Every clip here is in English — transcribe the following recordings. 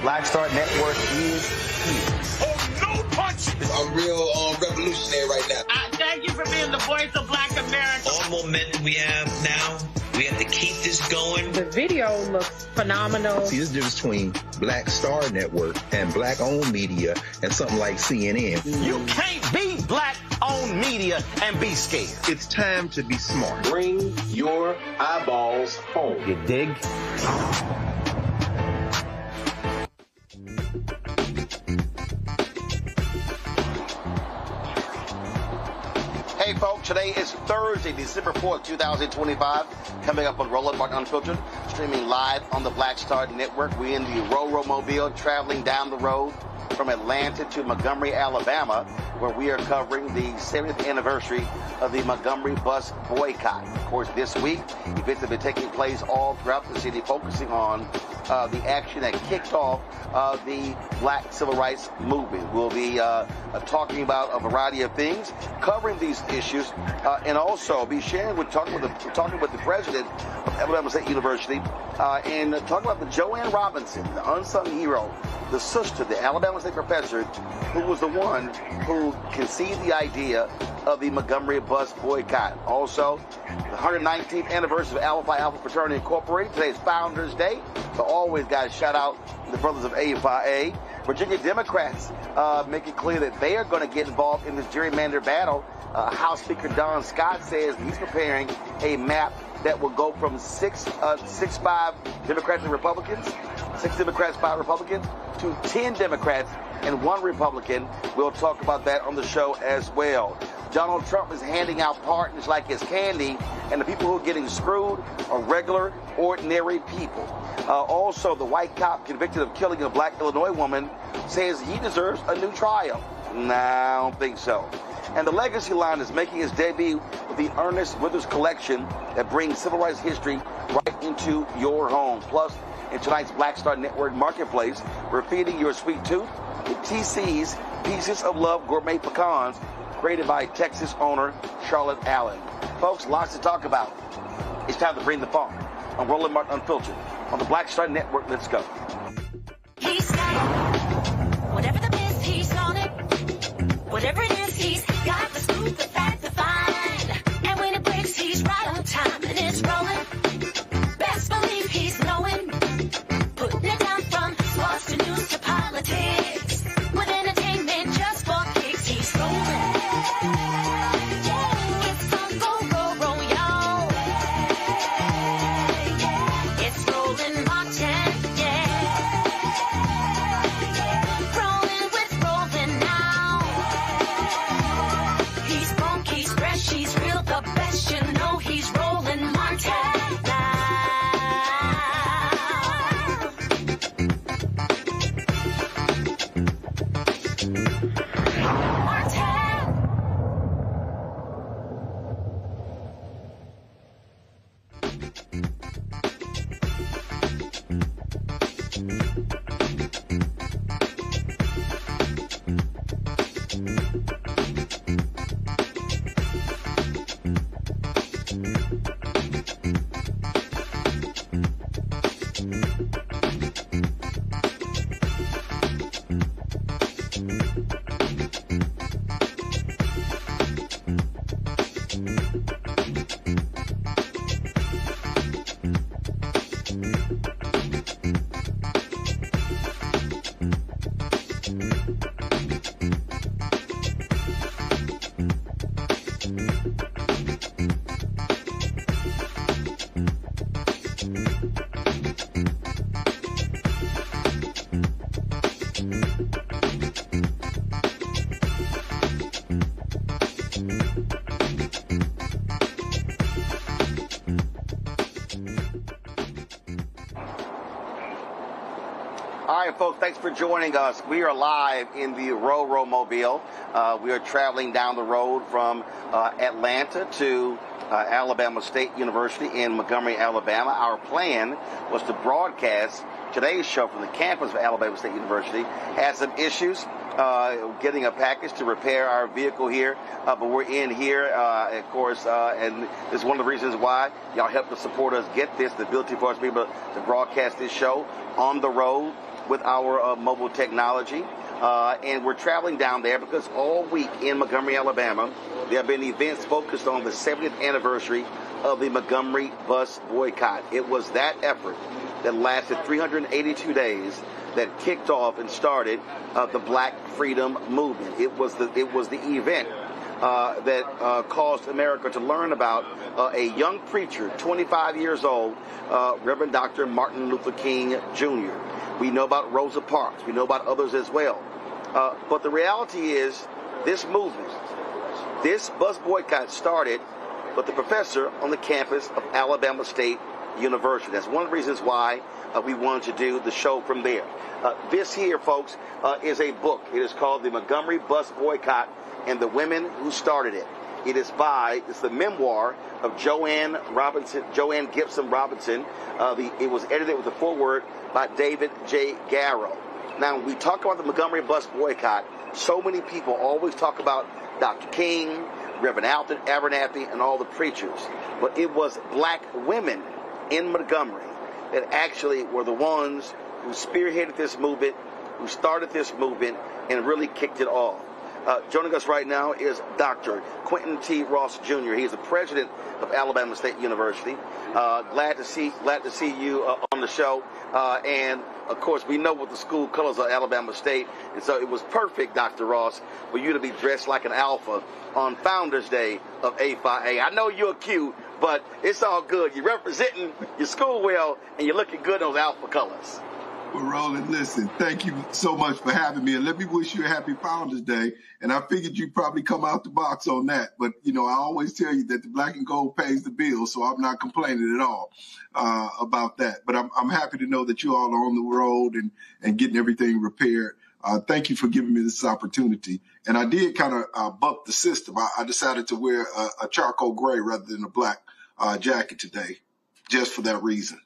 Black Star Network is here. Oh, no punch! I'm real revolutionary right now. Thank you for being the voice of Black America. All momentum we have now, we have to keep this going. The video looks phenomenal. See, there's a difference between Black Star Network and black-owned media and something like CNN. You can't be black-owned media and be scared. It's time to be smart. Bring your eyeballs home. You dig? Hey folks, today is Thursday, December 4th, 2025. Coming up on Roland Martin Unfiltered, streaming live on the Black Star Network. We're in the Ro-Ro Mobile, traveling down the road from Atlanta to Montgomery, Alabama, where we are covering the 70th anniversary of the Montgomery Bus Boycott. Of course, this week, events have been taking place all throughout the city, focusing on the action that kicked off the Black Civil Rights Movement. We'll be talking about a variety of things, covering these issues, and also be sharing talking with the president of Alabama State University, and talking about the Joanne Robinson, the unsung hero, the sister, the Alabama State professor, who was the one who conceived the idea of the Montgomery Bus Boycott. Also, the 119th anniversary of Alpha Phi Alpha Fraternity Incorporated. Today's Founders Day. So always got to shout out the brothers of AFIA. Virginia Democrats make it clear that they are going to get involved in this gerrymander battle. House Speaker Don Scott says he's preparing a map that will go from 5 Democrats and Republicans, 6 Democrats, 5 Republicans, to 10 Democrats and 1 Republican. We'll talk about that on the show as well. Donald Trump is handing out pardons like it's candy, and the people who are getting screwed are regular, ordinary people. Also, the white cop convicted of killing a black Illinois woman says he deserves a new trial. Nah, I don't think so. And the Legacy line is making its debut with the Ernest Withers Collection that brings civil rights history right into your home. Plus, in tonight's Black Star Network Marketplace, we're feeding your sweet tooth with TC's Pieces of Love Gourmet Pecans, created by Texas owner Charlotte Allen. Folks, lots to talk about. It's time to bring the funk on Roland Martin Unfiltered on the Black Star Network. Let's go. He's got it. Whatever the biz, he's on it. Whatever it is, he's got the scoop, the fact, the find. And when it breaks, he's right on time and it's rolling. Best believe he's knowing. Putting it down from sports to news to politics. With entertainment just for kicks, he's rolling. Yeah, it's on go, y'all. Yeah, it's rolling Martin, yeah. Rolling with rolling now. He's funk, he's fresh, he's real, the best, you know he's rolling Martin. All right, folks, thanks for joining us. We are live in the Ro-Ro Mobile. We are traveling down the road from Atlanta to Alabama State University in Montgomery, Alabama. Our plan was to broadcast today's show from the campus of Alabama State University. Had some issues getting a package to repair our vehicle here, but we're in here, of course, and this is one of the reasons why y'all helped to support us get this, the ability for us to be able to broadcast this show on the road with our mobile technology. And we're traveling down there because all week in Montgomery, Alabama, there have been events focused on the 70th anniversary of the Montgomery Bus Boycott. It was that effort that lasted 382 days that kicked off and started the Black Freedom Movement. It was the event that caused America to learn about a young preacher, 25 years old, Reverend Dr. Martin Luther King Jr. We know about Rosa Parks. We know about others as well. But the reality is, this movement, this bus boycott started with the professor on the campus of Alabama State University. That's one of the reasons why we wanted to do the show from there. This here, folks, is a book. It is called The Montgomery Bus Boycott and the Women Who Started It. It's the memoir of Joanne Gibson Robinson. It was edited with a foreword by David J. Garrow. Now, when we talk about the Montgomery Bus Boycott, so many people always talk about Dr. King, Reverend Alton Abernathy, and all the preachers. But it was black women in Montgomery that actually were the ones who spearheaded this movement, who started this movement, and really kicked it off. Joining us right now is Dr. Quentin T. Ross Jr. He is the president of Alabama State University. Glad to see you on the show. And of course, we know what the school colors are, Alabama State, and so it was perfect, Dr. Ross, for you to be dressed like an alpha on Founders Day of A5A. I know you're cute, but it's all good. You're representing your school well, and you're looking good in those alpha colors. Well, Roland, listen, thank you so much for having me, and let me wish you a happy Founders Day. And I figured you'd probably come out the box on that, but I always tell you that the black and gold pays the bill, so I'm not complaining at all about that. But I'm happy to know that you all are on the road and getting everything repaired. Thank you for giving me this opportunity. And I did kind of buck the system. I decided to wear a charcoal gray rather than a black jacket today, just for that reason.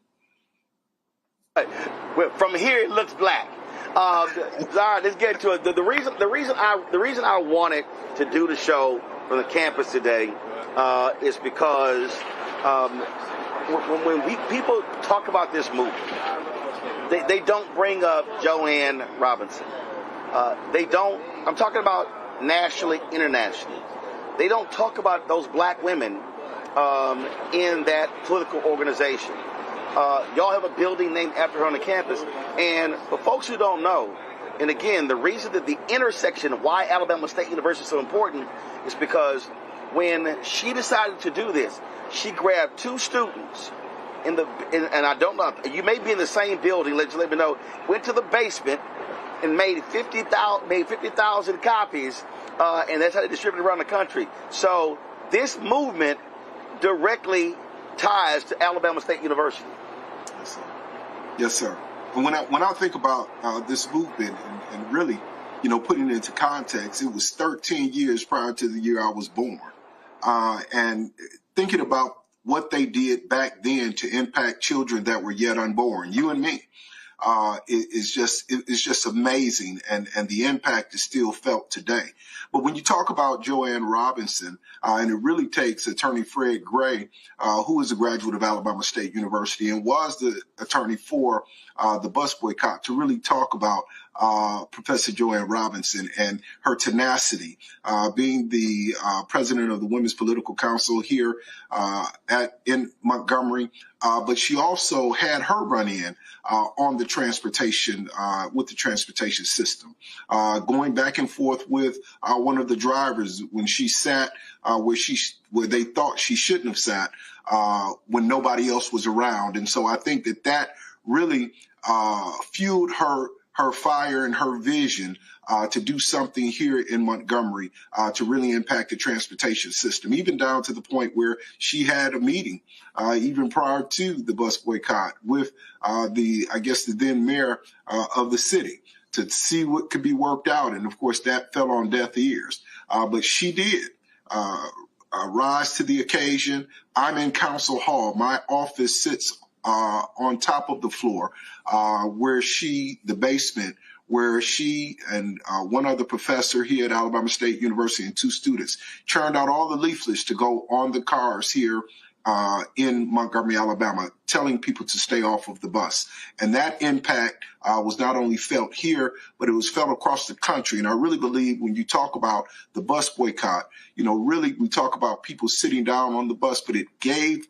Well, from here it looks black. All right, let's get to it. The reason I wanted to do the show from the campus today is because when people talk about this movement, they don't bring up Joanne Robinson. They don't. I'm talking about nationally, internationally. They don't talk about those black women in that political organization. Y'all have a building named after her on the campus. And for folks who don't know, and again, the reason that the intersection of why Alabama State University is so important is because when she decided to do this, she grabbed two students and I don't know, you may be in the same building, let me know, went to the basement and made 50,000 copies, and that's how they distribute it around the country. So this movement directly ties to Alabama State University. Yes, sir. And when I think about this movement and really, putting it into context, it was 13 years prior to the year I was born. And thinking about what they did back then to impact children that were yet unborn, you and me, it's just amazing. And the impact is still felt today. But when you talk about Joanne Robinson, and it really takes Attorney Fred Gray, who is a graduate of Alabama State University and was the attorney for the bus boycott, to really talk about Professor Joanne Robinson and her tenacity, being the president of the Women's Political Council here in Montgomery. But she also had her run-in on the transportation, with the transportation system, going back and forth with one of the drivers when she sat where they thought she shouldn't have sat when nobody else was around. And so I think that really fueled her fire and her vision to do something here in Montgomery to really impact the transportation system, even down to the point where she had a meeting even prior to the bus boycott with the then mayor of the city to see what could be worked out. And of course, that fell on deaf ears. But she did rise to the occasion. I'm in Council Hall. My office sits on top of the floor where the basement, where she and one other professor here at Alabama State University and two students churned out all the leaflets to go on the cars here in Montgomery, Alabama, telling people to stay off of the bus. And that impact was not only felt here, but it was felt across the country. And I really believe when you talk about the bus boycott, really we talk about people sitting down on the bus, but it gave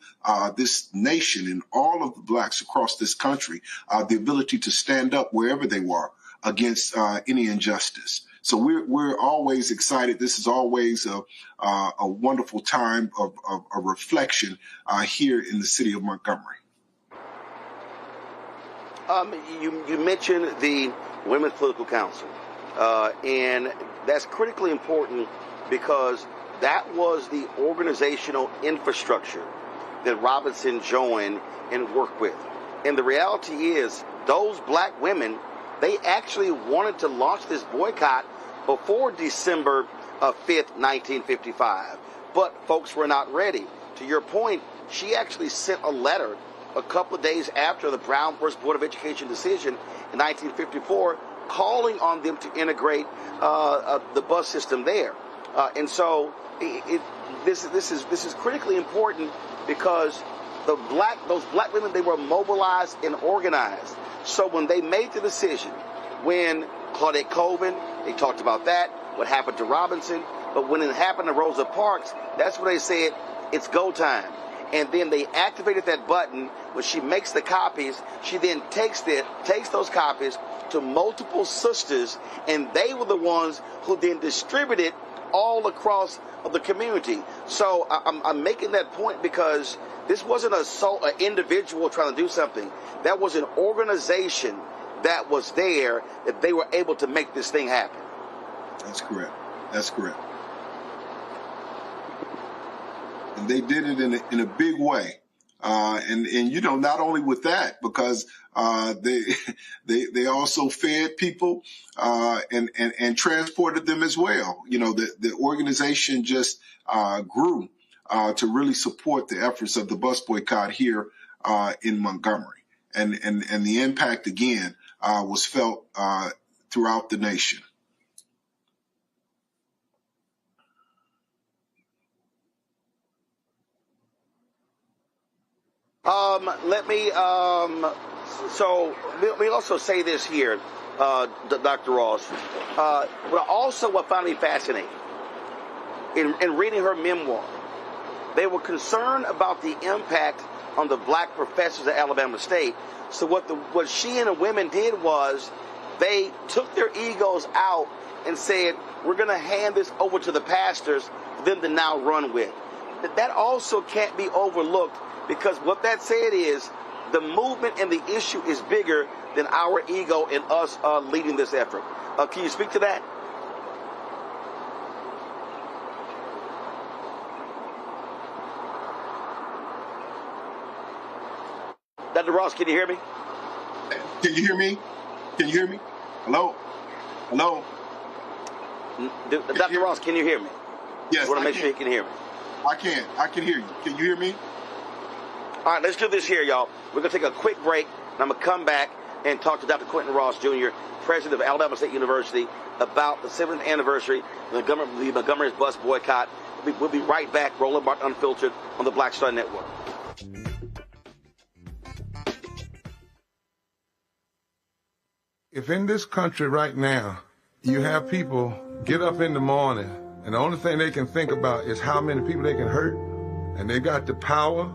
this nation and all of the blacks across this country the ability to stand up wherever they were against any injustice. So we're always excited. This is always a wonderful time of reflection here in the city of Montgomery. You mentioned the Women's Political Council, and that's critically important because that was the organizational infrastructure that Robinson joined and worked with. And the reality is, those black women, they actually wanted to launch this boycott before December 5th, 1955. But folks were not ready. To your point, she actually sent a letter a couple of days after the Brown versus Board of Education decision in 1954, calling on them to integrate the bus system there. And so this is critically important, because those black women, they were mobilized and organized. So when they made the decision, when Claudette Colvin, they talked about that, what happened to Robinson, but when it happened to Rosa Parks, that's when they said, it's go time. And then they activated that button. When she makes the copies, she then takes those copies to multiple sisters, and they were the ones who then distributed all across the community. So I'm making that point because this wasn't an individual trying to do something. That was an organization that was there, that they were able to make this thing happen. That's correct. That's correct. And they did it in a big way. And you know, not only with that, because they also fed people and transported them as well. You know, the organization just grew to really support the efforts of the bus boycott here in Montgomery, and the impact again was felt throughout the nation. Let me also say this here, Dr. Ross. What found me fascinating in reading her memoir, they were concerned about the impact on the black professors at Alabama State. So what she and the women did was they took their egos out and said, we're going to hand this over to the pastors for them to now run with. That also can't be overlooked, because what that said is the movement and the issue is bigger than our ego and us leading this effort. Can you speak to that? Dr. Ross, can you hear me? Can you hear me? Can you hear me? Hello? Hello? Dr. Ross, can you hear me? Yes, I want to make sure you can hear me. I can hear you. Can you hear me? All right, let's do this here, y'all. We're going to take a quick break, and I'm going to come back and talk to Dr. Quentin Ross, Jr., president of Alabama State University, about the 7th anniversary of the Montgomery Bus Boycott. We'll be right back, Roland Martin Unfiltered, on the Black Star Network. If in this country right now, you have people get up in the morning, and the only thing they can think about is how many people they can hurt, and they got the power,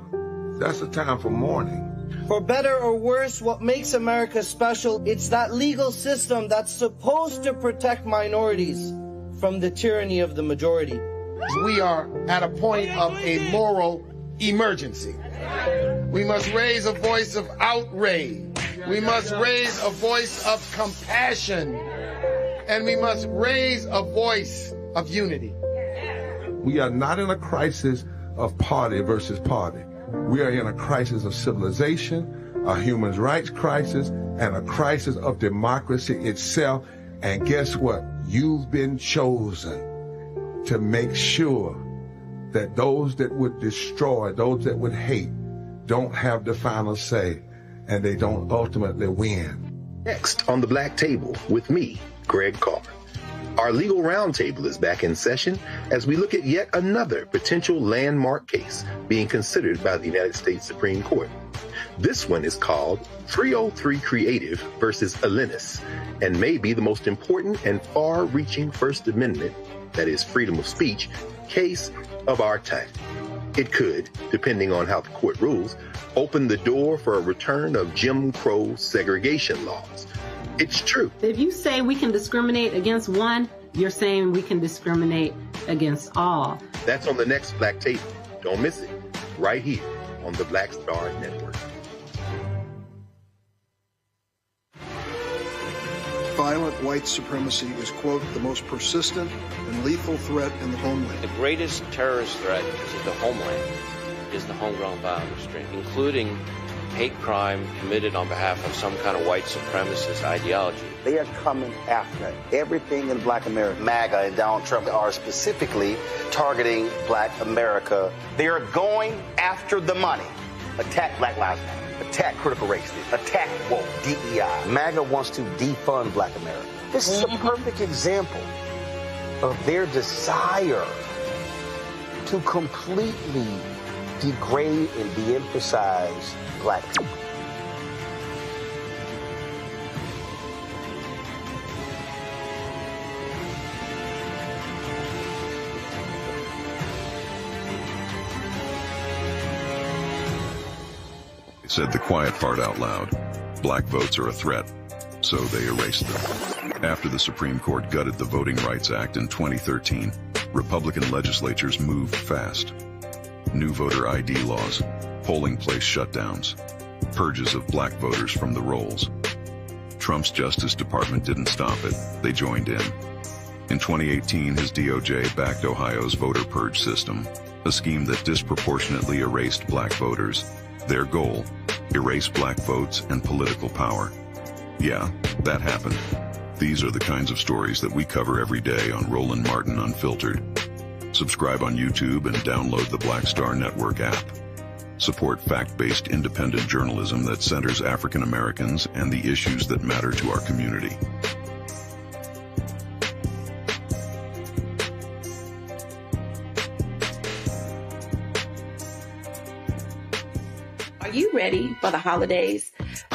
that's the time for mourning. For better or worse, what makes America special, it's that legal system that's supposed to protect minorities from the tyranny of the majority. We are at a point of a moral emergency. We must raise a voice of outrage. We must raise a voice of compassion. And we must raise a voice of unity. We are not in a crisis of party versus party. We are in a crisis of civilization, a human rights crisis, and a crisis of democracy itself. And guess what? You've been chosen to make sure that those that would destroy, those that would hate, don't have the final say, and they don't ultimately win. Next on the Black Table with me, Greg Carr. Our legal roundtable is back in session as we look at yet another potential landmark case being considered by the United States Supreme Court. This one is called 303 Creative versus Alennis, and may be the most important and far-reaching First Amendment, that is freedom of speech, case of our time. It could, depending on how the court rules, open the door for a return of Jim Crow segregation laws. It's true. If you say we can discriminate against one, you're saying we can discriminate against all. That's on the next Black Table. Don't miss it. Right here on the Black Star Network. Violent white supremacy is, quote, the most persistent and lethal threat in the homeland. The greatest terrorist threat is the homeland. is the homegrown violence stream, including hate crime committed on behalf of some kind of white supremacist ideology. They are coming after everything in Black America. MAGA and Donald Trump are specifically targeting Black America. They are going after the money. Attack Black Lives Matter. Attack critical race theory. Attack woke, DEI. MAGA wants to defund Black America. This is a perfect example of their desire to completely degrade and de-emphasize Black people. They said the quiet part out loud. Black votes are a threat, so they erased them. After the Supreme Court gutted the Voting Rights Act in 2013, Republican legislatures moved fast. New voter ID laws, polling place shutdowns, purges of black voters from the rolls. Trump's Justice Department didn't stop it. They joined in. In 2018, his DOJ backed Ohio's voter purge system, a scheme that disproportionately erased black voters. Their goal, erase black votes and political power. Yeah, that happened. These are the kinds of stories that we cover every day on Roland Martin Unfiltered. Subscribe on YouTube and download the Black Star Network app. Support fact-based independent journalism that centers African Americans and the issues that matter to our community. Are you ready for the holidays?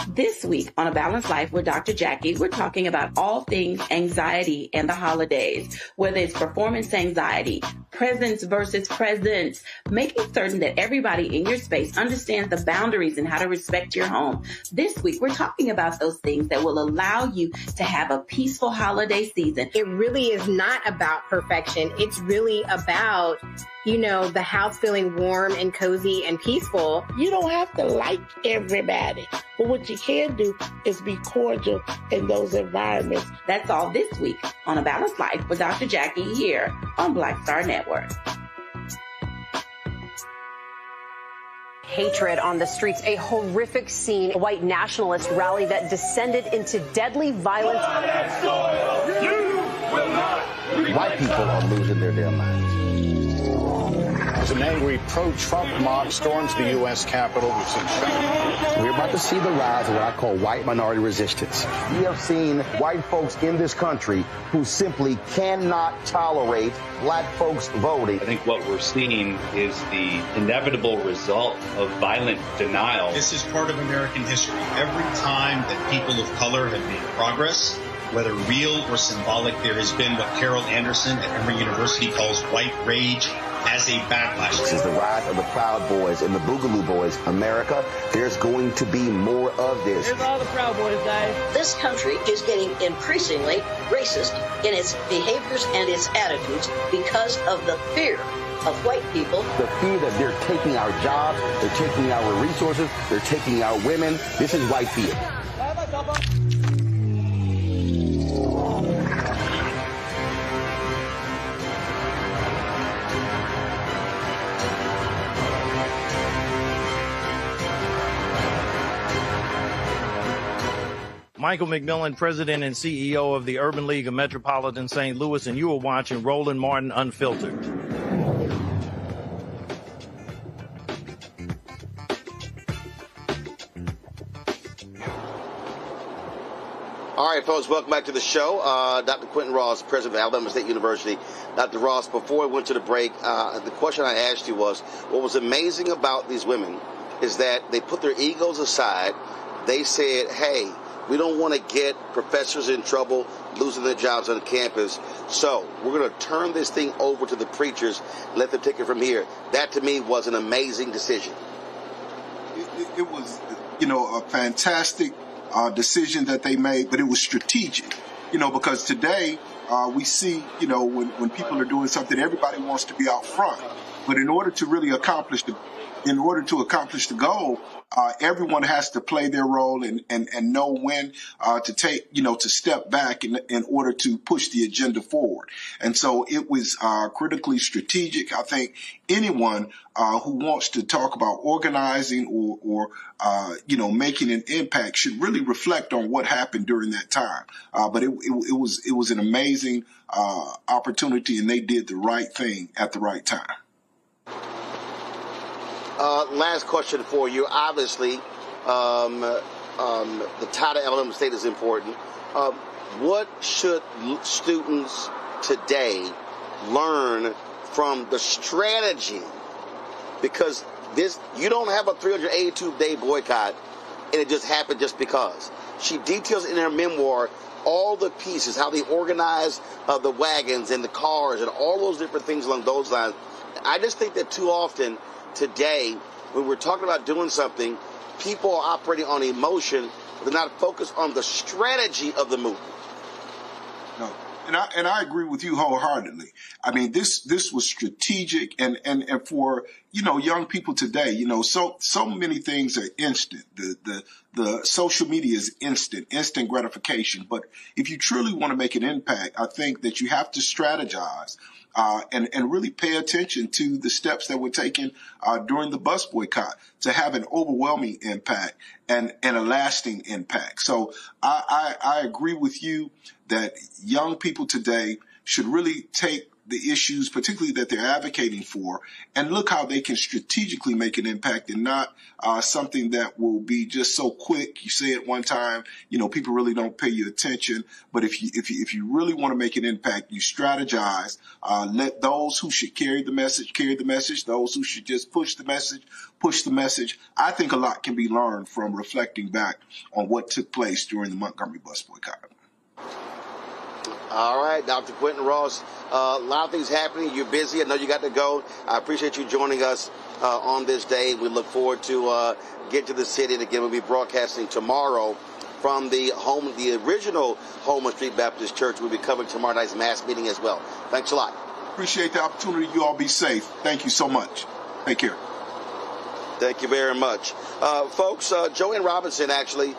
This week on A Balanced Life with Dr. Jackie, we're talking about all things anxiety and the holidays, whether it's performance anxiety, presence versus presence, making certain that everybody in your space understands the boundaries and how to respect your home. This week, we're talking about those things that will allow you to have a peaceful holiday season. It really is not about perfection. It's really about, you know, the house feeling warm and cozy and peaceful. You don't have to like everybody, but what you can do is be cordial in those environments. That's all this week on A Balanced Life with Dr. Jackie here on Black Star Network. Hatred on the streets, a horrific scene, a white nationalist rally that descended into deadly violence. White people are losing their damn minds. As an angry pro-Trump mob storms the U.S. Capitol, we're about to see the rise of what I call white minority resistance. We have seen white folks in this country who simply cannot tolerate black folks voting. I think what we're seeing is the inevitable result of violent denial. This is part of American history. Every time that people of color have made progress, whether real or symbolic, there has been what Carol Anderson at Emory University calls white rage as a backlash. This is the rise of the Proud Boys and the Boogaloo Boys. America, there's going to be more of this. Here's all the Proud Boys, guys. This country is getting increasingly racist in its behaviors and its attitudes because of the fear of white people. The fear that they're taking our jobs, they're taking our resources, they're taking our women. This is white fear. Michael McMillan, President and CEO of the Urban League of Metropolitan St. Louis, and you are watching Roland Martin Unfiltered. All right, folks, welcome back to the show. Dr. Quentin Ross, President of Alabama State University. Dr. Ross, before we went to the break, the question I asked you was, what was amazing about these women is that they put their egos aside. They said, hey, we don't want to get professors in trouble, losing their jobs on campus. So we're going to turn this thing over to the preachers, let them take it from here. That, to me, was an amazing decision. It was, you know, a fantastic decision that they made, but it was strategic, you know, because today we see, you know, when people are doing something, everybody wants to be out front. But in order to really accomplish in order to accomplish the goal, everyone has to play their role and know when to take, to step back in order to push the agenda forward. And so it was critically strategic. I think anyone who wants to talk about organizing or making an impact should really reflect on what happened during that time. But it was an amazing opportunity, and they did the right thing at the right time. Last question for you. Obviously, the title element of the state is important. What should students today learn from the strategy? Because you don't have a 382-day boycott, and it just happened just because. She details in her memoir all the pieces, how they organized the wagons and the cars and all those different things along those lines. I just think that too often today, when we're talking about doing something, people are operating on emotion, but they're not focused on the strategy of the movement. No, and I agree with you wholeheartedly. I mean, this was strategic, and for young people today, so many things are instant. The social media is instant gratification. But if you truly want to make an impact, I think that you have to strategize. And really pay attention to the steps that were taken during the bus boycott to have an overwhelming impact and a lasting impact. So I agree with you that young people today should really take the issues, particularly that they're advocating for, and look how they can strategically make an impact, and not something that will be just so quick. You say it one time, people really don't pay you attention. But if you really want to make an impact, you strategize. Let those who should carry the message. Those who should just push the message. I think a lot can be learned from reflecting back on what took place during the Montgomery Bus Boycott. All right, Dr. Quentin Ross, a lot of things happening. You're busy. I know you got to go. I appreciate you joining us on this day. We look forward to get to the city. And again, we'll be broadcasting tomorrow from the original Holman Street Baptist Church. We'll be covering tomorrow night's mass meeting as well. Thanks a lot. Appreciate the opportunity. You all be safe. Thank you so much. Take care. Thank you very much. Folks, Joanne Robinson actually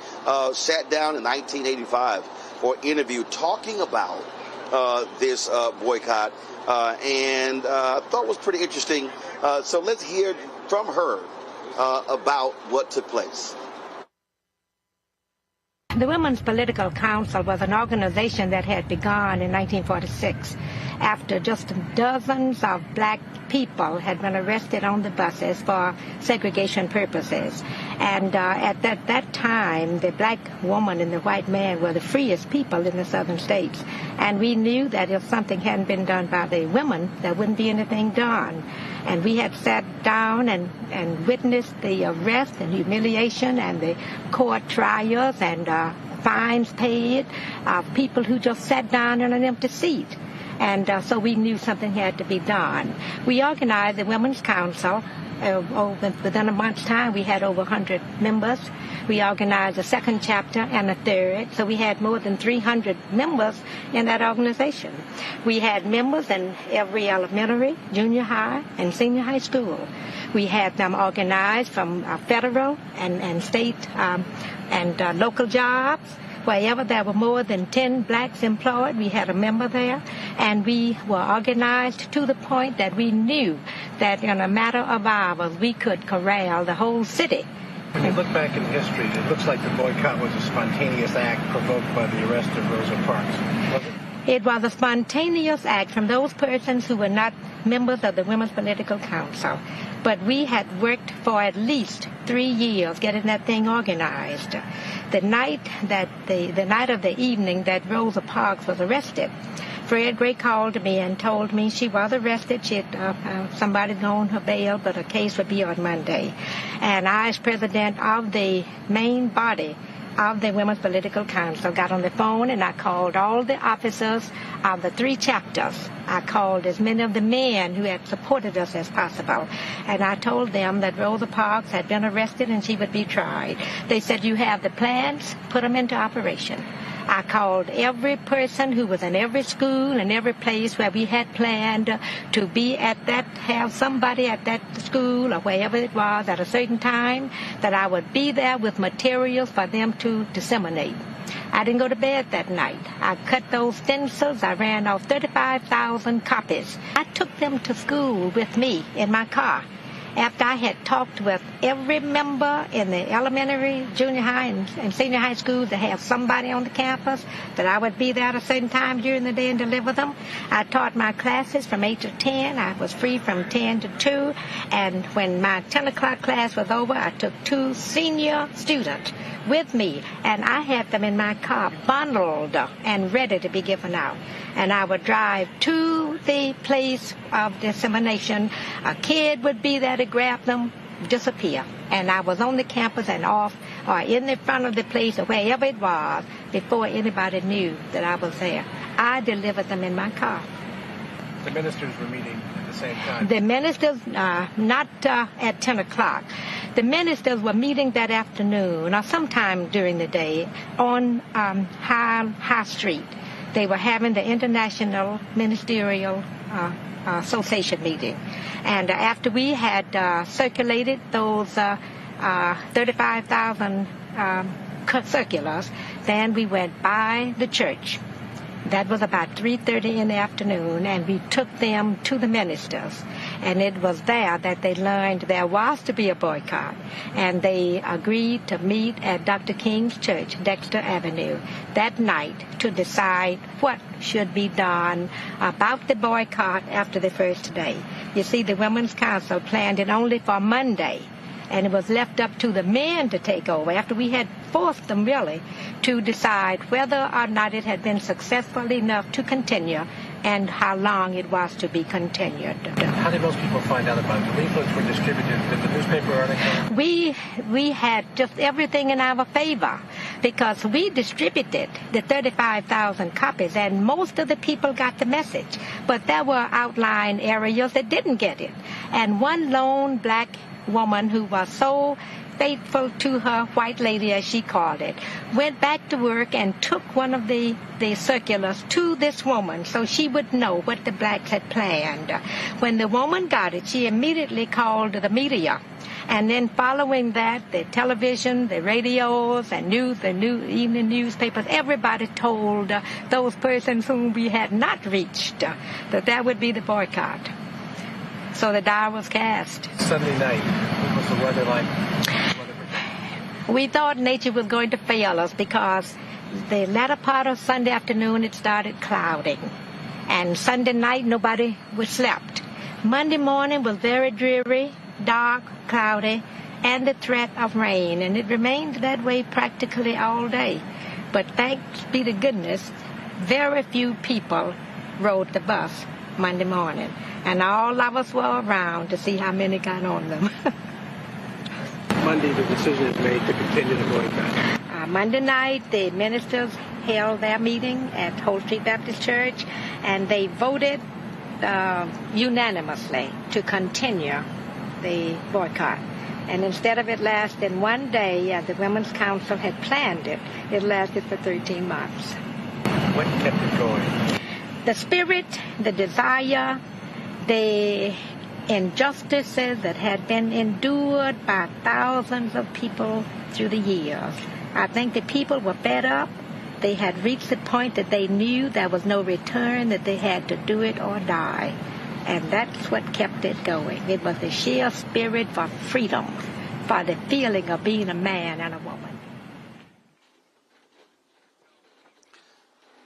sat down in 1985 for an interview talking about this boycott, and I thought it was pretty interesting. So let's hear from her about what took place. The Women's Political Council was an organization that had begun in 1946 after just dozens of black people had been arrested on the buses for segregation purposes. And at that time, the black woman and the white man were the freest people in the southern states. And we knew that if something hadn't been done by the women, there wouldn't be anything done. And we had sat down and witnessed the arrest and humiliation and the court trials and fines paid of people who just sat down in an empty seat. And so we knew something had to be done. We organized the Women's Council. Within a month's time, we had over 100 members. We organized a second chapter and a third, so we had more than 300 members in that organization. We had members in every elementary, junior high, and senior high school. We had them organized from federal and state and local jobs. Wherever there were more than 10 blacks employed, we had a member there, and we were organized to the point that we knew that in a matter of hours we could corral the whole city. When you look back in history, it looks like the boycott was a spontaneous act provoked by the arrest of Rosa Parks. Was it? It was a spontaneous act from those persons who were not members of the Women's Political Council. But we had worked for at least 3 years getting that thing organized. The night of the evening that Rosa Parks was arrested, Fred Gray called me and told me she was arrested. She had somebody on her bail, but her case would be on Monday. And I, as president of the main body of the Women's Political Council, got on the phone and I called all the officers of the 3 chapters. I called as many of the men who had supported us as possible. And I told them that Rosa Parks had been arrested and she would be tried. They said, "You have the plans, put them into operation." I called every person who was in every school and every place where we had planned to be at that, have somebody at that school or wherever it was at a certain time, that I would be there with materials for them to disseminate. I didn't go to bed that night. I cut those stencils. I ran off 35,000 copies. I took them to school with me in my car. After I had talked with every member in the elementary, junior high, and senior high schools to have somebody on the campus, that I would be there at a certain time during the day and deliver them. I taught my classes from 8 to 10. I was free from 10 to 2. And when my 10 o'clock class was over, I took 2 senior students with me, and I had them in my car bundled and ready to be given out. And I would drive to the place of dissemination. A kid would be there to grab them, disappear. And I was on the campus and off or in the front of the place or wherever it was before anybody knew that I was there. I delivered them in my car. The ministers were meeting at the same time? The ministers, not at 10 o'clock. The ministers were meeting that afternoon or sometime during the day on High Street. They were having the International Ministerial Association meeting. And after we had circulated those 35,000 circulars, then we went by the church. That was about 3:30 in the afternoon, and we took them to the ministers. And it was there that they learned there was to be a boycott. And they agreed to meet at Dr. King's church, Dexter Avenue, that night to decide what should be done about the boycott after the first day. You see, the Women's Council planned it only for Monday, and it was left up to the men to take over after we had forced them really to decide whether or not it had been successful enough to continue and how long it was to be continued. How did most people find out about it? The leaflets were distributed. Did the newspaper article? We had just everything in our favor because we distributed the 35,000 copies, and most of the people got the message. But there were outlying areas that didn't get it. And one lone black woman who was so faithful to her white lady, as she called it, went back to work and took one of the circulars to this woman so she would know what the blacks had planned. When the woman got it, she immediately called the media. And then following that, the television, the radios, and evening newspapers, everybody told those persons whom we had not reached that would be the boycott. So the die was cast. Sunday night, what was the weather like? We thought nature was going to fail us because the latter part of Sunday afternoon it started clouding. And Sunday night nobody was slept. Monday morning was very dreary, dark, cloudy, and the threat of rain. And it remained that way practically all day. But thanks be to goodness, very few people rode the bus Monday morning. And all of us were around to see how many got on them. Monday, the decision is made to continue the boycott. Monday night, the ministers held their meeting at Whole Street Baptist Church, and they voted unanimously to continue the boycott. And instead of it lasting one day, as the Women's Council had planned it, it lasted for 13 months. What kept it going? The spirit, the desire, the injustices that had been endured by thousands of people through the years. I think the people were fed up. They had reached the point that they knew there was no return, that they had to do it or die. And that's what kept it going. It was the sheer spirit for freedom, for the feeling of being a man and a woman.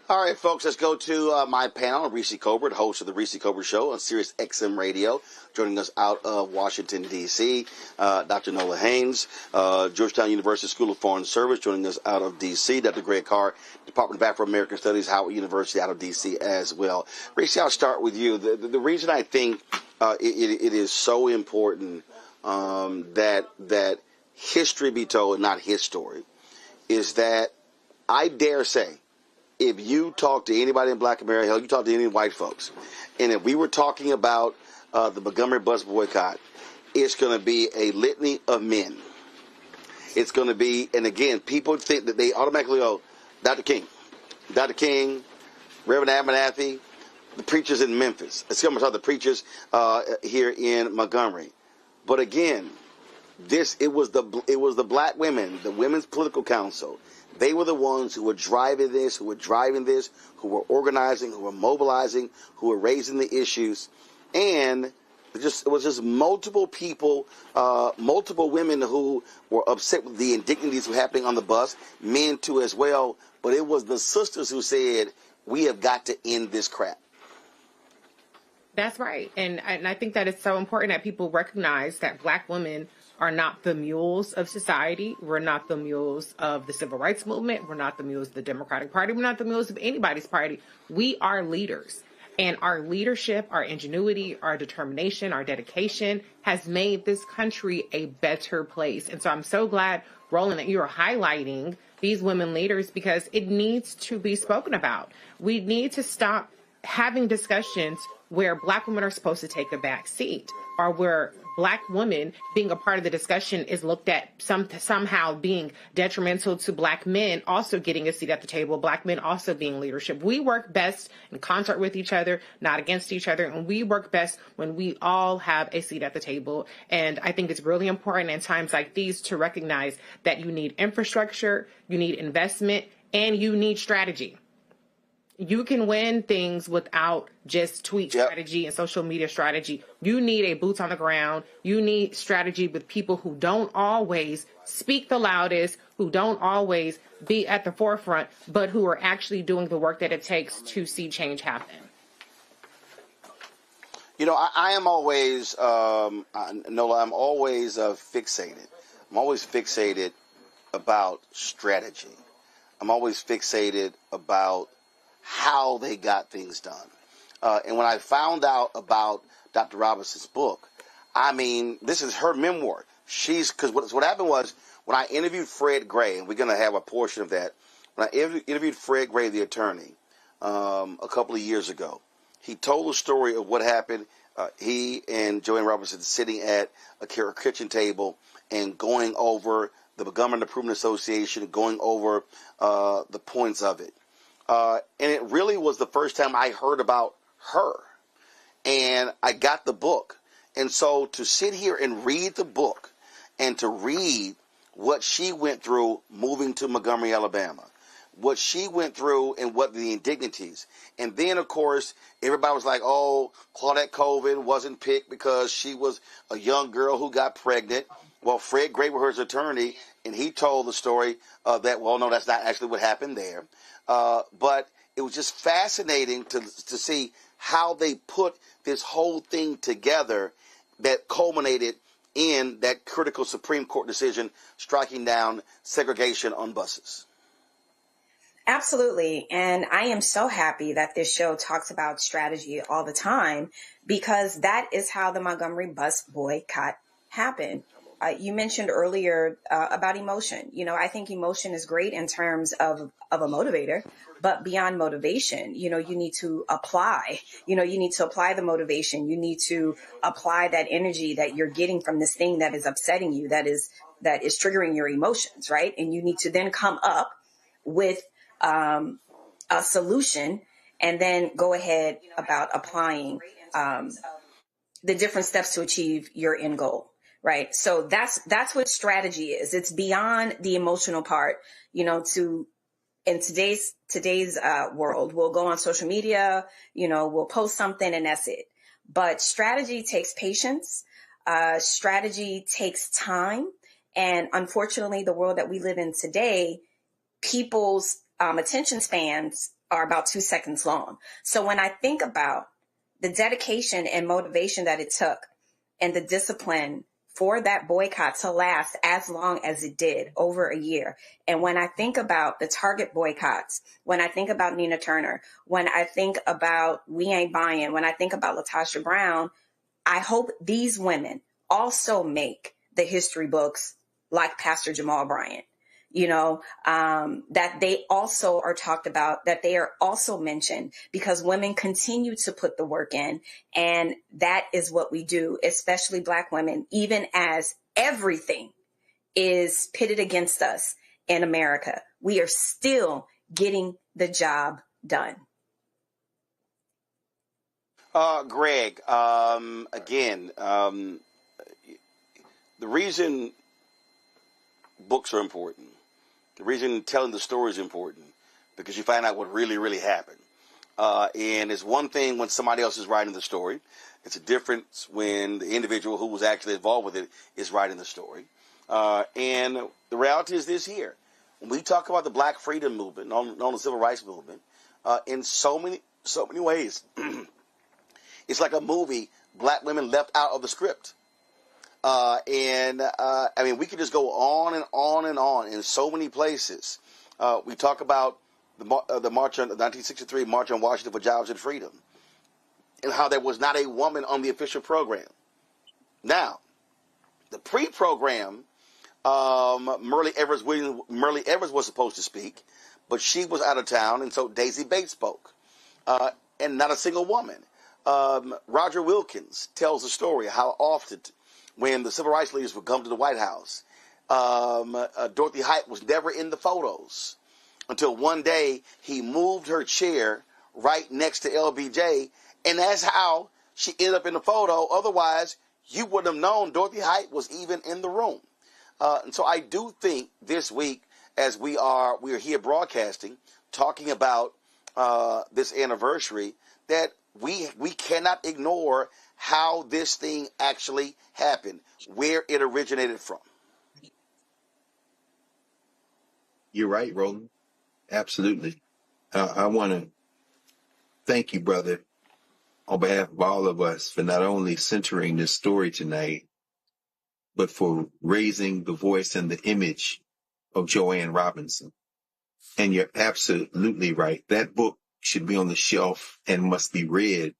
All right, folks, let's go to my panel. Reese Colbert, host of the Reese Colbert Show on Sirius XM Radio, joining us out of Washington, D.C. Dr. Nola Haynes, Georgetown University School of Foreign Service, joining us out of D.C. Dr. Greg Carr, Department of Afro-American Studies, Howard University out of D.C. as well. Reese, I'll start with you. The reason I think it is so important that history be told, not his story, is that I dare say, if you talk to anybody in Black America, hell, you talk to any white folks, and if we were talking about the Montgomery Bus Boycott, it's going to be a litany of men. It's going to be, and again, people think that they automatically go, Dr. King, Dr. King, Reverend Abernathy, the preachers in Memphis. I'm talking the preachers here in Montgomery. But again, it was the black women, the Women's Political Council. They were the ones who were driving this, who were organizing, who were mobilizing, who were raising the issues. And it was just multiple people, multiple women who were upset with the indignities were happening on the bus, men too as well. But it was the sisters who said, we have got to end this crap. That's right. And I think that it's so important that people recognize that black women are not the mules of society. We're not the mules of the civil rights movement. We're not the mules of the Democratic Party. We're not the mules of anybody's party. We are leaders. And our leadership, our ingenuity, our determination, our dedication has made this country a better place. And so I'm so glad, Roland, that you are highlighting these women leaders because it needs to be spoken about. We need to stop having discussions where black women are supposed to take a back seat or where black women being a part of the discussion is looked at somehow being detrimental to black men also getting a seat at the table, black men also being leadership. We work best in concert with each other, not against each other, and we work best when we all have a seat at the table. And I think it's really important in times like these to recognize that you need infrastructure, you need investment, and you need strategy. You can win things without just tweet strategy and social media strategy. You need a boots on the ground. You need strategy with people who don't always speak the loudest, who don't always be at the forefront, but who are actually doing the work that it takes to see change happen. You know, I am always, Nola, I'm always fixated. I'm always fixated about strategy. I'm always fixated about how they got things done. And when I found out about Dr. Robinson's book, I mean, this is her memoir. Because what happened was, when I interviewed Fred Gray, and we're going to have a portion of that, when I interviewed Fred Gray, the attorney, a couple of years ago, he told the story of what happened. He and Joanne Robinson sitting at a kitchen table and going over the Montgomery Improvement Association, going over the points of it. And it really was the first time I heard about her. And I got the book. And so to sit here and read the book and to read what she went through moving to Montgomery, Alabama, what she went through and what the indignities. And then, of course, everybody was like, oh, Claudette Colvin wasn't picked because she was a young girl who got pregnant. Well, Fred Gray was her attorney, and he told the story that, well, no, that's not actually what happened there. But it was just fascinating to see how they put this whole thing together that culminated in that critical Supreme Court decision striking down segregation on buses. Absolutely. And I am so happy that this show talks about strategy all the time, because that is how the Montgomery Bus Boycott happened. You mentioned earlier about emotion. You know, I think emotion is great in terms of a motivator, but beyond motivation, you know, you need to apply, you need to apply the motivation. You need to apply that energy that you're getting from this thing that is upsetting you, that is triggering your emotions, right? And you need to then come up with a solution and then go ahead about applying the different steps to achieve your end goal. Right. So that's what strategy is. It's beyond the emotional part, in today's world. We'll go on social media, we'll post something and that's it. But strategy takes patience. Strategy takes time. And unfortunately, the world that we live in today, people's attention spans are about 2 seconds long. So when I think about the dedication and motivation that it took and the discipline for that boycott to last as long as it did, over a year. And when I think about the Target boycotts, when I think about Nina Turner, when I think about We Ain't Buying, when I think about LaTosha Brown, I hope these women also make the history books like Pastor Jamal Bryant, that they also are talked about, that they are also mentioned, because women continue to put the work in. And that is what we do, especially Black women, even as everything is pitted against us in America. We are still getting the job done. Greg, again, the reason books are important, the reason telling the story is important, because you find out what really, really happened. And it's one thing when somebody else is writing the story. It's a difference when the individual who was actually involved with it is writing the story. And the reality is this here. When we talk about the Black freedom movement, known the Civil Rights movement, in so many ways, it's like a movie Black women left out of the script. I mean, we could just go on and on and on in so many places. We talk about the march on the 1963 March on Washington for Jobs and Freedom, and how there was not a woman on the official program. Now, the pre-program, Merle Evers was supposed to speak, but she was out of town, and so Daisy Bates spoke, and not a single woman. Roger Wilkins tells the story of how often, when the civil rights leaders would come to the White House, Dorothy Height was never in the photos until one day he moved her chair right next to LBJ, and that's how she ended up in the photo. Otherwise, you wouldn't have known Dorothy Height was even in the room. And so I do think this week, as we are here broadcasting, talking about this anniversary, that we cannot ignore how this thing actually happened, where it originated from. You're right, Roland. Absolutely. I want to thank you, brother, on behalf of all of us, for not only centering this story tonight, but for raising the voice and the image of Joanne Robinson. And you're absolutely right. That book should be on the shelf and must be read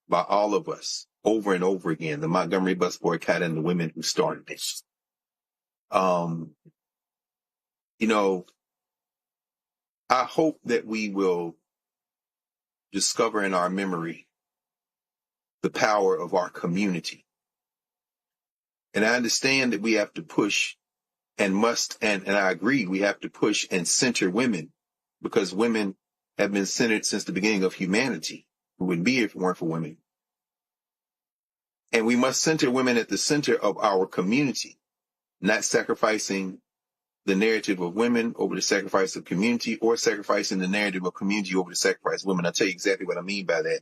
by all of us over and over again. The Montgomery Bus Boycott and the women who started it. I hope that we will discover in our memory the power of our community. And I understand that we have to push and I agree, we have to push and center women, because women have been centered since the beginning of humanity. We wouldn't be here if it weren't for women. And we must center women at the center of our community, not sacrificing the narrative of women over the sacrifice of community, or sacrificing the narrative of community over the sacrifice of women. I'll tell you exactly what I mean by that.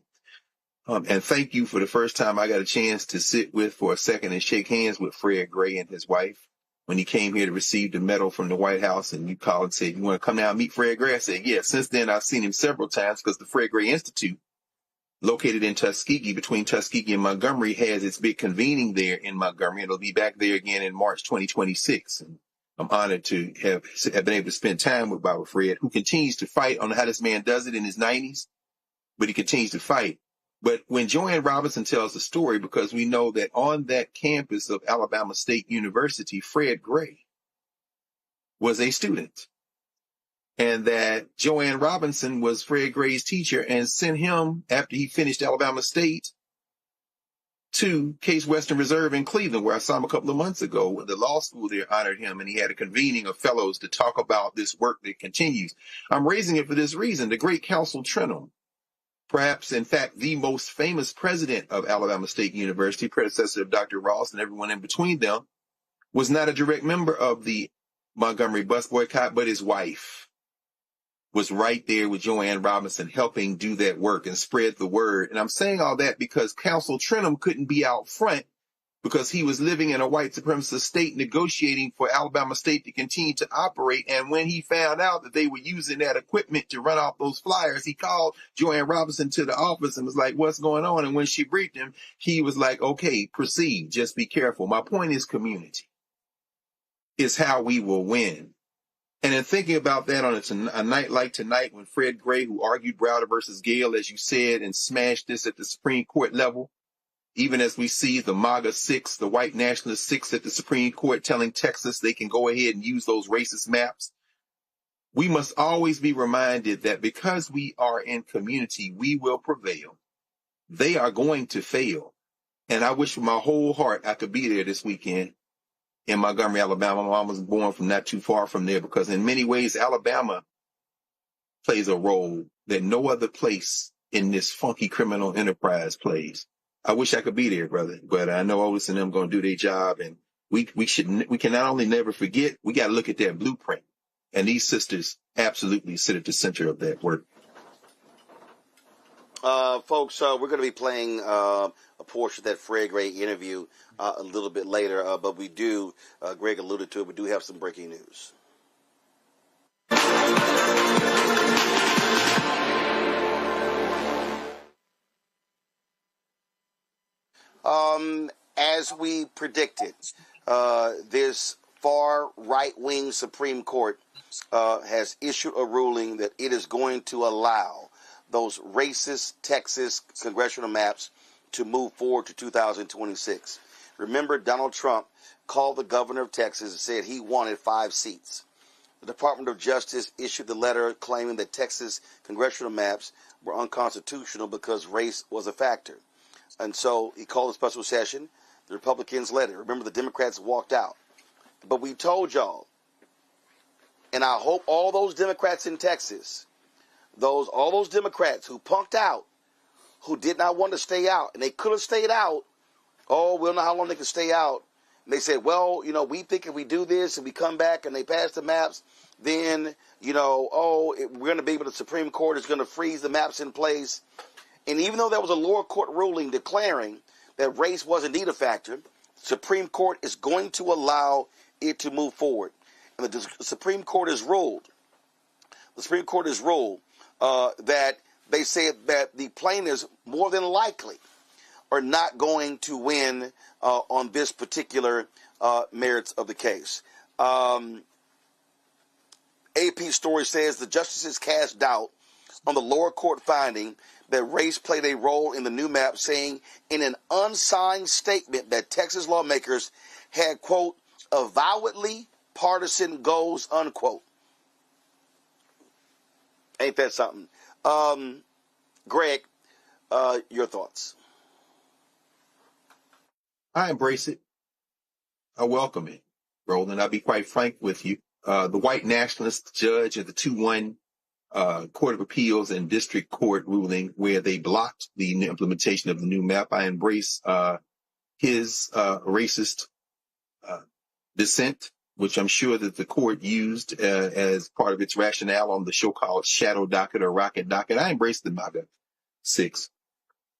And thank you for the first time I got a chance to sit with for a second and shake hands with Fred Gray and his wife when he came here to receive the medal from the White House. And you called and said, you want to come down and meet Fred Gray? I said, yeah. Since then, I've seen him several times, because the Fred Gray Institute, located in Tuskegee, between Tuskegee and Montgomery, has its big convening there in Montgomery. It'll be back there again in March 2026. And I'm honored to have been able to spend time with Baba Fred, who continues to fight. I don't know how this man does it in his 90s, but he continues to fight. But when Joanne Robinson tells the story, because we know that on that campus of Alabama State University, Fred Gray was a student, and that Joanne Robinson was Fred Gray's teacher and sent him, after he finished Alabama State, to Case Western Reserve in Cleveland, where I saw him a couple of months ago. The law school there honored him, and he had a convening of fellows to talk about this work that continues. I'm raising it for this reason. The great Council Trenholm, perhaps, in fact, the most famous president of Alabama State University, predecessor of Dr. Ross and everyone in between them, was not a direct member of the Montgomery Bus Boycott, but his wife was right there with Joanne Robinson, helping do that work and spread the word. And I'm saying all that because Council Trenholm couldn't be out front, because he was living in a white supremacist state, negotiating for Alabama State to continue to operate. And when he found out that they were using that equipment to run off those flyers, he called Joanne Robinson to the office and was like, what's going on? And when she briefed him, he was like, okay, proceed. Just be careful. My point is, community is how we will win. And in thinking about that on a night like tonight, when Fred Gray, who argued Browder versus Gale, as you said, and smashed this at the Supreme Court level, even as we see the MAGA 6, the white nationalist 6 at the Supreme Court telling Texas they can go ahead and use those racist maps, we must always be reminded that because we are in community, we will prevail. They are going to fail. And I wish with my whole heart I could be there this weekend in Montgomery, Alabama. My mom was born from not too far from there, because in many ways, Alabama plays a role that no other place in this funky criminal enterprise plays. I wish I could be there, brother, but I know Otis and them going to do their job, and we can not only never forget, we got to look at that blueprint, and these sisters absolutely sit at the center of that work. Folks, we're going to be playing a portion of that Fred Gray interview a little bit later, but we do, Greg alluded to it, we do have some breaking news. As we predicted, this far right-wing Supreme Court has issued a ruling that it is going to allow those racist Texas congressional maps to move forward to 2026. Remember, Donald Trump called the governor of Texas and said he wanted 5 seats. The Department of Justice issued the letter claiming that Texas congressional maps were unconstitutional because race was a factor. And so he called a special session. The Republicans led it. Remember, the Democrats walked out. But we told y'all, and I hope all those Democrats in Texas, all those Democrats who punked out, who did not want to stay out, and they could have stayed out. Oh, we don't know how long they can stay out. And they said, well, we think if we do this and we come back and they pass the maps, then, we're going to be able to, the Supreme Court is going to freeze the maps in place. And even though there was a lower court ruling declaring that race was indeed a factor, the Supreme Court is going to allow it to move forward. And the Supreme Court has ruled. The Supreme Court has ruled that they said that the plaintiffs more than likely are not going to win on this particular merits of the case. AP story says the justices cast doubt on the lower court finding that race played a role in the new map, saying in an unsigned statement that Texas lawmakers had, quote, avowedly partisan goals, unquote. Ain't that something? Greg, your thoughts? I embrace it. I welcome it, Roland. I'll be quite frank with you. The white nationalist judge at the 2-1 Court of Appeals and District Court ruling where they blocked the implementation of the new map, I embrace his racist dissent, which I'm sure that the court used as part of its rationale on the so-called shadow docket or rocket docket. I embrace the MAGA 6.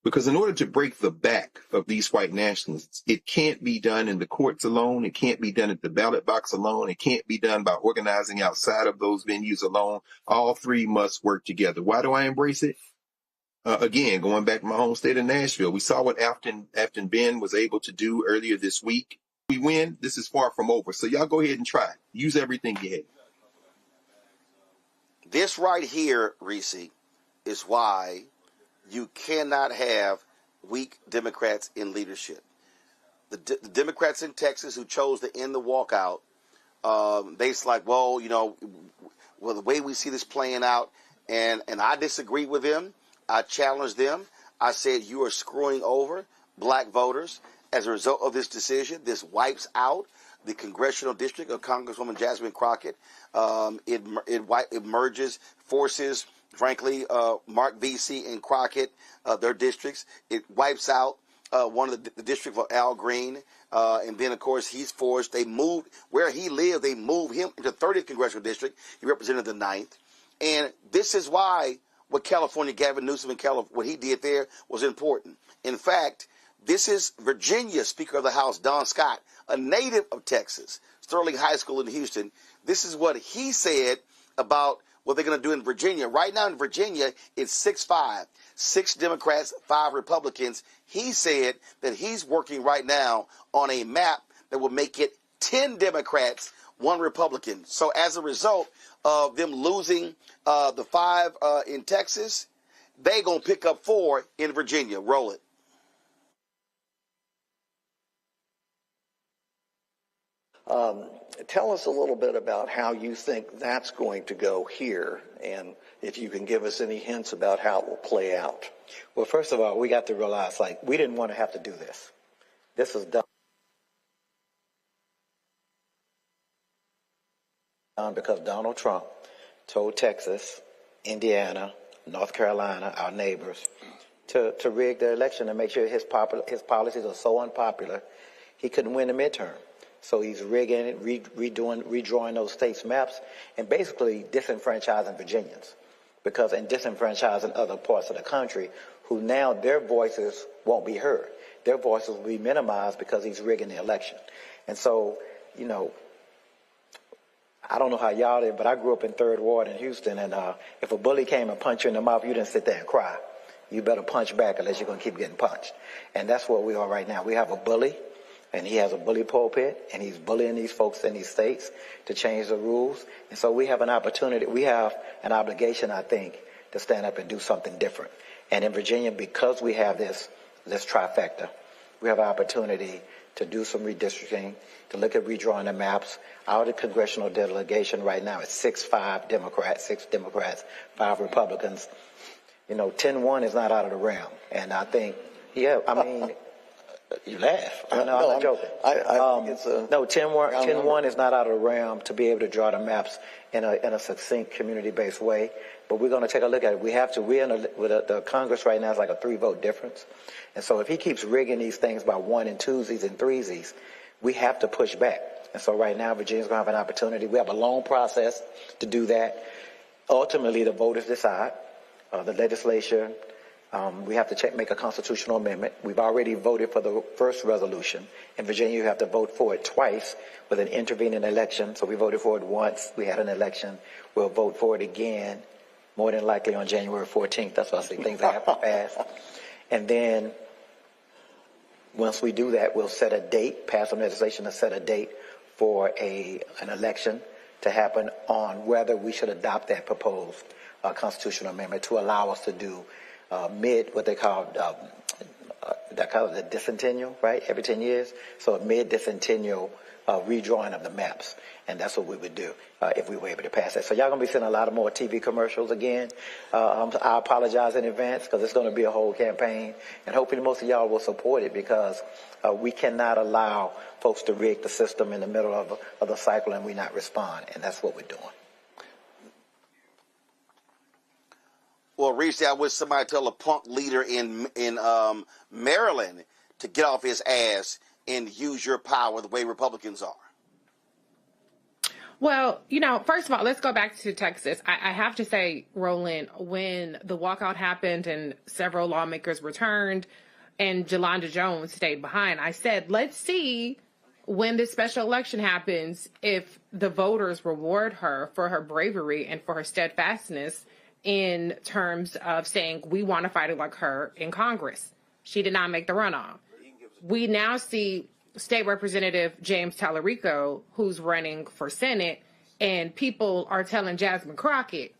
Because in order to break the back of these white nationalists, it can't be done in the courts alone. It can't be done at the ballot box alone. It can't be done by organizing outside of those venues alone. All three must work together. Why do I embrace it? Again, going back to my home state of Nashville, we saw what Afton Ben was able to do earlier this week. We win. This is far from over. So y'all go ahead and try. Use everything you have. This right here, Reese, is why you cannot have weak Democrats in leadership. The Democrats in Texas who chose to end the walkout, they's like, well, the way we see this playing out, and I disagree with them. I challenged them. I said, you are screwing over black voters. As a result of this decision, this wipes out the congressional district of Congresswoman Jasmine Crockett. It merges forces. Frankly, Mark Vesey and Crockett, their districts, it wipes out one of the district of Al Green. And then, of course, he's forced. They moved where he lived. They moved him into 30th Congressional District. He represented the 9th. And this is why what California, Gavin Newsom, what he did there was important. In fact, this is Virginia Speaker of the House, Don Scott, a native of Texas, Sterling High School in Houston. This is what he said about what they're going to do in Virginia. Right now in Virginia, it's 6-5. 6 Democrats, 5 Republicans. He said that he's working right now on a map that will make it 10 Democrats, 1 Republican. So as a result of them losing the 5 in Texas, they're going to pick up 4 in Virginia. Roll it. Tell us a little bit about how you think that's going to go here, and if you can give us any hints about how it will play out. Well, first of all, we got to realize, we didn't want to have to do this. This was done because Donald Trump told Texas Indiana, North Carolina, our neighbors, to rig the election and make sure his policies are so unpopular, he couldn't win the midterm. So he's rigging it, redrawing those states' maps, and basically disenfranchising Virginians, and disenfranchising other parts of the country who now their voices won't be heard. Their voices will be minimized because he's rigging the election. And so, I don't know how y'all did, but I grew up in 3rd Ward in Houston, and if a bully came and punched you in the mouth, you didn't sit there and cry. You better punch back unless you're going to keep getting punched. And that's where we are right now. We have a bully, and he has a bully pulpit, and he's bullying these folks in these states to change the rules. And so we have an opportunity, we have an obligation, I think, to stand up and do something different. And in Virginia, because we have this trifecta, we have an opportunity to do some redistricting, to look at redrawing the maps. Our congressional delegation right now is 6-5 Democrats, 6 Democrats, 5 Republicans. 10-1 is not out of the realm. And I think, you laugh. I'm not joking. I think it's 10-1 is not out of the realm to be able to draw the maps in a succinct, community-based way. But we're going to take a look at it. We have to. The Congress right now is like a 3-vote difference. And so if he keeps rigging these things by 1 and 2s and 3s, we have to push back. And so right now, Virginia's going to have an opportunity. We have a long process to do that. Ultimately, the voters decide. The legislature, we have to make a constitutional amendment. We've already voted for the first resolution. In Virginia, you have to vote for it twice with an intervening election. So we voted for it once. We had an election. We'll vote for it again, more than likely on January 14th. That's why I say things that happen fast. And then once we do that, we'll set a date, pass some legislation to set a date for an election to happen on whether we should adopt that proposed constitutional amendment to allow us to do what they call the decennial, right? Every 10 years. So a mid-decennial redrawing of the maps. And that's what we would do if we were able to pass that. So y'all going to be seeing a lot of more TV commercials again. I apologize in advance because it's going to be a whole campaign. And hopefully most of y'all will support it because we cannot allow folks to rig the system in the middle of the cycle and we not respond. And that's what we're doing. Well, recently I wish somebody tell a punk leader in Maryland to get off his ass and use your power the way Republicans are. Well, first of all, let's go back to Texas. I have to say, Roland, when the walkout happened and several lawmakers returned and Jolanda Jones stayed behind, I said, let's see when this special election happens if the voters reward her for her bravery and for her steadfastness in terms of saying we want to fight it like her in Congress. She did not make the runoff. We now see State Representative James Tallarico, who's running for Senate, and people are telling Jasmine Crockett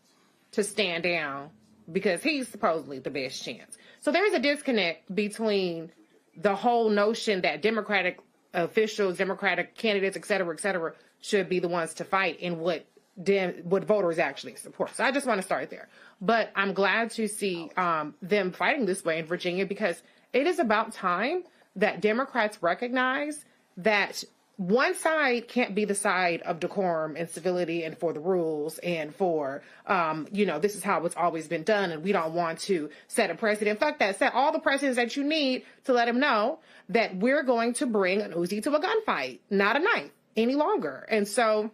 to stand down because he's supposedly the best chance. So there's a disconnect between the whole notion that Democratic officials, Democratic candidates, et cetera, should be the ones to fight and what voters actually support. So I just want to start there. But I'm glad to see them fighting this way in Virginia because it is about time that Democrats recognize that one side can't be the side of decorum and civility and for the rules and for, this is how it's always been done and we don't want to set a precedent. Fuck that. Set all the precedents that you need to let them know that we're going to bring an Uzi to a gunfight, not a knife any longer. And so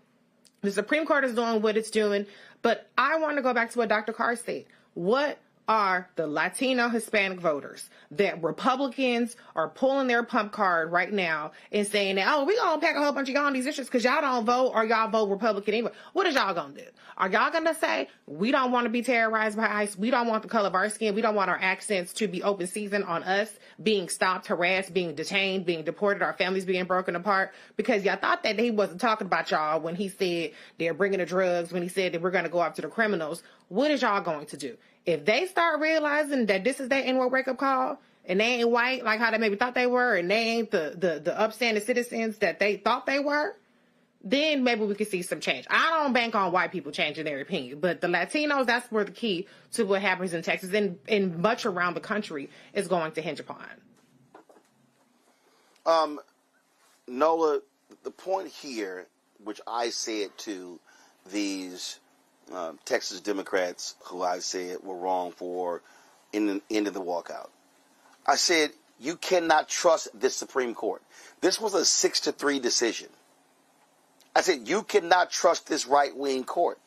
the Supreme Court is doing what it's doing, but I want to go back to what Dr. Carr said. What are the Latino Hispanic voters that Republicans are pulling their pump card right now and saying that, we're going to pack a whole bunch of y'all on these issues because y'all don't vote or y'all vote Republican anyway. What is y'all going to do? Are y'all going to say, we don't want to be terrorized by ICE. We don't want the color of our skin. We don't want our accents to be open season on us being stopped, harassed, being detained, being deported, our families being broken apart because y'all thought that he wasn't talking about y'all when he said they're bringing the drugs, when he said that we're going to go after the criminals. What is y'all going to do? If they start realizing that this is their N-word wake-up call, and they ain't white like how they maybe thought they were, and they ain't the upstanding citizens that they thought they were, then maybe we could see some change. I don't bank on white people changing their opinion, but the Latinos, that's where the key to what happens in Texas and much around the country is going to hinge upon. Nola, the point here, which I said to these Texas Democrats who I said were wrong for ending the walkout. I said, you cannot trust this Supreme Court. This was a 6-3 decision. I said, you cannot trust this right-wing court.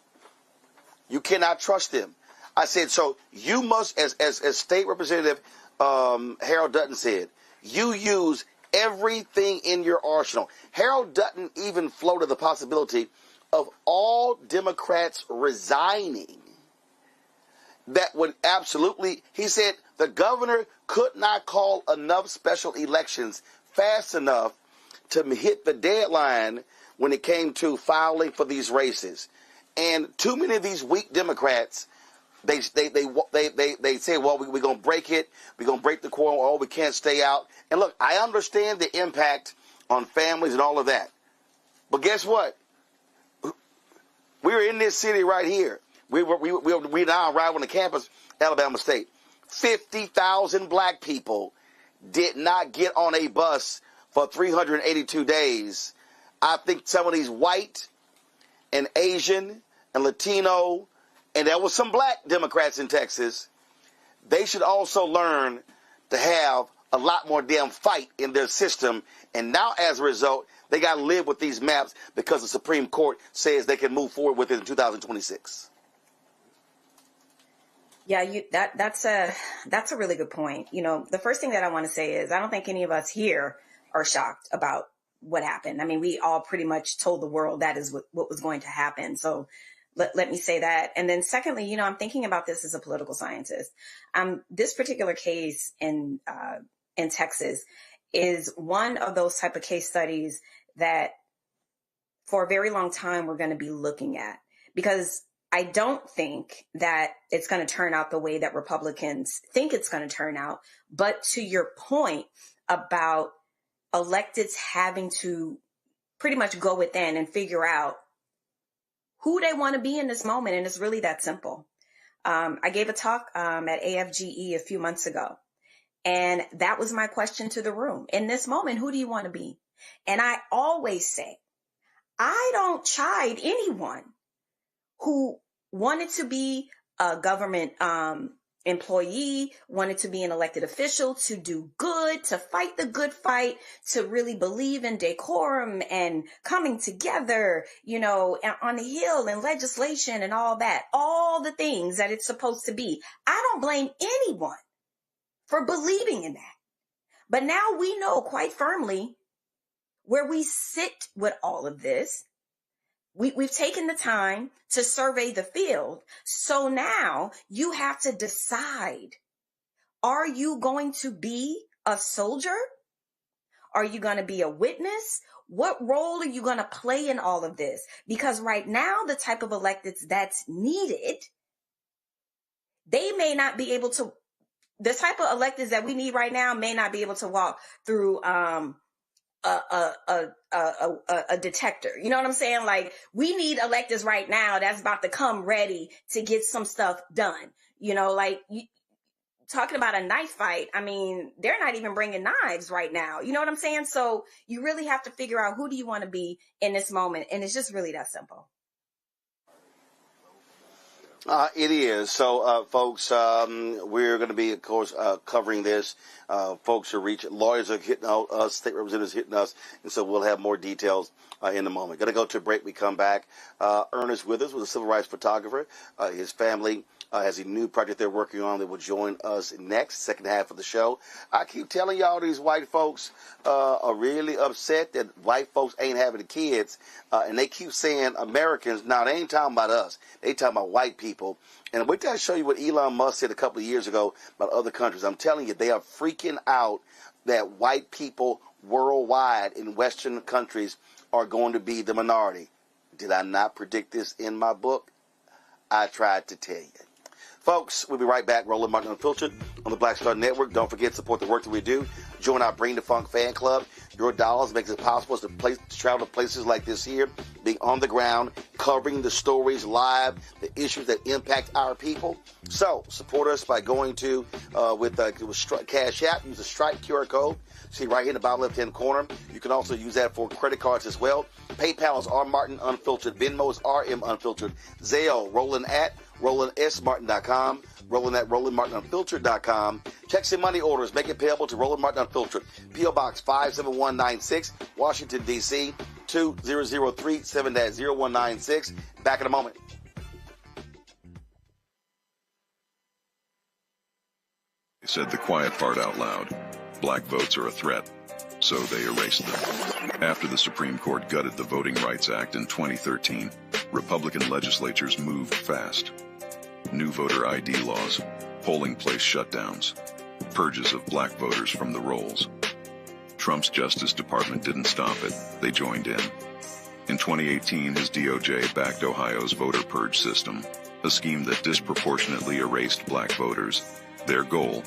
You cannot trust them. I said, so you must, as State Representative Harold Dutton said, you use everything in your arsenal. Harold Dutton even floated the possibility of all Democrats resigning. That would absolutely, he said, the governor could not call enough special elections fast enough to hit the deadline when it came to filing for these races. And too many of these weak Democrats, they say, well, we're going to break it. We're going to break the quorum. Oh, we can't stay out. And look, I understand the impact on families and all of that. But guess what? We're in this city right here. We now arrived on the campus, Alabama State. 50,000 black people did not get on a bus for 382 days. I think some of these white and Asian and Latino, and there was some black Democrats in Texas, they should also learn to have a lot more damn fight in their system. And now, as a result, they got to live with these maps because the Supreme Court says they can move forward with it in 2026. Yeah, that's a really good point. You know, the first thing that I want to say is I don't think any of us here are shocked about what happened. I mean, we all pretty much told the world that is what was going to happen. So let me say that. And then secondly, you know, I'm thinking about this as a political scientist. This particular case in Texas is one of those type of case studies that for a very long time we're going to be looking at, because I don't think that it's going to turn out the way that Republicans think it's going to turn out. But to your point about electeds having to pretty much go within and figure out who they want to be in this moment. And it's really that simple. I gave a talk at AFGE a few months ago, and that was my question to the room. In this moment, who do you want to be? And I always say, I don't chide anyone who wanted to be a government employee, wanted to be an elected official, to do good, to fight the good fight, to really believe in decorum and coming together, you know, on the Hill and legislation and all that, all the things that it's supposed to be. I don't blame anyone for believing in that. But now we know quite firmly where we sit with all of this. We've taken the time to survey the field. So now you have to decide, are you going to be a soldier? Are you going to be a witness? What role are you going to play in all of this? Because right now, the type of electeds that's needed, they may not be able to, the type of electeds that we need right now may not be able to walk through, a detector. You know what I'm saying? Like, we need electeds right now that's about to come ready to get some stuff done. You know, like talking about a knife fight. I mean, they're not even bringing knives right now. You know what I'm saying? So you really have to figure out who do you want to be in this moment. And it's just really that simple. It is. So, folks, we're going to be, of course, covering this. Folks are reaching, lawyers are hitting us, state representatives hitting us, and so we'll have more details in a moment. Going to go to a break. We come back. Ernest Withers was a civil rights photographer. His family has a new project they're working on that will join us next, second half of the show. I keep telling y'all these white folks are really upset that white folks ain't having the kids, and they keep saying Americans. Now, they ain't talking about us. They talking about white people. And wait till I show you what Elon Musk said a couple of years ago about other countries. I'm telling you, they are freaking out that white people worldwide in Western countries are going to be the minority. Did I not predict this in my book? I tried to tell you. Folks, we'll be right back. Roland Martin Unfiltered on the Black Star Network. Don't forget to support the work that we do. Join our Bring the Funk fan club. Your dollars makes it possible to travel to places like this here, being on the ground, covering the stories live, the issues that impact our people. So support us by going to with Cash App. Use the Stripe QR code. See right here in the bottom left-hand corner. You can also use that for credit cards as well. PayPal is R Martin Unfiltered. Venmo is RM Unfiltered. Zelle, Roland at RolandSMartin.com. Roland at RolandMartinUnfiltered.com. Checks and money orders. Make it payable to Roland Martin Unfiltered. P.O. Box 57196, Washington, D.C. 20037 7-0196. Back in a moment. They said the quiet part out loud. Black votes are a threat, so they erased them. After the Supreme Court gutted the Voting Rights Act in 2013, Republican legislatures moved fast. New voter ID laws, polling place shutdowns, purges of black voters from the rolls. Trump's Justice Department didn't stop it, they joined in. In 2018, his DOJ backed Ohio's voter purge system, a scheme that disproportionately erased black voters. Their goal,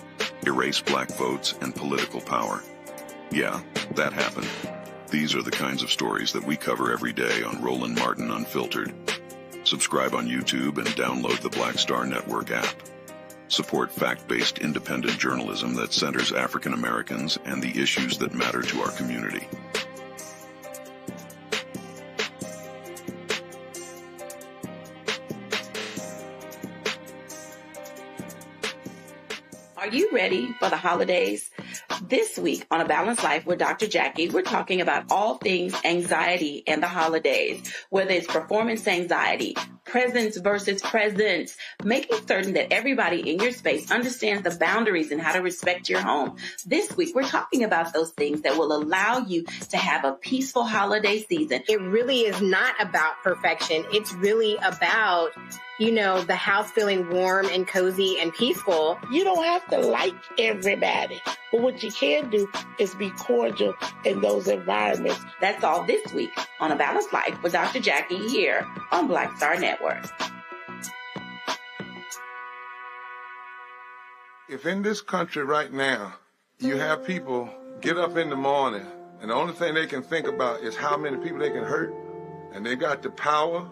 erase black votes and political power. Yeah, that happened. These are the kinds of stories that we cover every day on Roland Martin Unfiltered. Subscribe on YouTube and download the Black Star Network app. Support fact-based independent journalism that centers African Americans and the issues that matter to our community. Are you ready for the holidays? This week on A Balanced Life with Dr. Jackie, we're talking about all things anxiety and the holidays, whether it's performance anxiety, presence versus presence, making certain that everybody in your space understands the boundaries and how to respect your home. This week, we're talking about those things that will allow you to have a peaceful holiday season. It really is not about perfection. It's really about, the house feeling warm and cozy and peaceful. You don't have to like everybody, but what you can do is be cordial in those environments. That's all this week on A Balanced Life with Dr. Jackie here on Black Star Network. If in this country right now, you have people get up in the morning and the only thing they can think about is how many people they can hurt, and they got the power,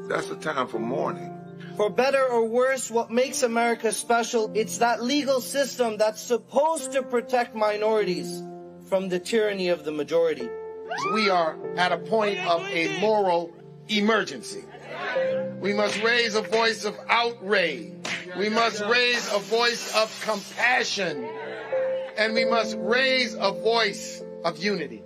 that's the time for mourning. For better or worse, what makes America special, it's that legal system that's supposed to protect minorities from the tyranny of the majority. We are at a point of a moral emergency. We must raise a voice of outrage. We must raise a voice of compassion. And we must raise a voice of unity.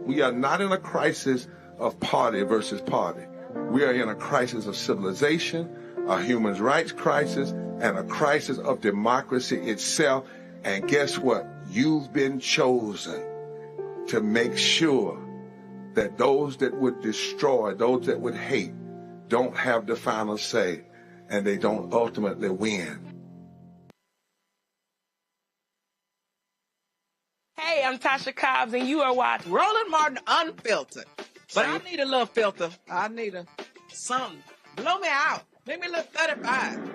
We are not in a crisis of party versus party. We are in a crisis of civilization, a human rights crisis, and a crisis of democracy itself. And guess what? You've been chosen to make sure that those that would destroy, those that would hate, don't have the final say, and they don't ultimately win. Hey, I'm Tasha Cobbs, and you are watching Roland Martin Unfiltered. But I need a little filter. I need something. Blow me out. Make me look 35.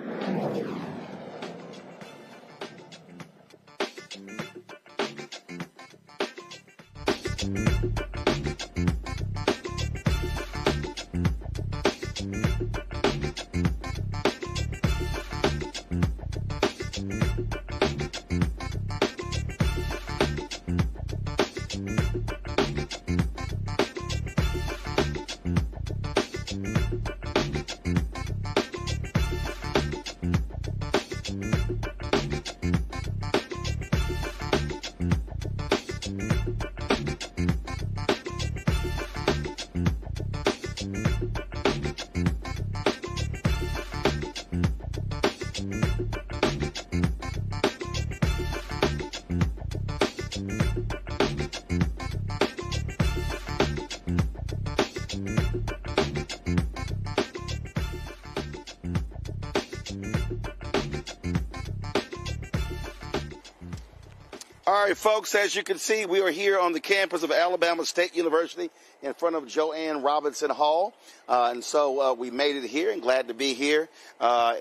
All right, folks, as you can see, we are here on the campus of Alabama State University in front of Joanne Robinson Hall. And so we made it here and glad to be here. I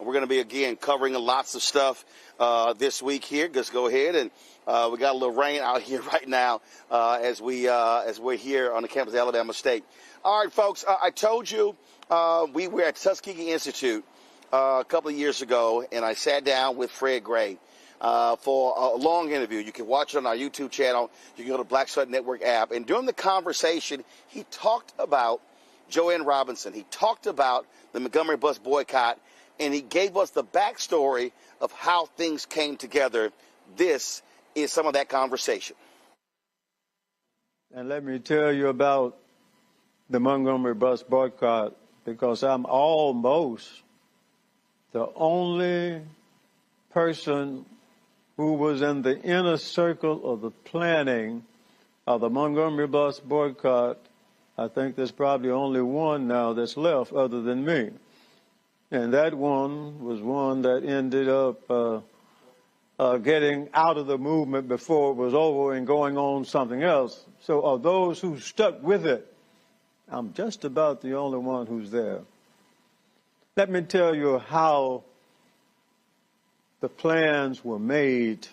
We're going to be, again, covering lots of stuff this week here. Just go ahead, and we got a little rain out here right now as we're here on the campus of Alabama State. All right, folks, I told you we were at Tuskegee Institute a couple of years ago, and I sat down with Fred Gray for a long interview. You can watch it on our YouTube channel. You can go to Black Sweat Network app. And during the conversation, he talked about Joanne Robinson. He talked about the Montgomery Bus Boycott, and he gave us the backstory of how things came together. This is some of that conversation. And let me tell you about the Montgomery Bus Boycott, because I'm almost the only person who was in the inner circle of the planning of the Montgomery Bus Boycott. I think there's probably only one now that's left other than me. And that one was one that ended up getting out of the movement before it was over and going on something else. So of those who stuck with it, I'm just about the only one who's there. Let me tell you how the plans were made.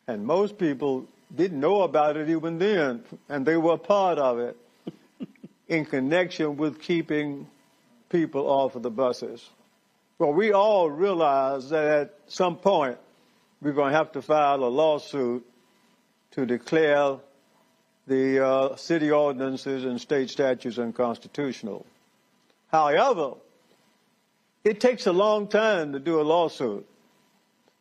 And most people didn't know about it even then, and they were part of it in connection with keeping people off of the buses. Well, we all realized that at some point we're going to have to file a lawsuit to declare the city ordinances and state statutes unconstitutional. However, it takes a long time to do a lawsuit.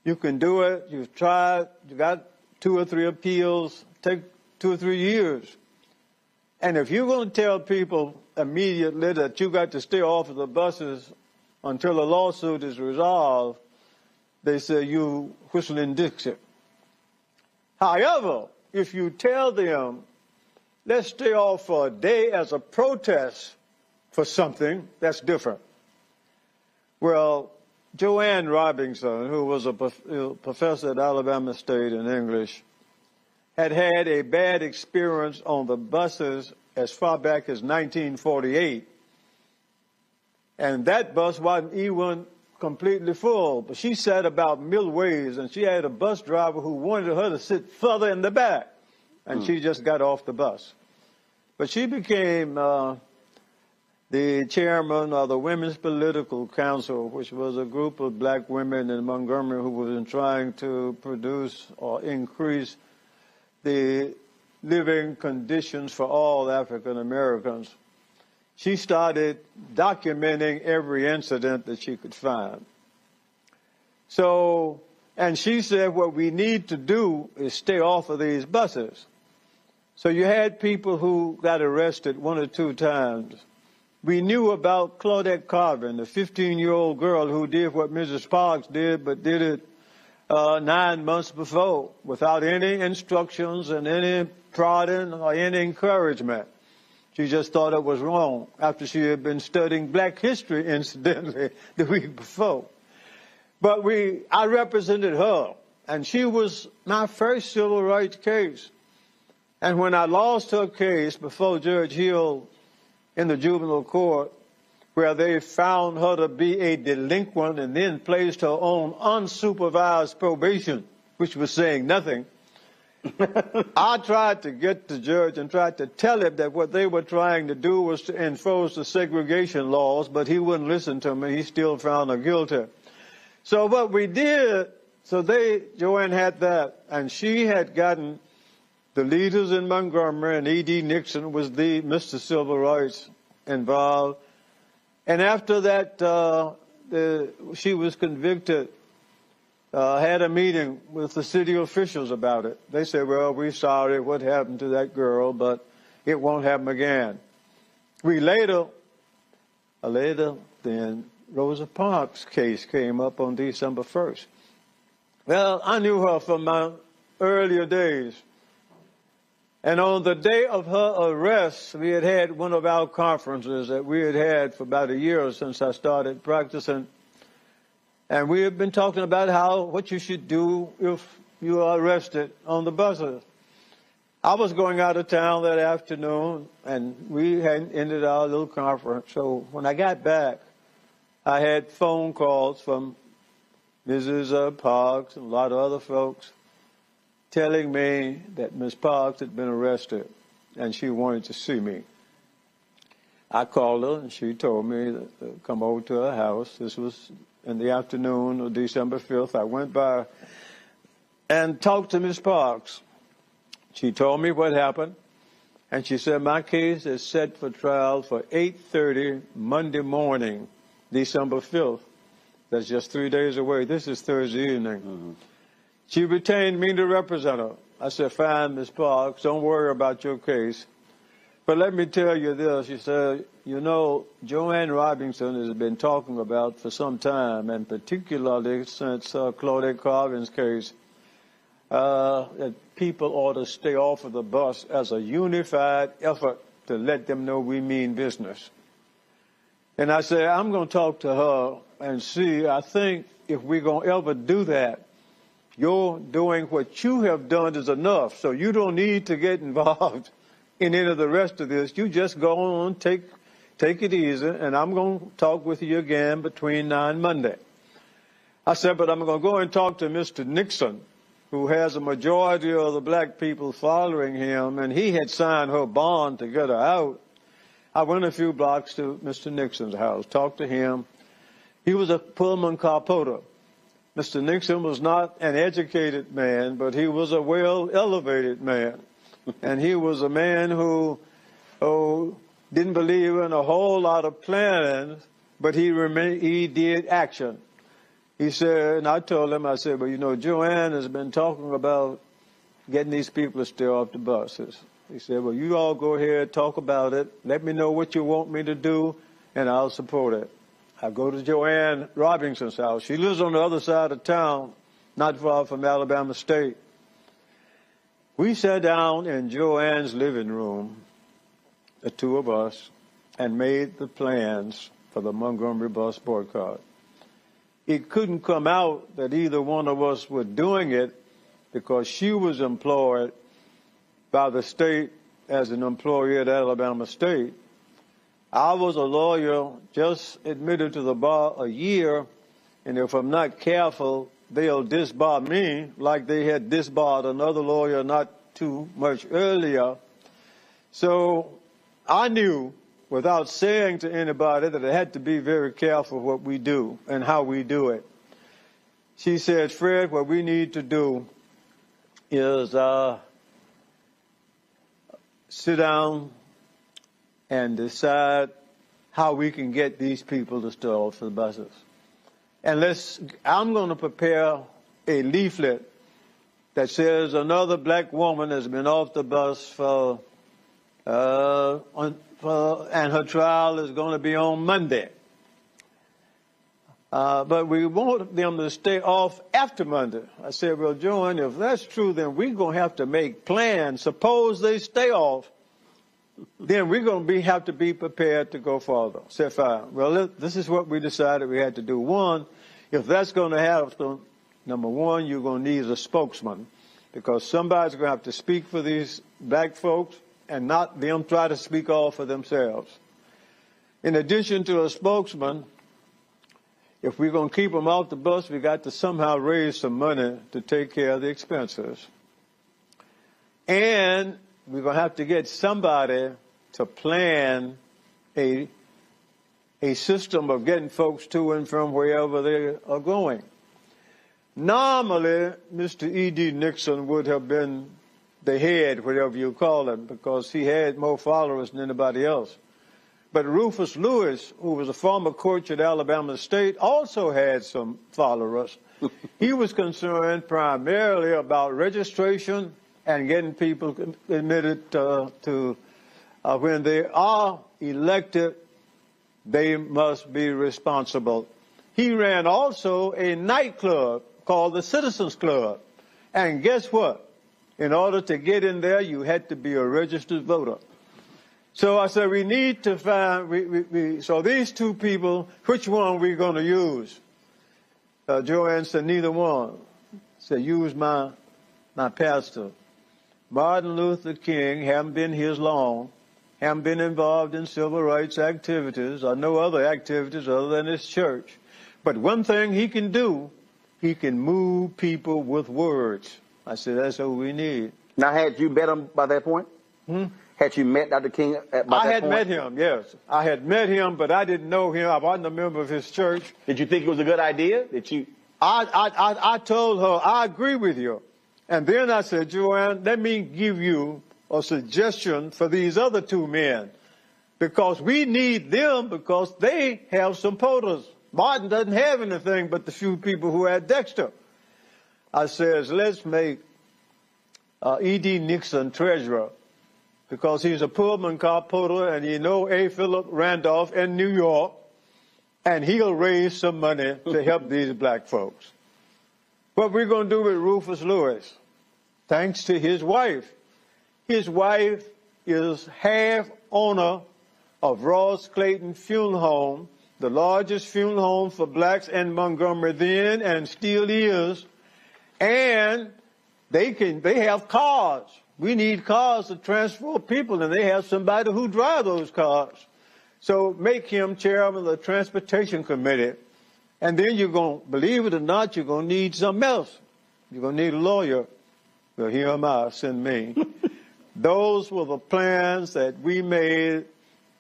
You can do it, you've tried, you got 2 or 3 appeals, take 2 or 3 years. And if you're going to tell people immediately that you got to stay off of the buses until a lawsuit is resolved, they say you whistling Dixie. However, if you tell them, let's stay off for a day as a protest for something, that's different. Well, Joanne Robinson, who was a professor at Alabama State in English, had had a bad experience on the buses as far back as 1948. And that bus wasn't even completely full, but she sat about midways, and she had a bus driver who wanted her to sit further in the back, and she just got off the bus. But she became the chairman of the Women's Political Council, which was a group of black women in Montgomery who was trying to produce or increase the living conditions for all African Americans. She started documenting every incident that she could find. So, and she said what we need to do is stay off of these buses. So you had people who got arrested 1 or 2 times. We knew about Claudette Carvin, the 15-year-old girl who did what Mrs. Parks did, but did it 9 months before without any instructions and any prodding or any encouragement. She just thought it was wrong after she had been studying black history, incidentally, the week before. But I represented her, and she was my first civil rights case. And when I lost her case before Judge Hill in the juvenile court, where they found her to be a delinquent and then placed her on unsupervised probation, which was saying nothing, I tried to get the judge and tried to tell him that what they were trying to do was to enforce the segregation laws, but he wouldn't listen to me. He still found her guilty. So what we did, Joanne had that, and she had gotten the leaders in Montgomery, and E.D. Nixon was the Mr. Civil Rights involved. And after that, she was convicted. Had a meeting with the city officials about it. They said, well, we're sorry what happened to that girl, but it won't happen again. Later, then Rosa Parks' case came up on December 1st. Well, I knew her from my earlier days. And on the day of her arrest, we had had one of our conferences that we had had for about a year since I started practicing. And we have been talking about what you should do if you are arrested on the buses. I was going out of town that afternoon, and we hadn't ended our little conference. So when I got back, I had phone calls from Mrs. Parks and a lot of other folks telling me that Miss Parks had been arrested and she wanted to see me. I called her and she told me to come over to her house. This was in the afternoon of December 5th. I went by and talked to Miss Parks. She told me what happened, and she said my case is set for trial for 8:30 Monday morning, December 5th. That's just 3 days away. This is Thursday evening. Mm-hmm. She retained me to represent her. I said, fine, Miss Parks, don't worry about your case. But let me tell you this. She said, you know, Joanne Robinson has been talking about for some time, and particularly since Claudette Carvin's case, that people ought to stay off of the bus as a unified effort to let them know we mean business. And I said, I'm going to talk to her and see. I think if we're going to ever do that, you're doing what you have done is enough. So you don't need to get involved in any of the rest of this. You just go on, take it easy, and I'm going to talk with you again between now and Monday. I said, but I'm going to go and talk to Mr. Nixon, who has a majority of the black people following him, and he had signed her bond to get her out. I went a few blocks to Mr. Nixon's house, talked to him. He was a Pullman car porter. Mr. Nixon was not an educated man, but he was a well-elevated man. And he was a man who didn't believe in a whole lot of plans, but he did action. He said, and I told him, I said, well, you know, Joanne has been talking about getting these people to stay off the buses. He said, well, you all go ahead, talk about it. Let me know what you want me to do, and I'll support it. I go to Joanne Robinson's house. She lives on the other side of town, not far from Alabama State. We sat down in Joanne's living room, the two of us, and made the plans for the Montgomery Bus Boycott. It couldn't come out that either one of us were doing it because she was employed by the state as an employee at Alabama State. I was a lawyer, just admitted to the bar a year, and if I'm not careful, they'll disbar me like they had disbarred another lawyer not too much earlier. So I knew, without saying to anybody, that I had to be very careful what we do and how we do it. She said, Fred, what we need to do is sit down and decide how we can get these people to stay off the buses. And I'm going to prepare a leaflet that says another black woman has been off the bus and her trial is going to be on Monday. But we want them to stay off after Monday. I said, well, Joan, if that's true, then we're going to have to make plans. Suppose they stay off, then we're going to have to be prepared to go further. I said, fine. Well, this is what we decided we had to do. One, if that's going to happen, number one, you're going to need a spokesman, because somebody's going to have to speak for these black folks and not them try to speak all for themselves. In addition to a spokesman, if we're going to keep them off the bus, we got to somehow raise some money to take care of the expenses. And we're going to have to get somebody to plan a system of getting folks to and from wherever they are going. Normally, Mr. E.D. Nixon would have been the head, whatever you call him, because he had more followers than anybody else. But Rufus Lewis, who was a former coach at Alabama State, also had some followers. He was concerned primarily about registration and getting people admitted to when they are elected, they must be responsible. He ran also a nightclub called the Citizens Club. And guess what? In order to get in there, you had to be a registered voter. So I said, we need to find, so these two people, which one are we going to use? Joanne said, neither one. I said, use my pastor. Martin Luther King, haven't been here long, haven't been involved in civil rights activities or no other activities other than his church. But one thing he can do, he can move people with words. I said, that's what we need. Now, had you met him by that point? Had you met Dr. King by that point? I had met him, yes. I had met him, but I didn't know him. I wasn't a member of his church. Did you think it was a good idea? Did you? I told her, I agree with you. And then I said, Joanne, let me give you a suggestion for these other two men, because we need them because they have supporters. Martin doesn't have anything but the few people who had Dexter. I says, let's make E.D. Nixon treasurer, because he's a Pullman car puller and you know A. Philip Randolph in New York, and he'll raise some money to help these black folks. What we're going to do with Rufus Lewis, thanks to his wife. His wife is half owner of Ross Clayton Funeral Home, the largest funeral home for blacks in Montgomery then and still is. And they have cars. We need cars to transport people, and they have somebody who drives those cars. So make him chairman of the Transportation Committee. And then you're going to, believe it or not, you're going to need something else. You're going to need a lawyer. Well, here am I, send me. Those were the plans that we made.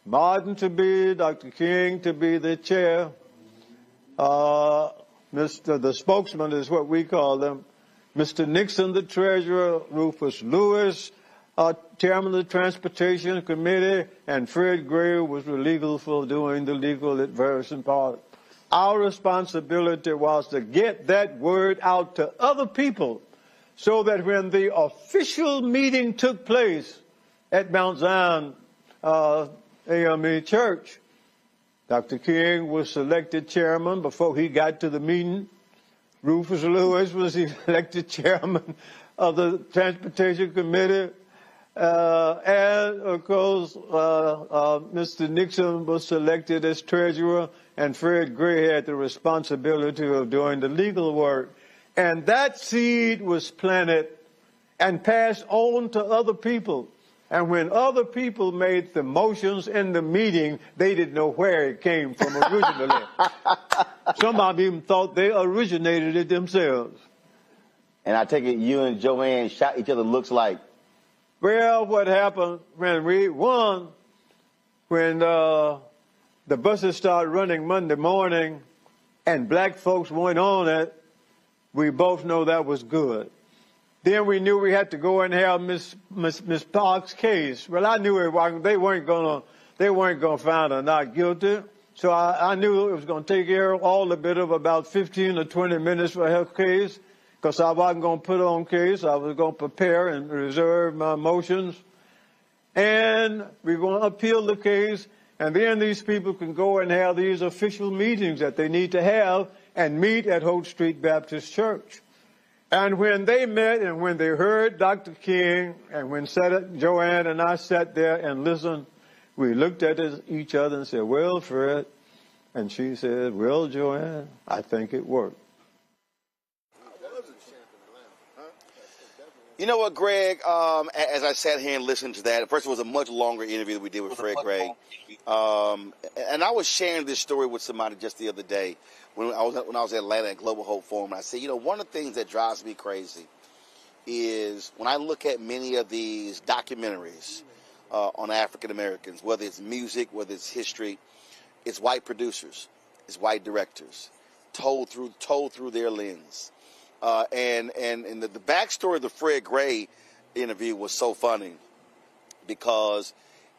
Martin to be, Dr. King to be the chair. The spokesman is what we call them. Mr. Nixon, the treasurer. Rufus Lewis, chairman of the Transportation Committee. And Fred Gray was legal for doing the legal advice part. Our responsibility was to get that word out to other people, so that when the official meeting took place at Mount Zion AME Church, Dr. King was selected chairman before he got to the meeting. Rufus Lewis was elected chairman of the Transportation Committee. And, of course, Mr. Nixon was selected as treasurer, and Fred Gray had the responsibility of doing the legal work. And that seed was planted and passed on to other people. And when other people made the motions in the meeting, they didn't know where it came from originally. Some of them even thought they originated it themselves. And I take it you and Joanne shot each other looks like? Well, what happened when we won, when the buses started running Monday morning and black folks weren't on it, we both know that was good. Then we knew we had to go and have Miss Park's case. Well, I knew they weren't gonna find her not guilty. So I knew it was gonna take care of all a bit of about 15 or 20 minutes for her case, because I wasn't gonna put on case. I was gonna prepare and reserve my motions. And we're gonna appeal the case, and then these people can go and have these official meetings that they need to have and meet at Holt Street Baptist Church. And when they met and when they heard Dr. King, and when Joanne and I sat there and listened, we looked at each other and said, well, Fred, and she said, well, Joanne, I think it worked. You know what, Greg, as I sat here and listened to that, first it was a much longer interview that we did with Fred Gray. And I was sharing this story with somebody just the other day when I was at Atlanta at Global Hope Forum. And I said, one of the things that drives me crazy is when I look at many of these documentaries on African Americans, whether it's music, whether it's history, it's white producers, it's white directors, told through their lens. And the backstory of the Fred Gray interview was so funny because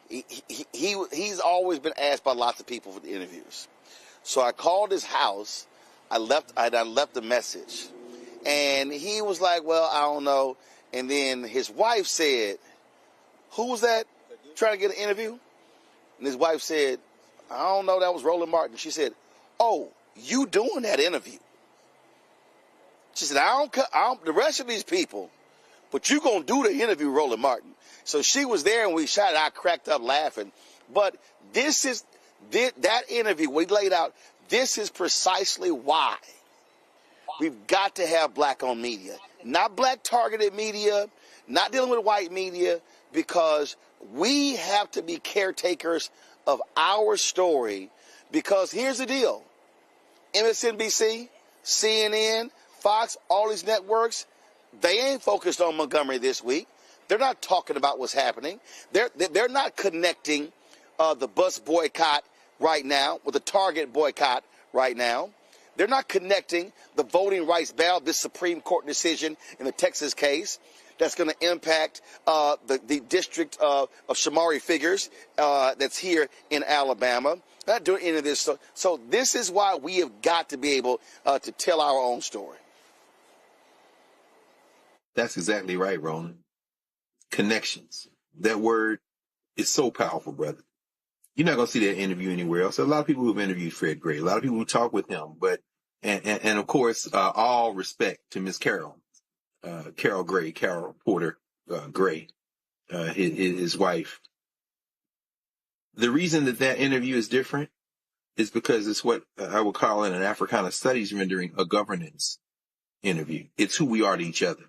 he's always been asked by lots of people for the interviews. So I called his house. I left a message, and he was like, "Well, I don't know." And then his wife said, "Who was that trying to get an interview?" And his wife said, "I don't know. That was Roland Martin." She said, "Oh, you doing that interview?" She said, I don't the rest of these people, but you going to do the interview, Roland Martin. So she was there and we shot it. I cracked up laughing. But that interview we laid out, this is precisely why we've got to have black-owned media. Not black-targeted media, not dealing with white media, because We have to be caretakers of our story, because here's the deal. MSNBC, CNN, Fox, all these networks, they ain't focused on Montgomery this week. They're not talking about what's happening. They're not connecting the bus boycott right now with the Target boycott right now. They're not connecting the voting rights battle, this Supreme Court decision in the Texas case that's going to impact the district of Shamari Figures that's here in Alabama. Not doing any of this. So this is why we have got to be able to tell our own story. That's exactly right, Roland. Connections. That word is so powerful, brother. You're not going to see that interview anywhere else. A lot of people who've interviewed Fred Gray, a lot of people who talk with him, but, and of course, all respect to Miss Carol, Carol Porter Gray, his wife. The reason that interview is different is because it's what I would call in an Africana studies rendering a governance interview. It's who we are to each other.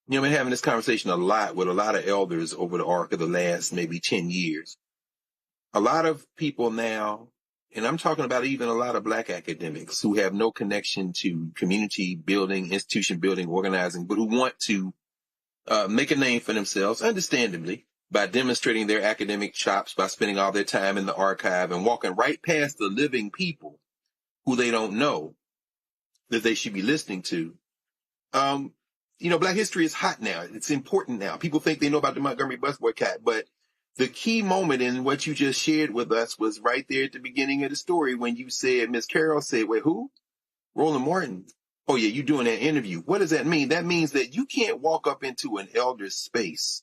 You know, I've been having this conversation a lot with a lot of elders over the arc of the last maybe 10 years. A lot of people now, and I'm talking about even a lot of black academics who have no connection to community building, institution building, organizing, but who want to make a name for themselves, understandably, by demonstrating their academic chops, by spending all their time in the archive and walking right past the living people who they don't know that they should be listening to. You know, black history is hot now. It's important now. People think they know about the Montgomery Bus Boycott, but the key moment in what you just shared with us was right there at the beginning of the story when you said, Miss Carol said, wait, who? Roland Martin. Oh, yeah, you're doing that interview. What does that mean? That means that you can't walk up into an elder's space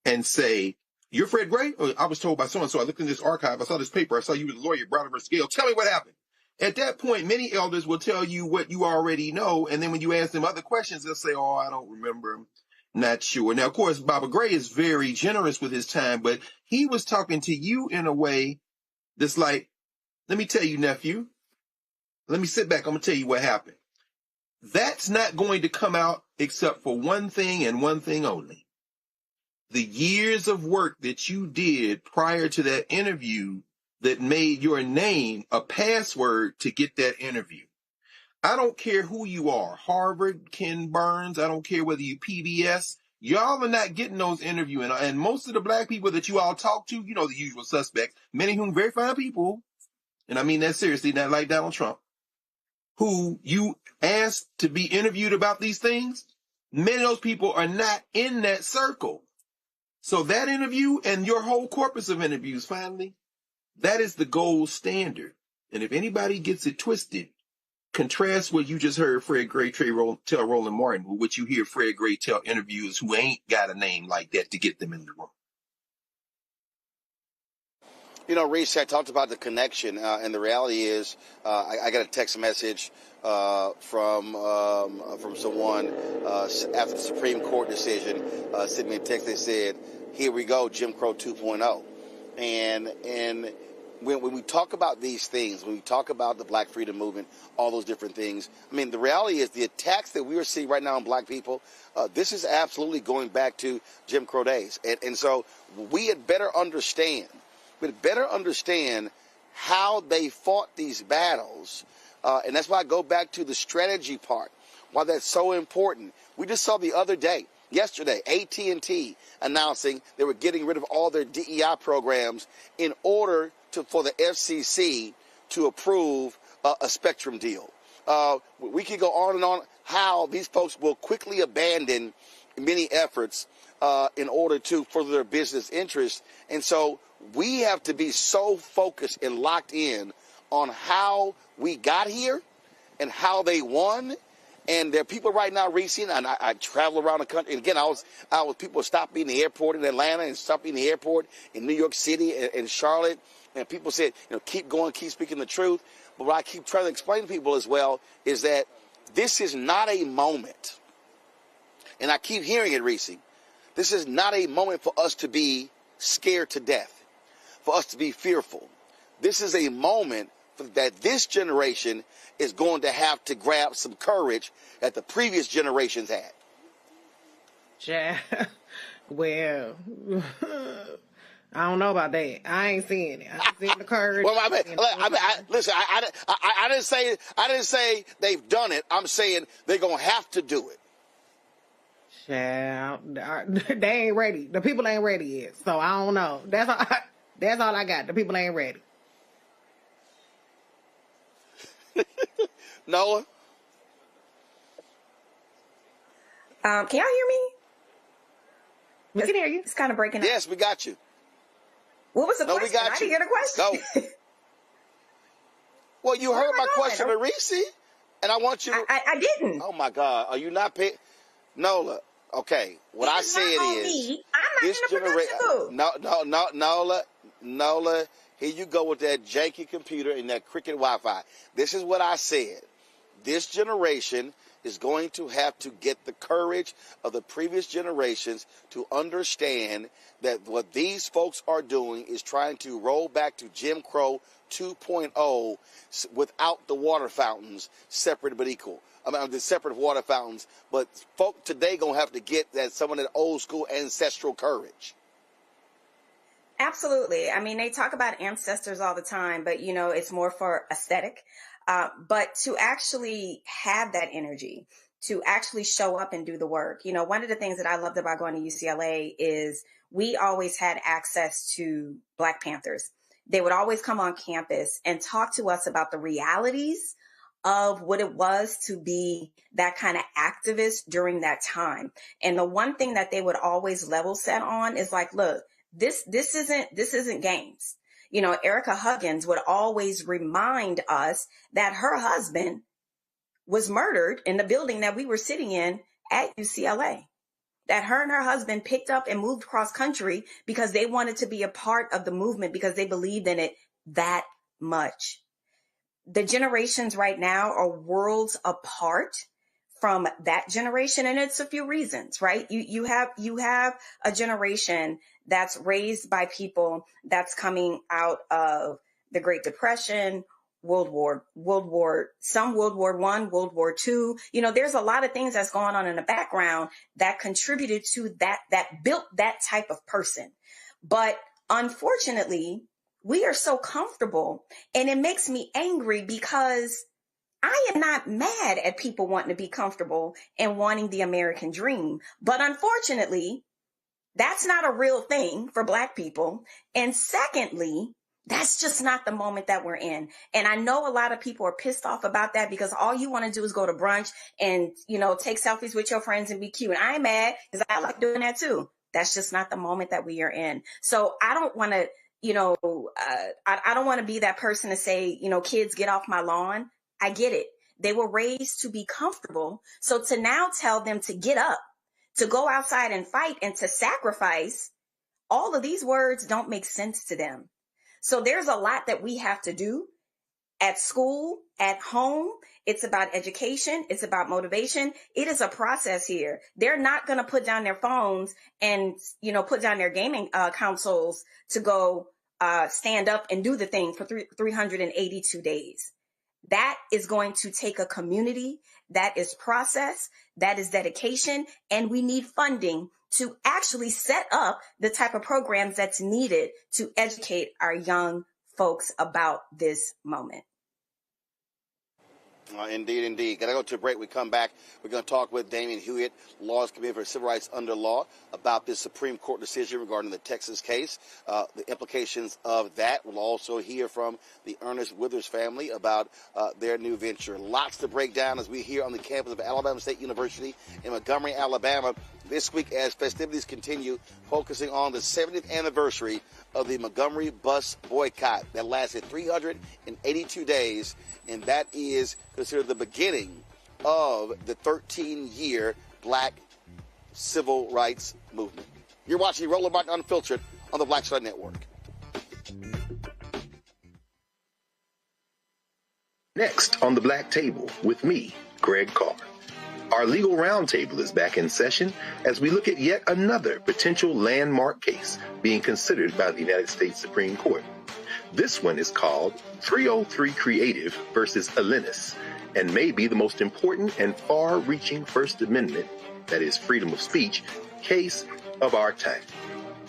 and say, you're Fred Gray? Oh, I was told by so-and-so. I looked in this archive. I saw this paper. I saw you were the lawyer, brought over scale. Tell me what happened. At that point, many elders will tell you what you already know. And then when you ask them other questions, they'll say, oh, I don't remember. Not sure. Now, of course, Baba Gray is very generous with his time, but he was talking to you in a way that's like, let me tell you, nephew, let me sit back. I'm going to tell you what happened. That's not going to come out except for one thing and one thing only. The years of work that you did prior to that interview that made your name a password to get that interview. I don't care who you are, Harvard, Ken Burns, I don't care whether you PBS, y'all are not getting those interviews. And most of the black people that you all talk to, you know, the usual suspects, many of whom very fine people, and I mean that seriously, not like Donald Trump, who you asked to be interviewed about these things, many of those people are not in that circle. So that interview and your whole corpus of interviews, finally, that is the gold standard. And if anybody gets it twisted, contrast what you just heard Fred Gray tell Roland Martin, with what you hear Fred Gray tell interviewers who ain't got a name like that to get them in the room. You know, Reese, I talked about the connection, and the reality is I got a text message from someone after the Supreme Court decision, sent me a text. They said, here we go, Jim Crow 2.0. And when we talk about these things, when we talk about the Black Freedom Movement, all those different things, I mean, the reality is the attacks that we are seeing right now on black people, this is absolutely going back to Jim Crow days. And so we had better understand how they fought these battles. And that's why I go back to the strategy part, why that's so important. We just saw the other day, yesterday, AT&T announcing they were getting rid of all their DEI programs in order for the FCC to approve a spectrum deal. We could go on and on how these folks will quickly abandon many efforts in order to further their business interests. And so we have to be so focused and locked in on how we got here and how they won. And there are people right now, Reese, and I travel around the country. And again, people stopped me in the airport in Atlanta and stopped me in the airport in New York City and Charlotte. And people said, you know, keep going, keep speaking the truth. But what I keep trying to explain to people as well is that this is not a moment. And I keep hearing it, Reese. This is not a moment for us to be scared to death, for us to be fearful. This is a moment that this generation is going to have to grab some courage that the previous generations had. Well, I don't know about that. I ain't seeing it. I ain't seeing the courage. Well, listen. I didn't say they've done it. I'm saying they're gonna have to do it. Child, they ain't ready. The people ain't ready yet. So I don't know. That's all I got. The people ain't ready. Noah? Can y'all hear me? We can hear you. It's kind of breaking up. Yes, we got you. What was the question? We got I didn't hear the question. Go. Well, you heard my question to Reese, and I want you to... I didn't. Oh, my God. Are you not paying... Nola, okay. What I said is... I'm not in a production booth. Nola, here you go with that janky computer and that cricket Wi-Fi. This is what I said. This generation is going to have to get the courage of the previous generations to understand that what these folks are doing is trying to roll back to Jim Crow 2.0 without the water fountains, separate but equal. I mean, the separate water fountains, but folk today going to have to get some of that old school ancestral courage. Absolutely. I mean, they talk about ancestors all the time, but, it's more for aesthetic. But to actually have that energy, to actually show up and do the work. One of the things that I loved about going to UCLA is we always had access to Black Panthers. They would always come on campus and talk to us about the realities of what it was to be that kind of activist during that time. And the one thing that they would always level set on is like, look, this isn't games. Erica Huggins would always remind us that her husband was murdered in the building that we were sitting in at UCLA, that her and her husband picked up and moved cross country because they wanted to be a part of the movement because they believed in it that much. The generations right now are worlds apart from that generation. And it's a few reasons, right? You have a generation that's raised by people that's coming out of the Great Depression, World War I, World War II. There's a lot of things that's going on in the background that contributed to that built that type of person. But unfortunately, we are so comfortable, and it makes me angry because I am not mad at people wanting to be comfortable and wanting the American dream. But unfortunately, that's not a real thing for Black people. And secondly, that's just not the moment that we're in. And I know a lot of people are pissed off about that because all you want to do is go to brunch and, take selfies with your friends and be cute. And I'm mad because I like doing that too. That's just not the moment that we are in. So I don't want to, I don't want to be that person to say, kids, get off my lawn. I get it. They were raised to be comfortable. So to now tell them to get up, to go outside and fight and to sacrifice, all of these words don't make sense to them. So there's a lot that we have to do at school, at home. It's about education. It's about motivation. It is a process here. They're not going to put down their phones and, put down their gaming consoles to go stand up and do the thing for 382 days. That is going to take a community, that is process, that is dedication, and we need funding to actually set up the type of programs that's needed to educate our young folks about this moment. Indeed. Got to go to a break. We come back. We're going to talk with Damian Hewitt, Laws Committee for Civil Rights Under Law, about this Supreme Court decision regarding the Texas case, the implications of that. We'll also hear from the Ernest Withers family about their new venture. Lots to break down as we here on the campus of Alabama State University in Montgomery, Alabama, this week as festivities continue, focusing on the 70th anniversary of the Montgomery Bus Boycott that lasted 382 days, and that is considered the beginning of the 13-year Black civil rights movement. You're watching Roland Martin Unfiltered on the Black Star Network. Next on the Black Table with me, Greg Carr. Our legal roundtable is back in session as we look at yet another potential landmark case being considered by the United States Supreme Court. This one is called 303 Creative versus Alennis, and may be the most important and far-reaching First Amendment, that is freedom of speech, case of our time.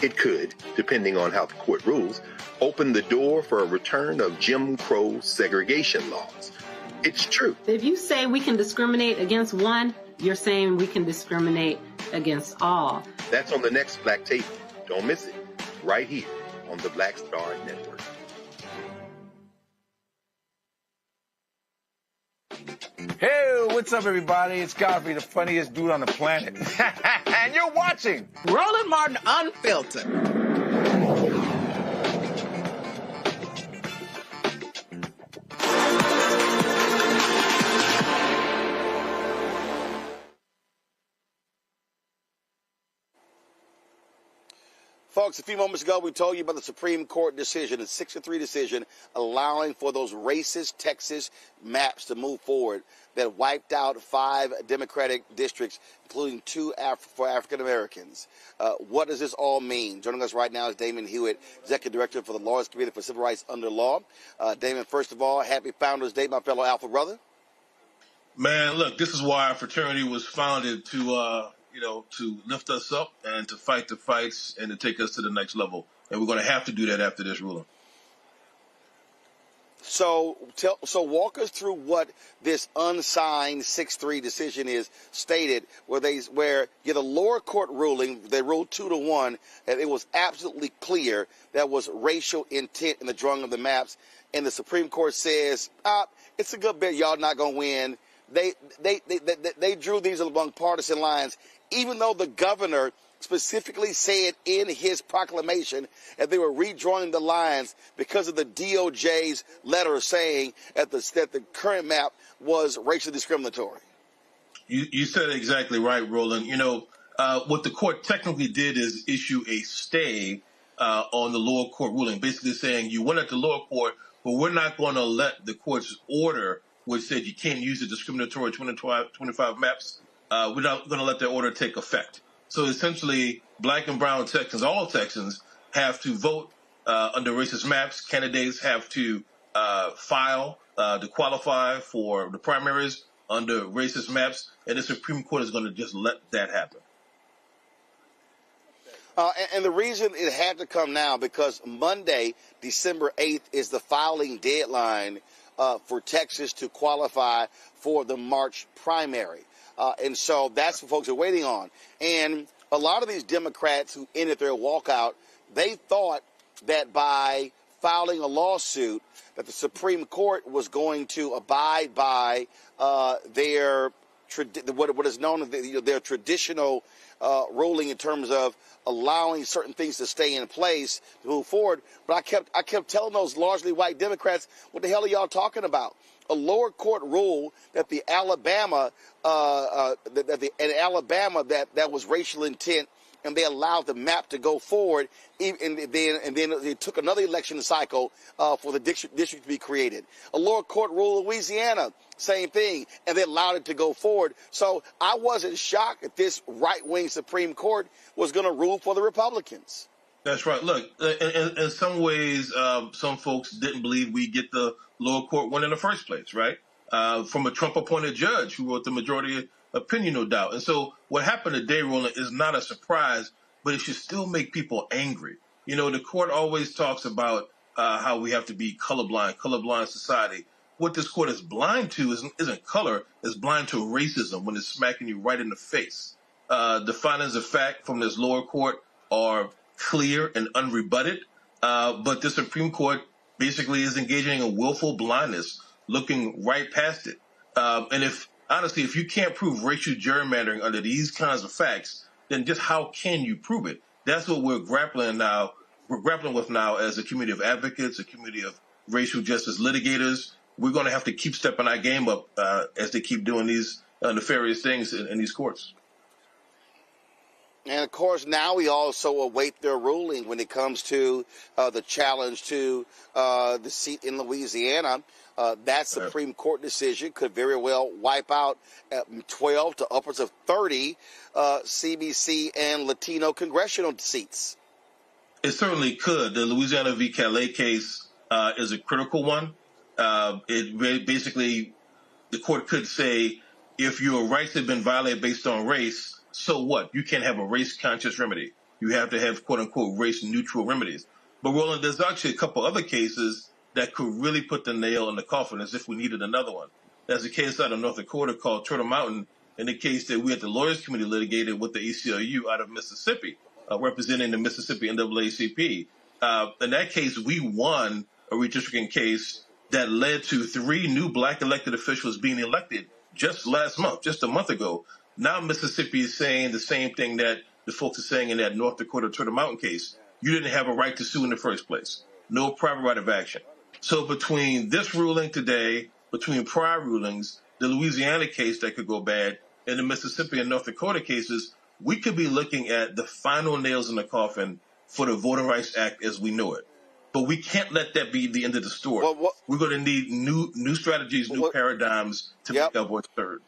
It could, depending on how the court rules, open the door for a return of Jim Crow segregation laws. It's true. If you say we can discriminate against one, you're saying we can discriminate against all. That's on the next Black Table. Don't miss it. Right here on the Black Star Network. Hey, what's up, everybody? It's Godfrey, the funniest dude on the planet. And you're watching Roland Martin Unfiltered. Folks, a few moments ago, we told you about the Supreme Court decision, a 6-3 decision, allowing for those racist Texas maps to move forward that wiped out 5 Democratic districts, including 2 for African Americans. What does this all mean? Joining us right now is Damon Hewitt, Executive Director for the Lawyers Committee for Civil Rights Under Law. Damon, first of all, happy Founders Day, my fellow Alpha brother. Man, look, this is why our fraternity was founded to lift us up and to fight the fights and to take us to the next level. And we're going to have to do that after this ruling. So walk us through what this unsigned 6-3 decision is stated, where the lower court ruling, they ruled 2-1, and it was absolutely clear that was racial intent in the drawing of the maps. And the Supreme Court says, it's a good bet y'all not going to win. They drew these along partisan lines, even though the governor specifically said in his proclamation that they were redrawing the lines because of the DOJ's letter saying that the current map was racially discriminatory. You said it exactly right, Roland. What the court technically did is issue a stay on the lower court ruling, basically saying you went at the lower court, but we're not going to let the court's order, which said you can't use the discriminatory 25 maps, we're not going to let that order take effect. So essentially, black and brown Texans, all Texans, have to vote under racist maps. Candidates have to file to qualify for the primaries under racist maps, and the Supreme Court is going to just let that happen. And the reason it had to come now, because Monday, December 8th, is the filing deadline for Texas to qualify for the March primary. And so that's what folks are waiting on. And a lot of these Democrats who ended their walkout, they thought that by filing a lawsuit that the Supreme Court was going to abide by what is known as their traditional ruling in terms of allowing certain things to stay in place to move forward. But I kept telling those largely white Democrats, what the hell are y'all talking about? A lower court rule that the Alabama that was racial intent, and they allowed the map to go forward, and then they took another election cycle for the district to be created. A lower court rule in Louisiana, same thing, and they allowed it to go forward. So I wasn't shocked that this right-wing Supreme Court was going to rule for the Republicans. That's right. Look, in some ways, some folks didn't believe we'd get the lower court one in the first place, right? From a Trump-appointed judge who wrote the majority opinion, no doubt. And so what happened today, Roland, is not a surprise, but it should still make people angry. The court always talks about how we have to be colorblind society. What this court is blind to isn't color, it's blind to racism when it's smacking you right in the face. The findings of fact from this lower court are clear and unrebutted, but the Supreme Court basically is engaging in willful blindness, looking right past it. And if you can't prove racial gerrymandering under these kinds of facts, then just how can you prove it? That's what we're grappling with now as a community of advocates, a community of racial justice litigators. We're going to have to keep stepping our game up as they keep doing these nefarious things in these courts. And, of course, now we also await their ruling when it comes to the challenge to the seat in Louisiana. That Supreme Court decision could very well wipe out 12 to upwards of 30 CBC and Latino congressional seats. It certainly could. The Louisiana v. Calais case is a critical one. Basically, the court could say if your rights have been violated based on race, so what? You can't have a race-conscious remedy. you have to have quote-unquote race-neutral remedies. But, Roland, there's actually a couple other cases that could really put the nail in the coffin as if we needed another one. There's a case out of North Dakota called Turtle Mountain, in the case that we at the Lawyers Committee litigated with the ACLU out of Mississippi, representing the Mississippi NAACP. In that case, we won a redistricting case that led to 3 new black elected officials being elected just last month, just a month ago. Now Mississippi is saying the same thing that the folks are saying in that North Dakota Turtle Mountain case. You didn't have a right to sue in the first place. No private right of action. So between this ruling today, between prior rulings, the Louisiana case that could go bad, and the Mississippi and North Dakota cases, we could be looking at the final nails in the coffin for the Voting Rights Act as we know it. But we can't let that be the end of the story. We're going to need new strategies, new paradigms to make our voice heard.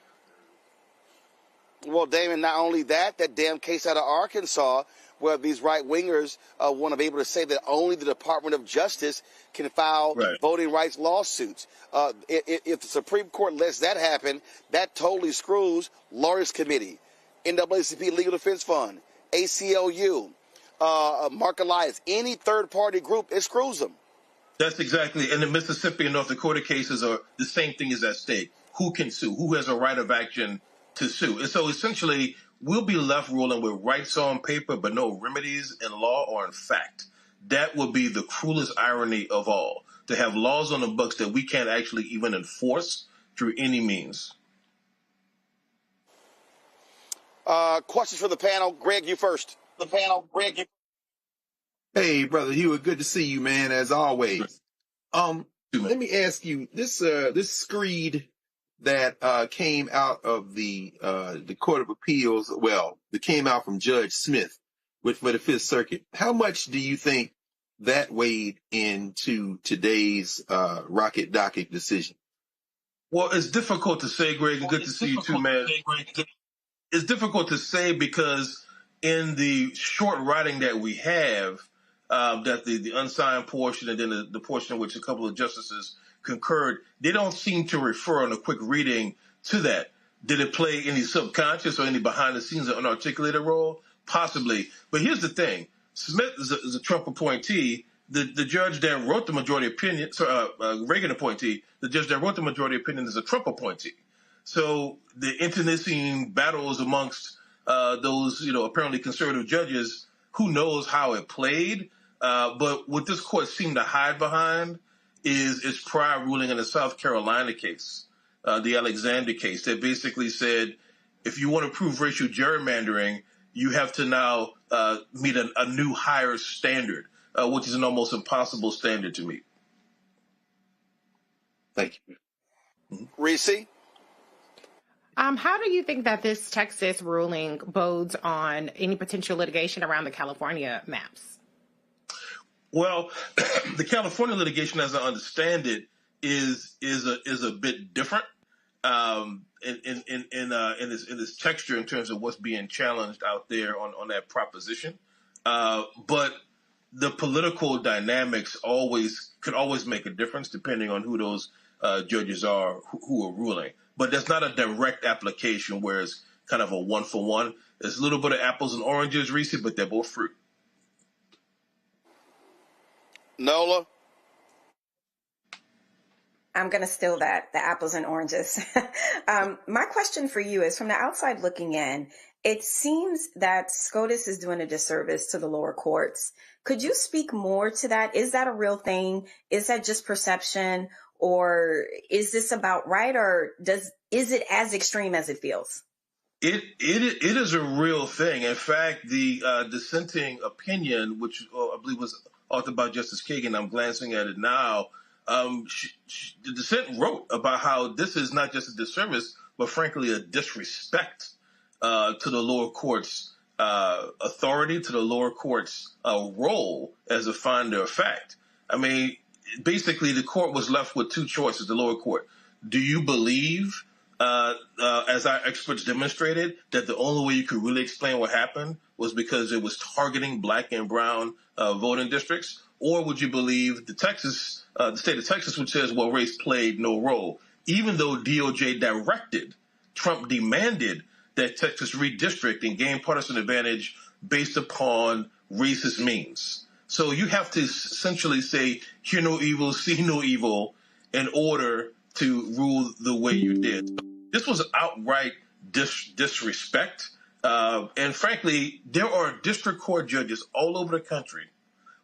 Well, Damon, not only that damn case out of Arkansas where these right-wingers want to be able to say that only the Department of Justice can file voting rights lawsuits. If the Supreme Court lets that happen, that totally screws Lawyers Committee, NAACP Legal Defense Fund, ACLU, Mark Elias, any third-party group, it screws them. That's exactly, and the Mississippi and North Dakota cases are the same thing is at stake. Who can sue? Who has a right of action to sue? And so essentially, we'll be left rolling with rights on paper, but no remedies in law or in fact. That would be the cruelest irony of all, to have laws on the books that we can't actually even enforce through any means. Questions for the panel. Greg, you first. Hey, Brother Hewitt, good to see you, man, as always. Let me ask you, this screed that came out of the Court of Appeals, that came out from Judge Smith for the Fifth Circuit, how much do you think that weighed into today's Rocket Docket decision? Well, it's difficult to say, Greg, and good to see you too, man. It's difficult to say because in the short writing that we have, that the unsigned portion and then the portion in which a couple of justices concurred, they don't seem to refer on a quick reading to that. Did it play any subconscious or any behind-the-scenes or unarticulated role? Possibly. But here's the thing. Smith is a Trump appointee. The judge that wrote the majority opinion, Reagan appointee, the judge that wrote the majority opinion is a Trump appointee. So the internecine battles amongst those, apparently conservative judges, who knows how it played. But what this court seemed to hide behind is its prior ruling in the South Carolina case, the Alexander case, that basically said, if you want to prove racial gerrymandering, you have to now meet a new higher standard, which is an almost impossible standard to meet. Thank you. Reese? How do you think that this Texas ruling bodes on any potential litigation around the California maps? Well, the California litigation, as I understand it, is a bit different in its texture in terms of what's being challenged out there on that proposition. But the political dynamics could always make a difference depending on who those judges are who are ruling. But there's not a direct application where it's kind of a one-for-one. There's a little bit of apples and oranges, Reese, but they're both fruit. Nola? I'm going to steal that, the apples and oranges. My question for you is, from the outside looking in, it seems that SCOTUS is doing a disservice to the lower courts. Could you speak more to that? Is that a real thing? Is that just perception? Or is this about right? Or is it as extreme as it feels? It is a real thing. In fact, the dissenting opinion, which I believe was authored by Justice Kagan, I'm glancing at it now, the dissent wrote about how this is not just a disservice, but frankly a disrespect to the lower court's authority, to the lower court's role as a finder of fact. I mean, basically the court was left with two choices, the lower court. Do you believe, as our experts demonstrated, that the only way you could really explain what happened was because it was targeting black and brown voting districts? Or would you believe the state of Texas, which says, well, race played no role, even though DOJ directed, Trump demanded that Texas redistrict and gain partisan advantage based upon racist means. So you have to essentially say, hear no evil, see no evil, in order to rule the way you did. This was outright disrespect. And frankly, there are district court judges all over the country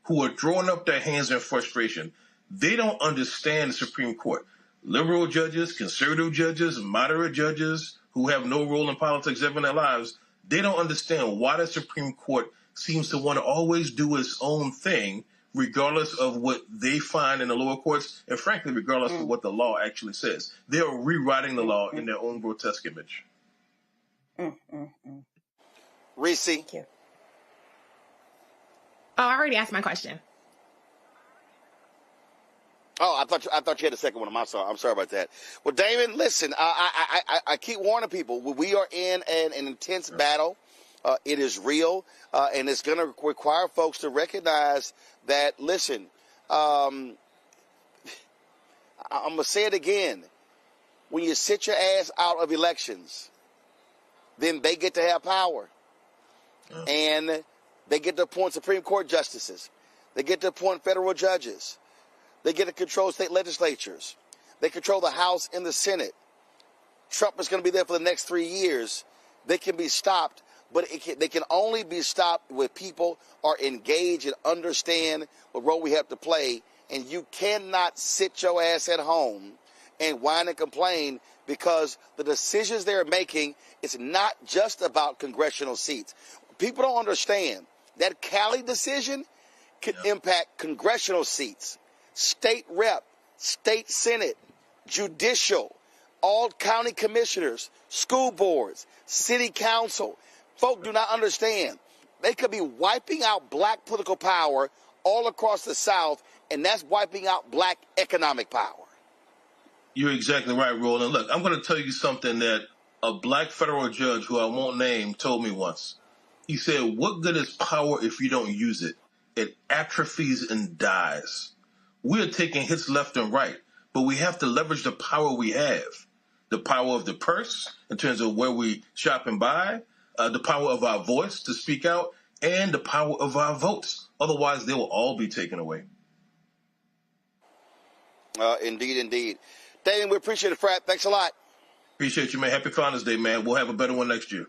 who are throwing up their hands in frustration. They don't understand the Supreme Court. Liberal judges, conservative judges, moderate judges who have no role in politics ever in their lives, they don't understand why the Supreme Court seems to want to always do its own thing, regardless of what they find in the lower courts, and frankly, regardless of what the law actually says. They are rewriting the law in their own grotesque image. Reese. Thank you. Oh, I already asked my question. Oh, I thought you had a second one. I'm sorry about that. Well, Damon, listen, I keep warning people. We are in an intense battle. It is real, and it's going to require folks to recognize that, listen, I'm going to say it again. When you sit your ass out of elections, then they get to have power. And they get to appoint Supreme Court justices. They get to appoint federal judges. They get to control state legislatures. They control the House and the Senate. Trump is going to be there for the next 3 years. They can be stopped, but they can only be stopped when people are engaged and understand what role we have to play. And you cannot sit your ass at home and whine and complain, because the decisions they're making is not just about congressional seats. People don't understand that Cali decision could impact congressional seats, state rep, state senate, judicial, all county commissioners, school boards, city council. Folk do not understand. They could be wiping out black political power all across the South, and that's wiping out black economic power. You're exactly right, Roland. Look, I'm going to tell you something that a black federal judge, who I won't name, told me once. He said, what good is power if you don't use it? It atrophies and dies. We're taking hits left and right, but we have to leverage the power we have. The power of the purse in terms of where we shop and buy, the power of our voice to speak out, and the power of our votes. Otherwise, they will all be taken away. Indeed, indeed. Damon, we appreciate it, Frat. Thanks a lot. Appreciate you, man. Happy Founders Day, man. We'll have a better one next year.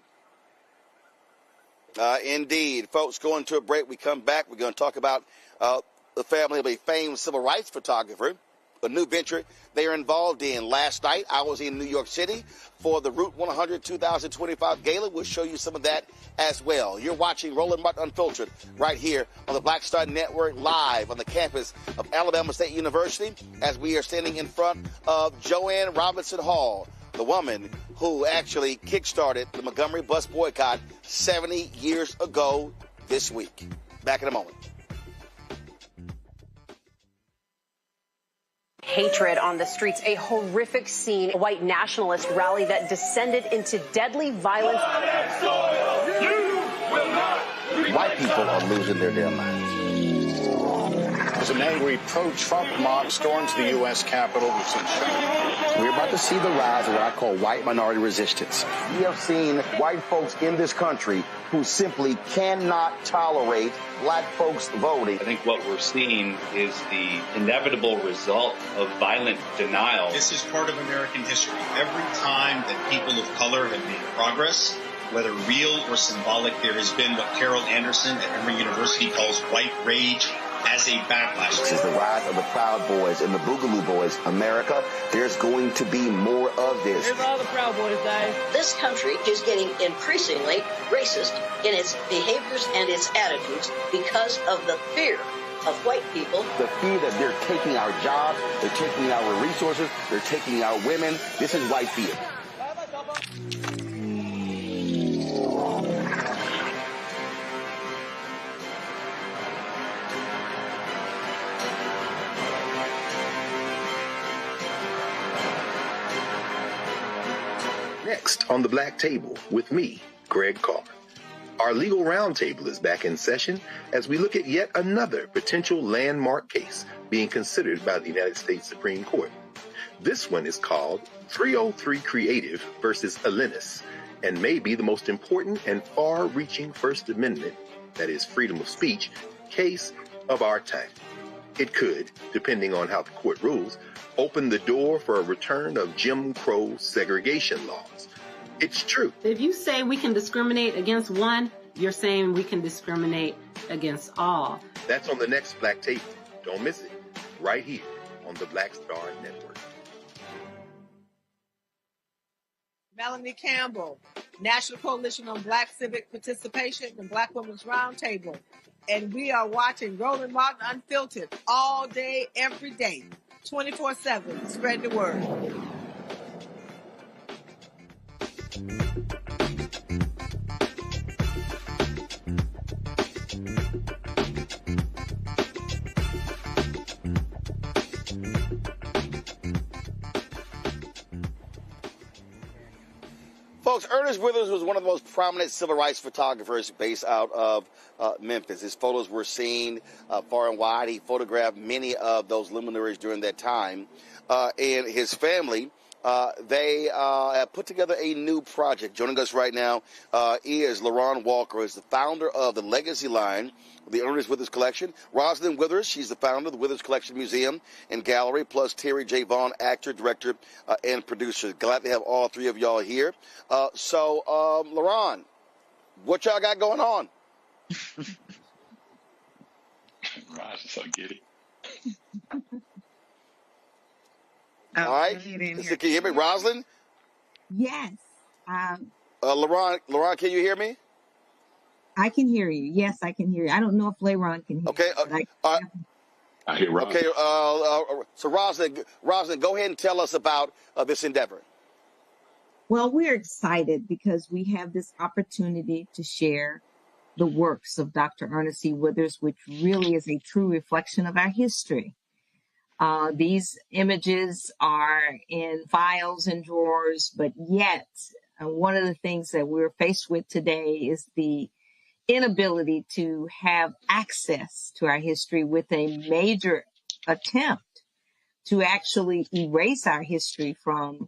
Indeed. Folks, going to a break. We come back. We're going to talk about the family of a famed civil rights photographer, a new venture they are involved in. Last night, I was in New York City for the Route 100 2025 Gala. We'll show you some of that as well. You're watching Roland Martin Unfiltered right here on the Black Star Network, live on the campus of Alabama State University, as we are standing in front of Joanne Robinson Hall, the woman who actually kickstarted the Montgomery Bus Boycott 70 years ago this week. Back in a moment. Hatred on the streets, a horrific scene, a white nationalist rally that descended into deadly violence. White people are losing their damn minds. As an angry pro-Trump mob storms the U.S. Capitol, we're about to see the rise of what I call white minority resistance. We have seen white folks in this country who simply cannot tolerate black folks voting. I think what we're seeing is the inevitable result of violent denial. This is part of American history. Every time that people of color have made progress, whether real or symbolic, there has been what Carol Anderson at Emory University calls white rage as a backlash. This is the rise of the Proud Boys and the Boogaloo Boys. America, there's going to be more of this. Here's all the Proud Boys, guys. This country is getting increasingly racist in its behaviors and its attitudes because of the fear of white people. The fear that they're taking our jobs, they're taking our resources, they're taking our women. This is white fear. Next on the Black Table with me, Greg Carr. Our legal roundtable is back in session as we look at yet another potential landmark case being considered by the United States Supreme Court. This one is called 303 Creative versus Elenis, and may be the most important and far-reaching First Amendment, that is freedom of speech, case of our time. It could, depending on how the court rules, open the door for a return of Jim Crow segregation laws. It's true. If you say we can discriminate against one, you're saying we can discriminate against all. That's on the next Black Table. Don't miss it. Right here on the Black Star Network. Melanie Campbell, National Coalition on Black Civic Participation and Black Women's Roundtable. And we are watching Roland Martin Unfiltered all day, every day, 24/7. Spread the word. Folks, Ernest Withers was one of the most prominent civil rights photographers based out of Memphis. His photos were seen far and wide. He photographed many of those luminaries during that time. And his family, they have put together a new project. Joining us right now is LaRon Walker, who is the founder of the Legacy line, the Ernest Withers Collection. Rosalind Withers, she's the founder of the Withers Collection Museum and Gallery, plus Terry J. Vaughn, actor, director, and producer. Glad to have all three of y'all here. So, LaRon, what y'all got going on? Roz is so giddy. All right. Can you hear me, Rosalind? Yes. LaRon, can you hear me? I can hear you. Yes, I can hear you. I don't know if LaRon can hear okay, you. I hear Ron. Okay, so Rosalind, go ahead and tell us about this endeavor. Well, we're excited because we have this opportunity to share the works of Dr. Ernest E. Withers, which really is a true reflection of our history. These images are in files and drawers, but yet one of the things that we're faced with today is the inability to have access to our history, with a major attempt to actually erase our history from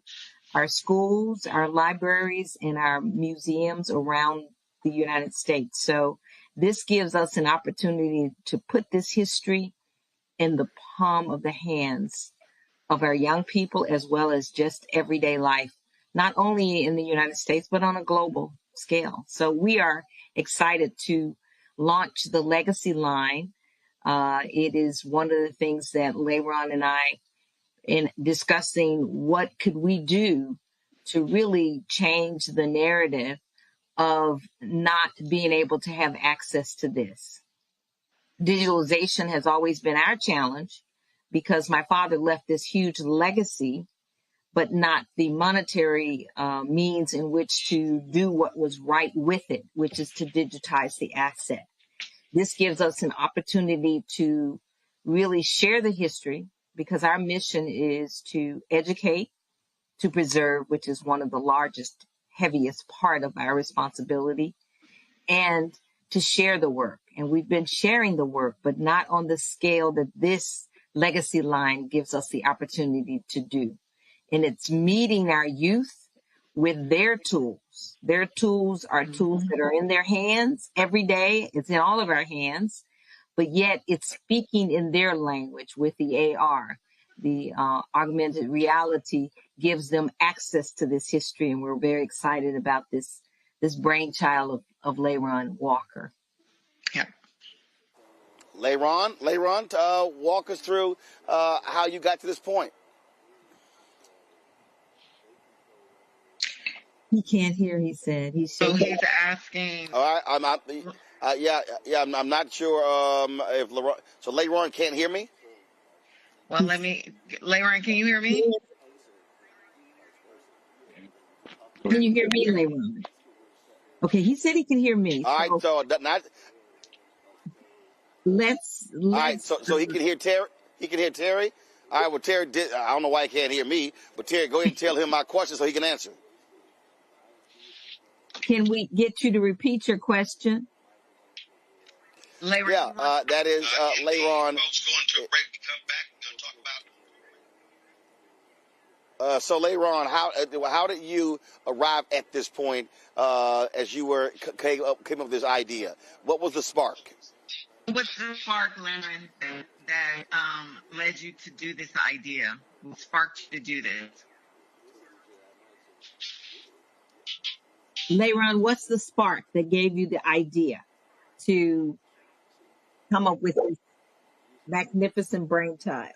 our schools, our libraries, and our museums around the United States. So this gives us an opportunity to put this history in the palm of the hands of our young people, as well as just everyday life, not only in the United States, but on a global scale. So we are excited to launch the Legacy line. It is one of the things that LaRon and I, in discussing what could we do to really change the narrative of not being able to have access to this. Digitalization has always been our challenge, because my father left this huge legacy, but not the monetary means in which to do what was right with it, which is to digitize the asset. This gives us an opportunity to really share the history, because our mission is to educate, to preserve, which is one of the largest, heaviest part of our responsibility, and to share the work. And we've been sharing the work, but not on the scale that this Legacy line gives us the opportunity to do. And it's meeting our youth with their tools. Their tools are tools that are in their hands every day. It's in all of our hands, but yet it's speaking in their language with the AR. The augmented reality gives them access to this history, and we're very excited about this brainchild of LaRon Walker. Yeah. LaRon, walk us through how you got to this point. He can't hear, he said. He's asking. All right, I'm not. I'm not sure if LaRon. So LaRon can't hear me. Well, LaRon, can you hear me? Can you hear me, LaRon? Okay, he said he can hear me. All right, so not. Let's. All right, so he can hear Terry. He can hear Terry. All right, well, Terry did. I don't know why he can't hear me, but Terry, go ahead and tell him my question so he can answer. Can we get you to repeat your question? LaRon, yeah, that is LaRon. So later on, how did you arrive at this point as you were came up with this idea? What was the spark? What's the spark, Lennon, that led you to do this idea? What sparked you to do this? Leiron, what's the spark that gave you the idea to come up with this magnificent brain child?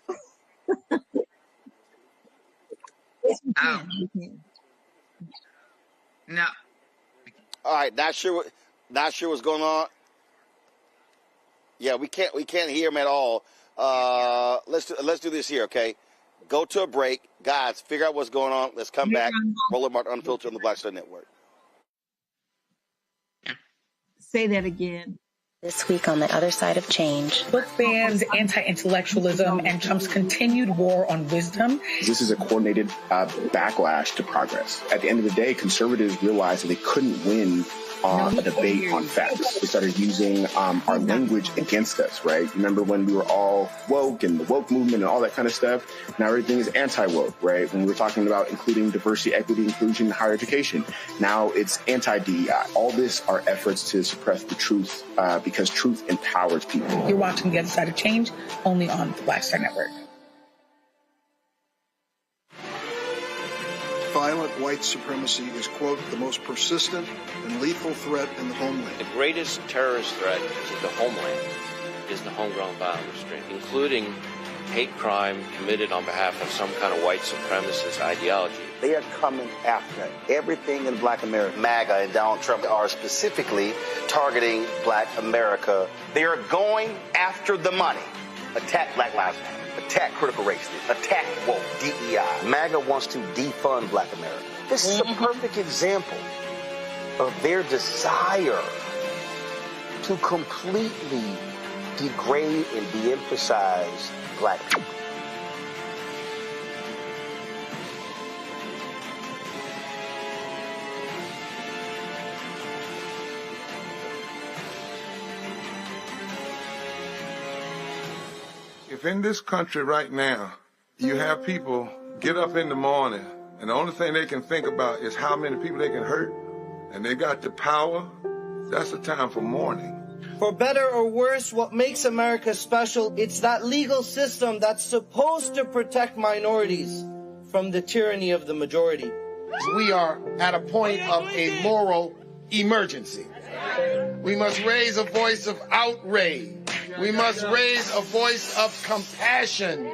Yes, we can. We can. No. All right, not sure what's going on. Yeah, we can't hear him at all. Let's do this here, okay? Go to a break, guys. Figure out what's going on. Let's come back. Roland Martin Unfiltered on the Black Star Network. Say that again. This week on The Other Side of Change. Book bans, anti-intellectualism, and Trump's continued war on wisdom. This is a coordinated backlash to progress. At the end of the day, conservatives realized that they couldn't win a debate on facts. They started using our language against us, right? Remember when we were all woke and the woke movement and all that kind of stuff? Now everything is anti-woke, right? When we were talking about including diversity, equity, inclusion, and higher education, now it's anti-DEI. All this are efforts to suppress the truth because truth empowers people. You're watching The Other Side of Change, only on the Black Star Network. Violent white supremacy is, quote, the most persistent and lethal threat in the homeland. The greatest terrorist threat to the homeland is the homegrown violence stream, including hate crime committed on behalf of some kind of white supremacist ideology. They are coming after everything in Black America. MAGA and Donald Trump are specifically targeting Black America. They are going after the money. Attack Black Lives Matter. Attack critical race theory. Attack woke, DEI. MAGA wants to defund Black America. This is a perfect example of their desire to completely degrade and de-emphasize Black people. If in this country right now, you have people get up in the morning and the only thing they can think about is how many people they can hurt, and they got the power, that's the time for mourning. For better or worse, what makes America special, it's that legal system that's supposed to protect minorities from the tyranny of the majority. We are at a point of a moral emergency. We must raise a voice of outrage. We must raise a voice of compassion.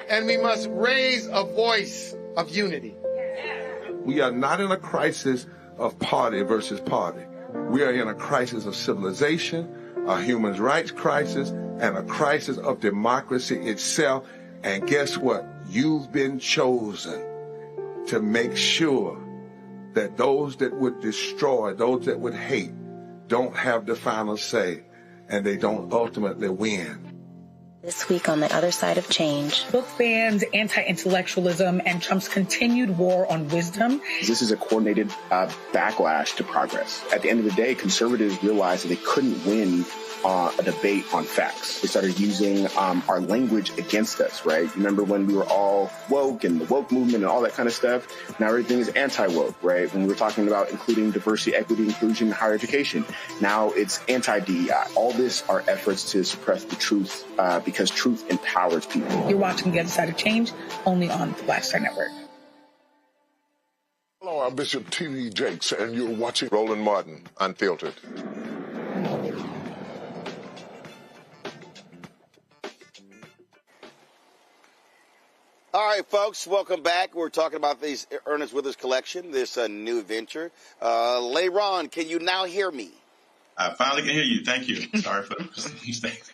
And we must raise a voice of unity. We are not in a crisis of party versus party. We are in a crisis of civilization, a human rights crisis, and a crisis of democracy itself. And guess what? You've been chosen to make sure that those that would destroy, those that would hate, don't have the final say, and they don't ultimately win. This week on The Other Side of Change. Book bans, anti-intellectualism, and Trump's continued war on wisdom. This is a coordinated backlash to progress. At the end of the day, conservatives realized that they couldn't win a debate on facts. They started using our language against us, right? Remember when we were all woke and the woke movement and all that kind of stuff? Now everything is anti-woke, right? When we were talking about including diversity, equity, inclusion, and higher education, now it's anti-DEI. All this are efforts to suppress the truth because truth empowers people. You're watching The Other Side of Change, only on the Black Star Network. Hello, I'm Bishop T.D. Jakes, and you're watching Roland Martin Unfiltered. All right, folks, welcome back. We're talking about this Ernest Withers Collection, this new venture. Leiron, can you now hear me? I finally can hear you. Thank you. Sorry for the mistake.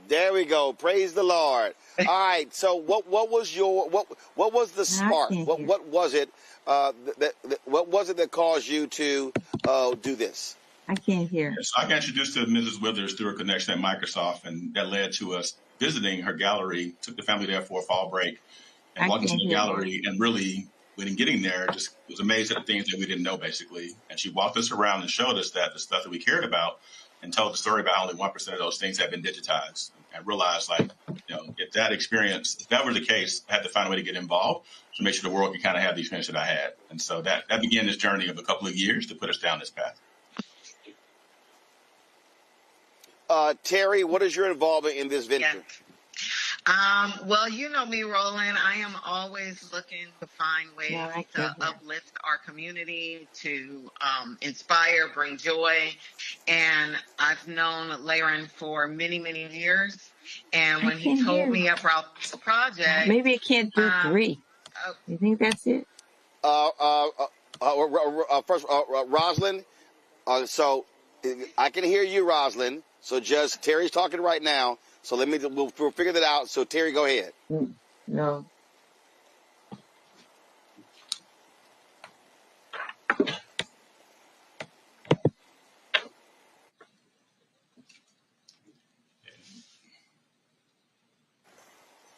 There we go. Praise the Lord. All right. So, what was the spark? What was it? What was it that caused you to do this? I can't hear. So I got introduced to Mrs. Withers through a connection at Microsoft, and that led to us visiting her gallery. Took the family there for a fall break. And walked into the gallery and really, when getting there, just was amazed at the things that we didn't know, basically. And she walked us around and showed us that the stuff that we cared about and told the story about how only 1% of those things had been digitized. and realized, like, if that were the case, I had to find a way to get involved to make sure the world could kind of have the experience that I had. And so that began this journey of a couple of years to put us down this path. Terry, what is your involvement in this venture? Well, you know me, Roland. I am always looking to find ways to uplift our community, to inspire, bring joy. And I've known Laren for many, many years. And when he told me about the project, maybe I can't do 3. You think that's it? First, Rosalind. So I can hear you, Rosalind. So just Terry's talking right now. So we'll figure that out. So Terry, go ahead. No.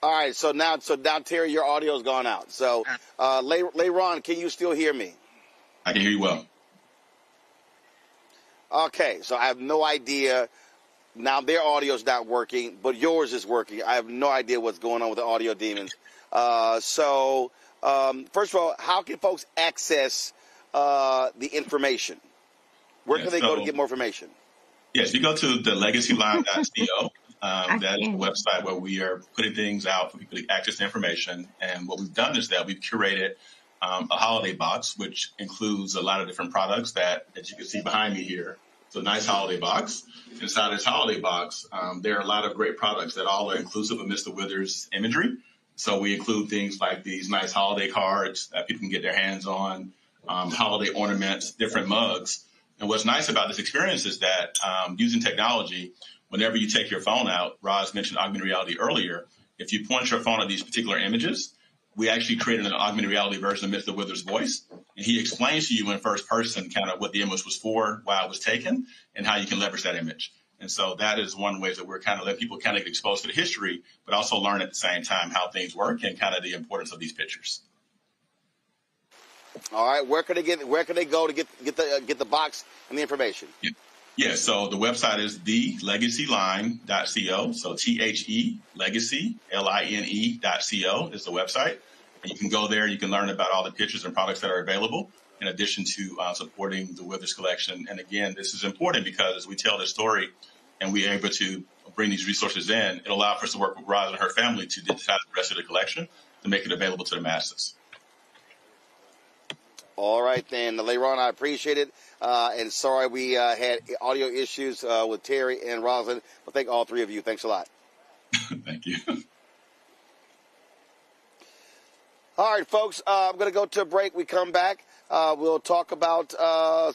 All right. So now Terry, your audio's gone out. So Leron, can you still hear me? I can hear you well. Okay. So I have no idea. Now, their audio's not working, but yours is working. I have no idea what's going on with the audio demons. First of all, how can folks access the information? Where can they go to get more information? Yes, you go to the legacyline.co. That is the website where we are putting things out for people to access the information. And what we've done is that we've curated a holiday box, which includes a lot of different products that, as you can see behind me here, it's a nice holiday box. Inside this holiday box, there are a lot of great products that all are inclusive of Mr. Withers' imagery. So we include things like these nice holiday cards that people can get their hands on, holiday ornaments, different mugs. And what's nice about this experience is that using technology, whenever you take your phone out, Roz mentioned augmented reality earlier, if you point your phone at these particular images, we actually created an augmented reality version of Mr. Withers' voice. And he explains to you in first person kind of what the image was for, why it was taken, and how you can leverage that image. And so that is one way that we're kind of letting people kind of get exposed to the history, but also learn at the same time how things work and kind of the importance of these pictures. All right, where can they go to get the box and the information? Yeah, so the website is thelegacyline.co. So THE legacy LINE.co is the website. And you can go there. You can learn about all the pictures and products that are available, in addition to supporting the Withers Collection. And again, this is important because as we tell this story and we're able to bring these resources in, it'll allow for us to work with Roz and her family to digitize the rest of the collection to make it available to the masses. All right, then. Leron, I appreciate it. And sorry we had audio issues with Terry and Rosalind. But thank all three of you. Thanks a lot. Thank you. All right, folks, I'm going to go to a break. We come back. We'll talk about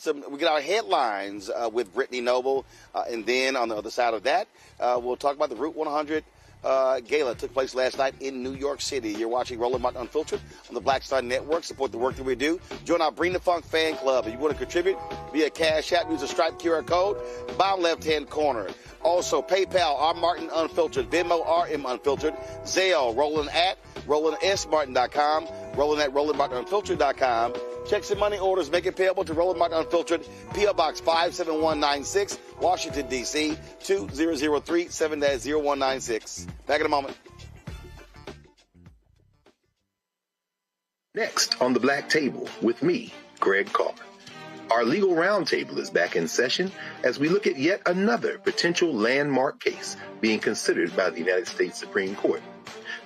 we get our headlines with Brittany Noble. And then on the other side of that, we'll talk about the Route 100 Gala took place last night in New York City. You're watching Roland Martin Unfiltered on the Black Star Network. Support the work that we do. Join our Bring the Funk fan club. If you want to contribute via Cash App, use the Stripe QR code, bottom left-hand corner. Also, PayPal, R Martin Unfiltered, Venmo, RM Unfiltered, Zelle, Roland at RolandSMartin.com, Roland at RolandMartinUnfiltered.com. Checks and money orders make it payable to Roland Martin Unfiltered, P.O. Box 57196, Washington, D.C., 2003 7-0196. Back in a moment. Next on the Black Table with me, Greg Carr. Our legal roundtable is back in session as we look at yet another potential landmark case being considered by the United States Supreme Court.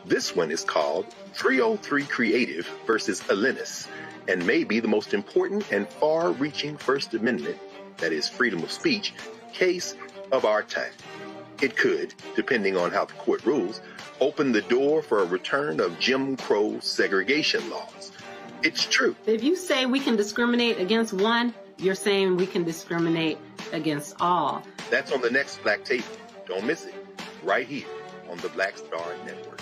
This one is called 303 Creative versus Alennis, and may be the most important and far-reaching First Amendment, that is freedom of speech, case of our time. It could, depending on how the court rules, open the door for a return of Jim Crow segregation laws. It's true. If you say we can discriminate against one, you're saying we can discriminate against all. That's on the next Black Table. Don't miss it. Right here on the Black Star Network.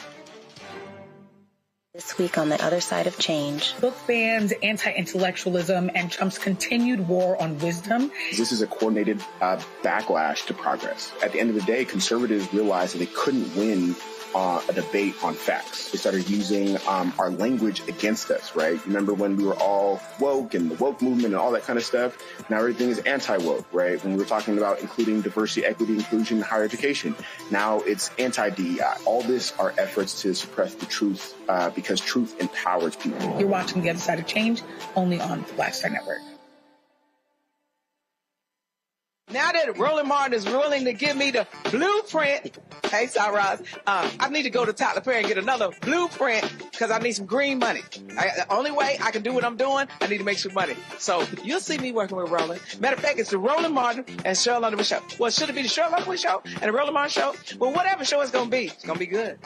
This week on the other side of change. Book bans, anti-intellectualism, and Trump's continued war on wisdom. This is a coordinated backlash to progress. At the end of the day, conservatives realized that they couldn't win a debate on facts. They started using our language against us, right? Remember when we were all woke and the woke movement and all that kind of stuff? Now everything is anti-woke, right? When we were talking about including diversity, equity, inclusion in higher education, now it's anti-DEI. All this are efforts to suppress the truth because truth empowers people. You're watching The Other Side of Change only on the Black Star Network. Now that Roland Martin is willing to give me the blueprint, hey, Cyrus, I need to go to Tyler Perry and get another blueprint because I need some green money. The only way I can do what I'm doing, I need to make some money. So you'll see me working with Roland. Matter of fact, it's the Roland Martin and Cheryl Underwood show. Well, should it be the Cheryl Underwood show and the Roland Martin show? Well, whatever show it's going to be good.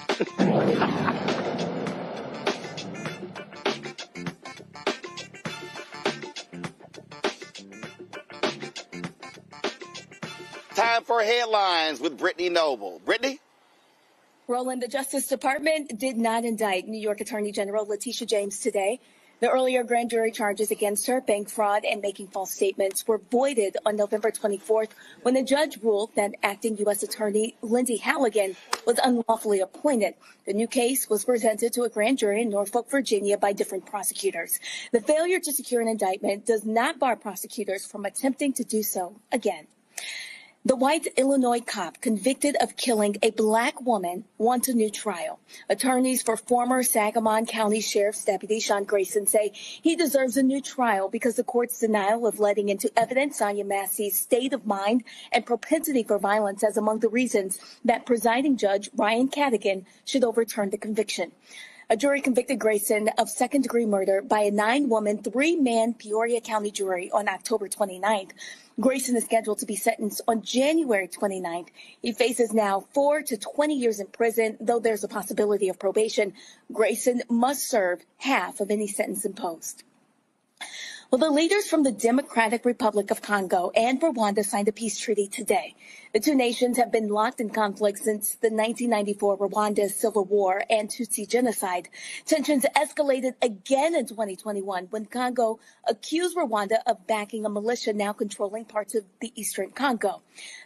Time for headlines with Brittany Noble. Brittany? Roland, the Justice Department did not indict New York Attorney General Letitia James today. The earlier grand jury charges against her, bank fraud and making false statements, were voided on November 24th when the judge ruled that acting U.S. Attorney Lindsay Halligan was unlawfully appointed. The new case was presented to a grand jury in Norfolk, Virginia by different prosecutors. The failure to secure an indictment does not bar prosecutors from attempting to do so again. The white Illinois cop convicted of killing a black woman wants a new trial. Attorneys for former Sangamon County Sheriff's Deputy Sean Grayson say he deserves a new trial because the court's denial of letting into evidence Sonia Massey's state of mind and propensity for violence as among the reasons that presiding judge Ryan Cadigan should overturn the conviction. A jury convicted Grayson of second-degree murder by a 9-woman, 3-man Peoria County jury on October 29th. Grayson is scheduled to be sentenced on January 29th. He faces now 4 to 20 years in prison, though there's a possibility of probation. Grayson must serve half of any sentence imposed. Well, the leaders from the Democratic Republic of Congo and Rwanda signed a peace treaty today. The two nations have been locked in conflict since the 1994 Rwanda civil war and Tutsi genocide. Tensions escalated again in 2021 when Congo accused Rwanda of backing a militia now controlling parts of the eastern Congo.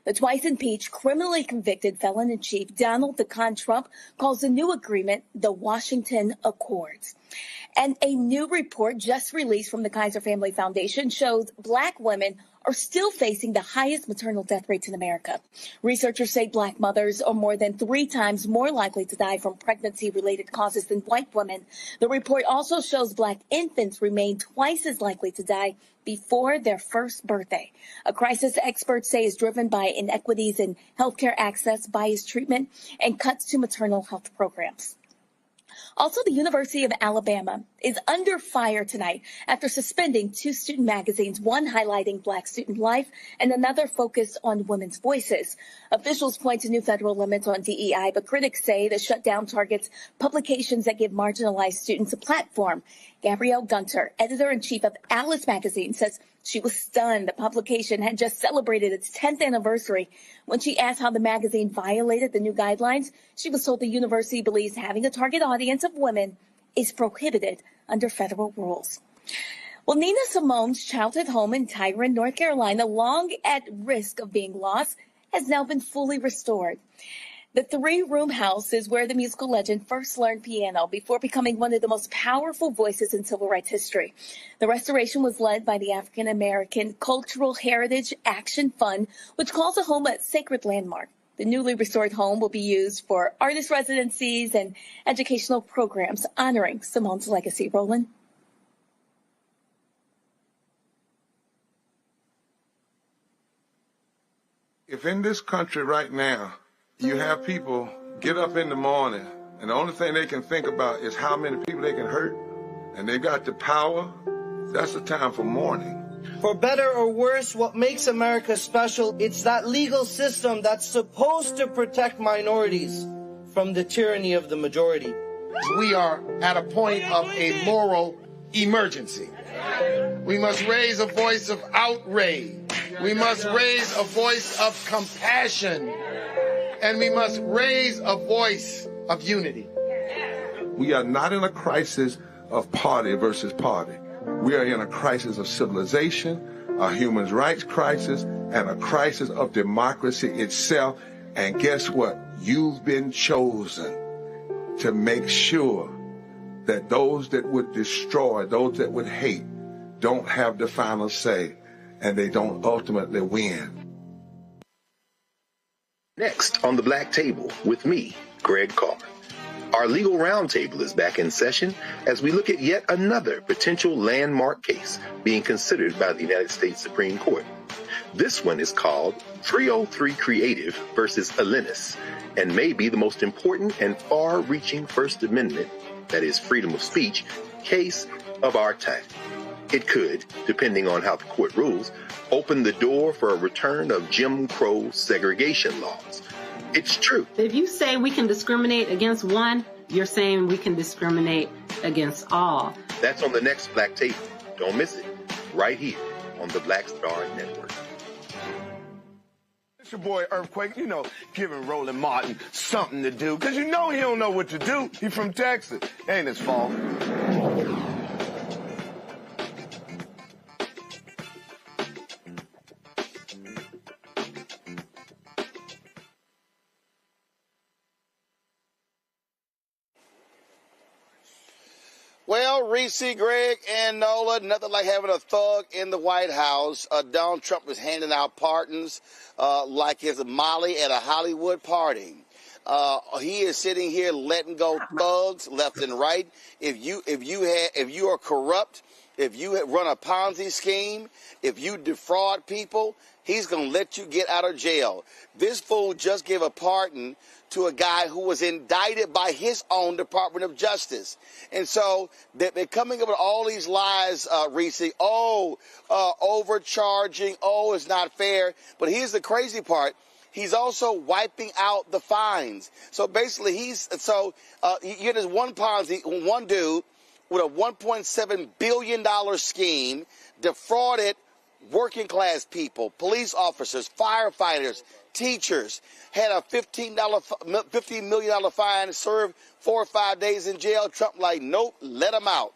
The twice impeached, criminally convicted felon-in-chief Donald Trump calls the new agreement the Washington Accords. And a new report just released from the Kaiser Family Foundation shows black women are still facing the highest maternal death rates in America. Researchers say black mothers are more than 3 times more likely to die from pregnancy-related causes than white women. The report also shows black infants remain twice as likely to die before their first birthday. A crisis experts say is driven by inequities in healthcare access, biased treatment, and cuts to maternal health programs. Also, the University of Alabama is under fire tonight after suspending 2 student magazines, one highlighting black student life and another focused on women's voices. Officials point to new federal limits on DEI, but critics say the shutdown targets publications that give marginalized students a platform. Gabrielle Gunter, editor-in-chief of Alice magazine, says she was stunned the publication had just celebrated its 10th anniversary. When she asked how the magazine violated the new guidelines, she was told the university believes having a target audience of women is prohibited under federal rules. Well, Nina Simone's childhood home in Tyrone, North Carolina, long at risk of being lost, has now been fully restored. The 3-room house is where the musical legend first learned piano before becoming one of the most powerful voices in civil rights history. The restoration was led by the African American Cultural Heritage Action Fund, which calls the home a sacred landmark. The newly restored home will be used for artist residencies and educational programs honoring Simone's legacy. Roland? If in this country right now, you have people get up in the morning, and the only thing they can think about is how many people they can hurt, and they got the power, that's the time for mourning. For better or worse, what makes America special, it's that legal system that's supposed to protect minorities from the tyranny of the majority. We are at a point of a moral emergency. We must raise a voice of outrage. We must raise a voice of compassion. And we must raise a voice of unity. We are not in a crisis of party versus party. We are in a crisis of civilization, a human rights crisis, and a crisis of democracy itself. And guess what? You've been chosen. to make sure that those that would destroy, those that would hate, don't have the final say, and they don't ultimately win. Next on the Black Table with me, Greg Carr. Our legal roundtable is back in session as we look at yet another potential landmark case being considered by the United States Supreme Court. This one is called 303 Creative versus Alennis, and may be the most important and far-reaching First Amendment, that is freedom of speech, case of our time. It could, depending on how the court rules, open the door for a return of Jim Crow segregation laws. It's true. If you say we can discriminate against one, you're saying we can discriminate against all. That's on the next Black Table. Don't miss it. Right here on the Black Star Network. It's your boy Earthquake, giving Roland Martin something to do, because he don't know what to do. He's from Texas. Ain't his fault. Well, Reese, Greg, and Nola, nothing like having a thug in the White House. Donald Trump is handing out pardons like his Molly at a Hollywood party. He is sitting here letting go thugs left and right. If you are corrupt, if you run a Ponzi scheme, if you defraud people, he's going to let you get out of jail. This fool just gave a pardon to a guy who was indicted by his own Department of Justice. And so they're coming up with all these lies, Reese. Overcharging. It's not fair. But here's the crazy part. He's also wiping out the fines. So basically, you get this one dude with a $1.7 billion scheme, defrauded working class people, police officers, firefighters, teachers, had a $15 million fine, served 4 or 5 days in jail. Trump like, nope, let him out.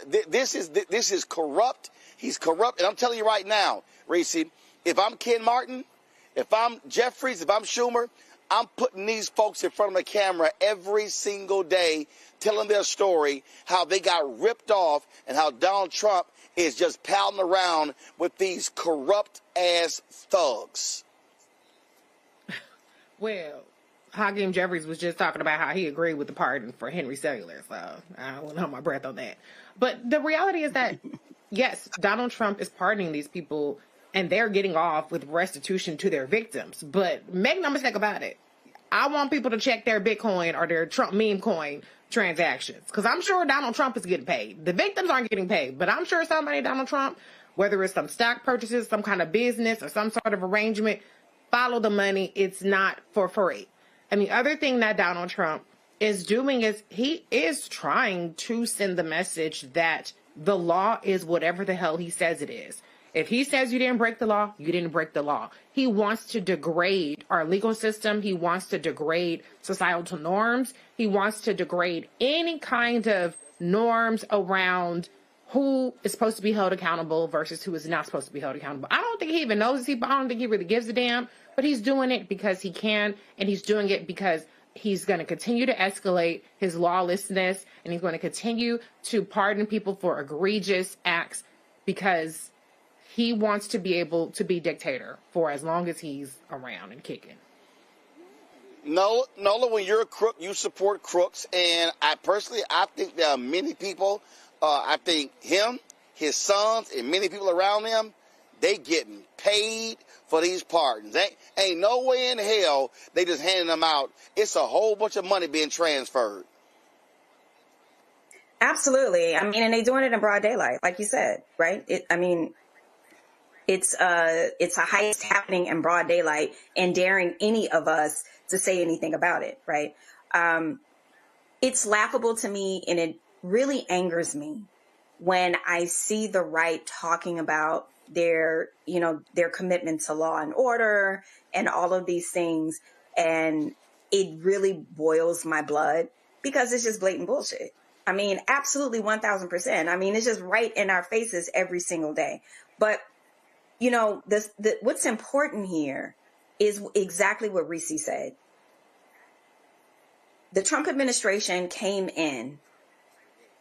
This is corrupt. He's corrupt. And I'm telling you right now, Reese, if I'm Ken Martin, if I'm Jeffries, if I'm Schumer, I'm putting these folks in front of the camera every single day, telling their story, how they got ripped off and how Donald Trump is just palling around with these corrupt-ass thugs. Well, Hakeem Jeffries was just talking about how he agreed with the pardon for Henry Cellular, so I don't want to hold my breath on that. But the reality is that, yes, Donald Trump is pardoning these people, and they're getting off with restitution to their victims. But make no mistake about it, I want people to check their Bitcoin or their Trump meme coin transactions, because I'm sure Donald Trump is getting paid. The victims aren't getting paid, but I'm sure somebody, Donald Trump, whether it's some stock purchases, some kind of business, or some sort of arrangement, follow the money. It's not for free. And the other thing that Donald Trump is doing is he is trying to send the message that the law is whatever the hell he says it is. If he says you didn't break the law, you didn't break the law. He wants to degrade our legal system. He wants to degrade societal norms. He wants to degrade any kind of norms around who is supposed to be held accountable versus who is not supposed to be held accountable. I don't think he even knows I don't think he really gives a damn, but he's doing it because he can, and he's doing it because he's going to continue to escalate his lawlessness, and he's going to continue to pardon people for egregious acts because he wants to be able to be dictator for as long as he's around and kicking. Nola, when you're a crook, you support crooks. And I think there are many people, I think him, his sons, and many people around them, they getting paid for these pardons. Ain't no way in hell they just handing them out. It's a whole bunch of money being transferred. Absolutely. I mean, and they're doing it in broad daylight, like you said, right? It's a heist happening in broad daylight and daring any of us to say anything about it, right? It's laughable to me, and it really angers me when I see the right talking about their commitment to law and order and all of these things, and it really boils my blood because it's just blatant bullshit. I mean, absolutely 1,000%. I mean, it's just right in our faces every single day. But what's important here is exactly what Reese said. the Trump administration came in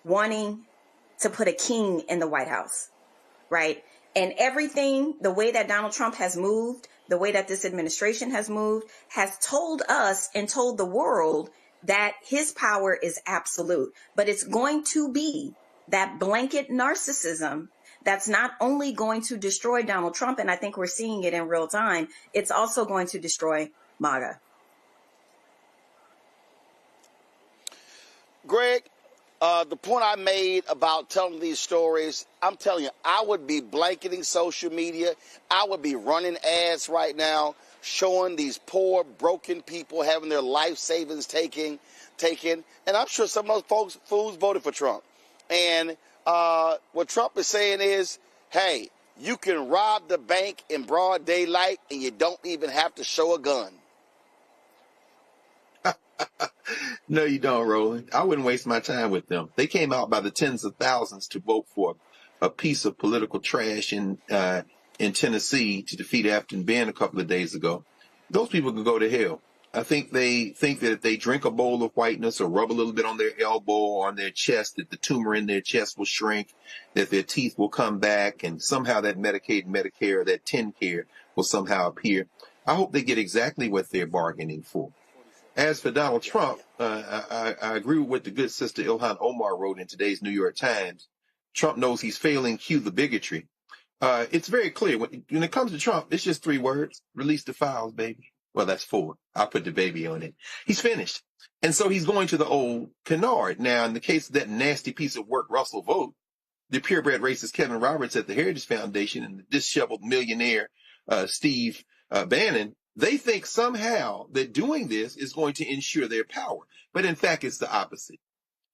wanting to put a king in the White House, right? And everything, the way that Donald Trump has moved, the way that this administration has moved, has told us and told the world that his power is absolute. But it's going to be that blanket narcissism that's not only going to destroy Donald Trump, and I think we're seeing it in real time, it's also going to destroy MAGA. Greg, the point I made about telling these stories, I'm telling you, I would be blanketing social media. I would be running ads right now, showing these poor, broken people having their life savings taken. And I'm sure some of those fools voted for Trump. And what Trump is saying is, hey, you can rob the bank in broad daylight and you don't even have to show a gun. No, you don't, Roland. I wouldn't waste my time with them. They came out by the tens of thousands to vote for a piece of political trash in Tennessee to defeat Afton Ben a couple of days ago. Those people can go to hell. I think they think that if they drink a bowl of whiteness or rub a little bit on their elbow or on their chest, that the tumor in their chest will shrink, that their teeth will come back, and somehow that Medicaid, Medicare, that TennCare will somehow appear. I hope they get exactly what they're bargaining for. As for Donald Trump, I agree with what the good sister Ilhan Omar wrote in today's New York Times. Trump knows he's failing. Cue the bigotry. It's very clear. When it comes to Trump, it's just 3 words. Release the files, baby. Well, that's 4. I'll put the baby on it. He's finished. And so he's going to the old canard. Now, in the case of that nasty piece of work, Russell Vogt, the purebred racist Kevin Roberts at the Heritage Foundation and the disheveled millionaire Steve Bannon, they think somehow that doing this is going to ensure their power. But in fact, it's the opposite.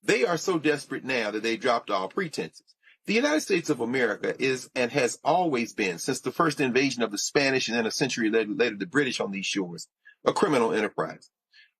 They are so desperate now that they dropped all pretenses. The United States of America is and has always been, since the first invasion of the Spanish and then a century later the British on these shores, a criminal enterprise.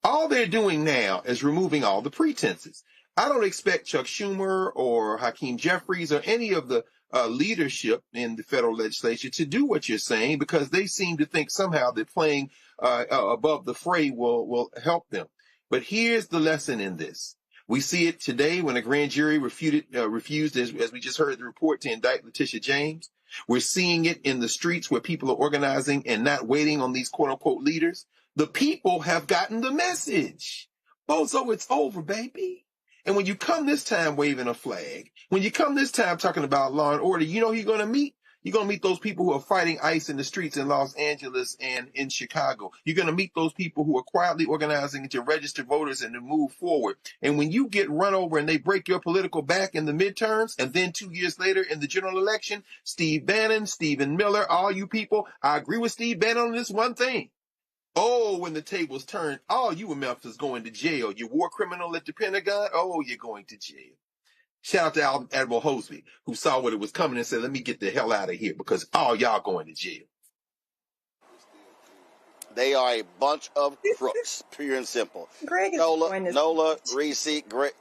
All they're doing now is removing all the pretenses. I don't expect Chuck Schumer or Hakeem Jeffries or any of the leadership in the federal legislature to do what you're saying, because they seem to think somehow that playing above the fray will help them. But here's the lesson in this. We see it today when a grand jury refused, as we just heard the report, to indict Letitia James. We're seeing it in the streets where people are organizing and not waiting on these quote-unquote leaders. The people have gotten the message. Bozo, it's over, baby. And when you come this time waving a flag, when you come this time talking about law and order, you know who you're going to meet? You're going to meet those people who are fighting ICE in the streets in Los Angeles and in Chicago. You're going to meet those people who are quietly organizing to register voters and to move forward. And when you get run over and they break your political back in the midterms, and then 2 years later in the general election, Steve Bannon, Stephen Miller, all you people, I agree with Steve Bannon on this one thing. Oh, when the tables turn, all you in Memphis going to jail. You war criminal at the Pentagon, oh, you're going to jail. Shout out to Admiral Hosby, who saw what it was coming and said, let me get the hell out of here because all y'all going to jail. They are a bunch of crooks, pure and simple. Greg is Nola, Reese, Greg.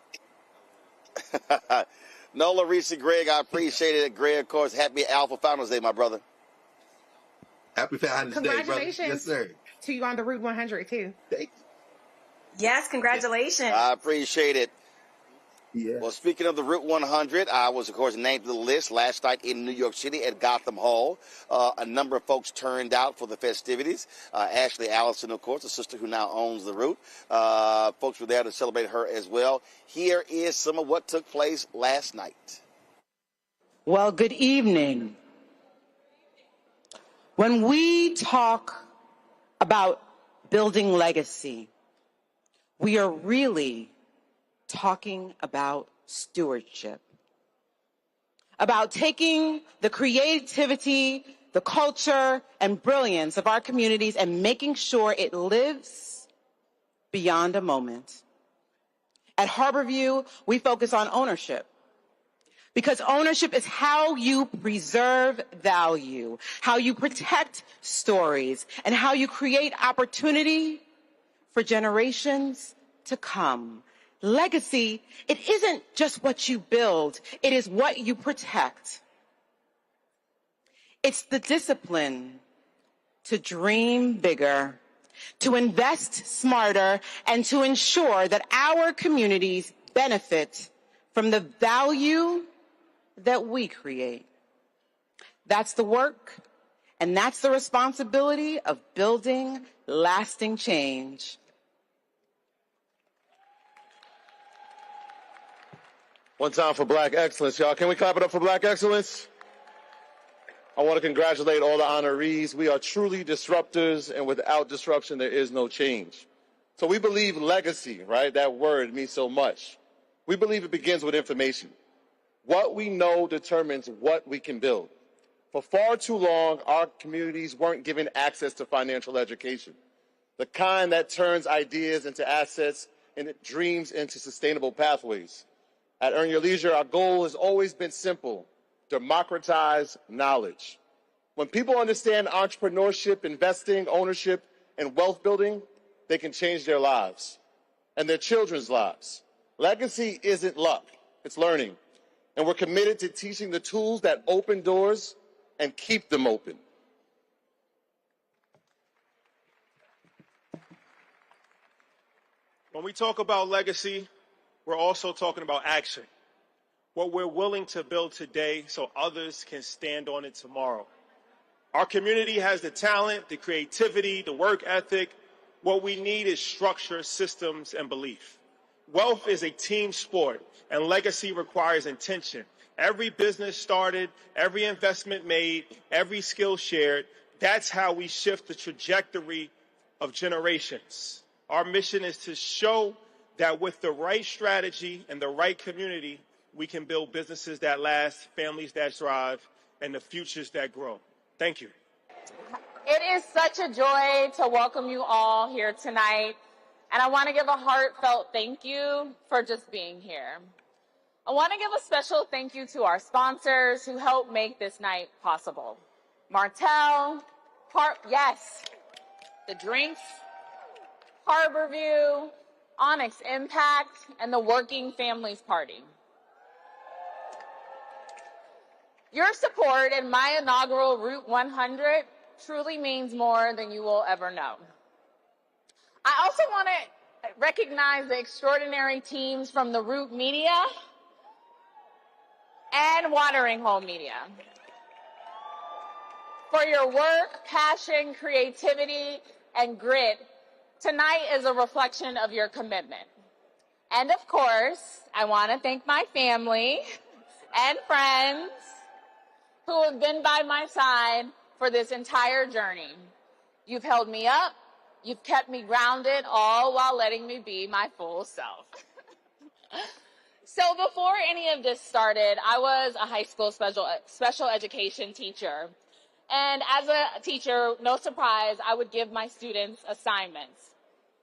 Nola, Reese, Greg, I appreciate it. Greg, of course, happy Alpha Founders Day, my brother. Happy Founders Day, brother. Congratulations. Yes, sir. To you on the Route 100, too. Thank you. Yes, congratulations. I appreciate it. Yeah. Well, speaking of the Route 100, I was, of course, named to the list last night in New York City at Gotham Hall. A number of folks turned out for the festivities. Ashley Allison, of course, the sister who now owns the route. Folks were there to celebrate her as well. Here is some of what took place last night. Well, good evening. When we talk about building legacy, we are really talking about stewardship, about taking the creativity, the culture, and brilliance of our communities and making sure it lives beyond a moment. At Harborview, we focus on ownership, because ownership is how you preserve value, how you protect stories, and how you create opportunity for generations to come. Legacy, it isn't just what you build, it is what you protect. It's the discipline to dream bigger to invest smarter, and to ensure that our communities benefit from the value that we create. That's the work, and that's the responsibility of building lasting change. One time for Black excellence, y'all. Can we clap it up for Black excellence? I want to congratulate all the honorees. We are truly disruptors, and without disruption, there is no change. So we believe legacy, right? That word means so much. We believe it begins with information. What we know determines what we can build. For far too long, our communities weren't given access to financial education, the kind that turns ideas into assets and dreams into sustainable pathways. At Earn Your Leisure, our goal has always been simple: democratize knowledge. When people understand entrepreneurship, investing, ownership, and wealth building, they can change their lives and their children's lives. Legacy isn't luck, it's learning. And we're committed to teaching the tools that open doors and keep them open. When we talk about legacy, we're also talking about action. What we're willing to build today so others can stand on it tomorrow. Our community has the talent, the creativity, the work ethic. What we need is structure, systems, and belief. Wealth is a team sport, and legacy requires intention. Every business started, every investment made, every skill shared, that's how we shift the trajectory of generations. Our mission is to show that with the right strategy and the right community, we can build businesses that last, families that thrive, and the futures that grow. Thank you. It is such a joy to welcome you all here tonight, and I want to give a heartfelt thank you for just being here. I want to give a special thank you to our sponsors who helped make this night possible. Martell, yes, the drinks, Harborview, Onyx Impact, and the Working Families Party. Your support in my inaugural Route 100 truly means more than you will ever know. I also want to recognize the extraordinary teams from the Root Media and Watering Hole Media for your work, passion, creativity, and grit. Tonight is a reflection of your commitment. And of course, I want to thank my family and friends who have been by my side for this entire journey. You've held me up, you've kept me grounded, all while letting me be my full self. So before any of this started, I was a high school special education teacher. And as a teacher, no surprise, I would give my students assignments.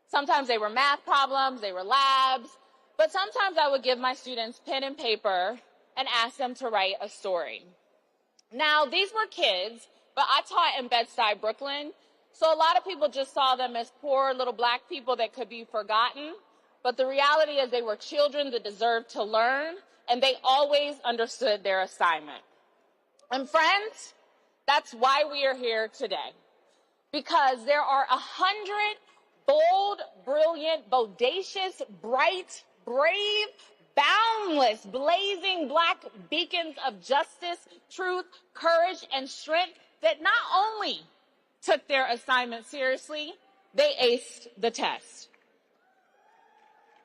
Sometimes they were math problems, they were labs, but sometimes I would give my students pen and paper and ask them to write a story. Now, these were kids, but I taught in Bed-Stuy, Brooklyn, so a lot of people just saw them as poor little black people that could be forgotten, but the reality is they were children that deserved to learn, and they always understood their assignment. And friends, that's why we are here today, because there are 100 bold, brilliant, bodacious, bright, brave, boundless, blazing black beacons of justice, truth, courage, and strength that not only took their assignment seriously, they aced the test.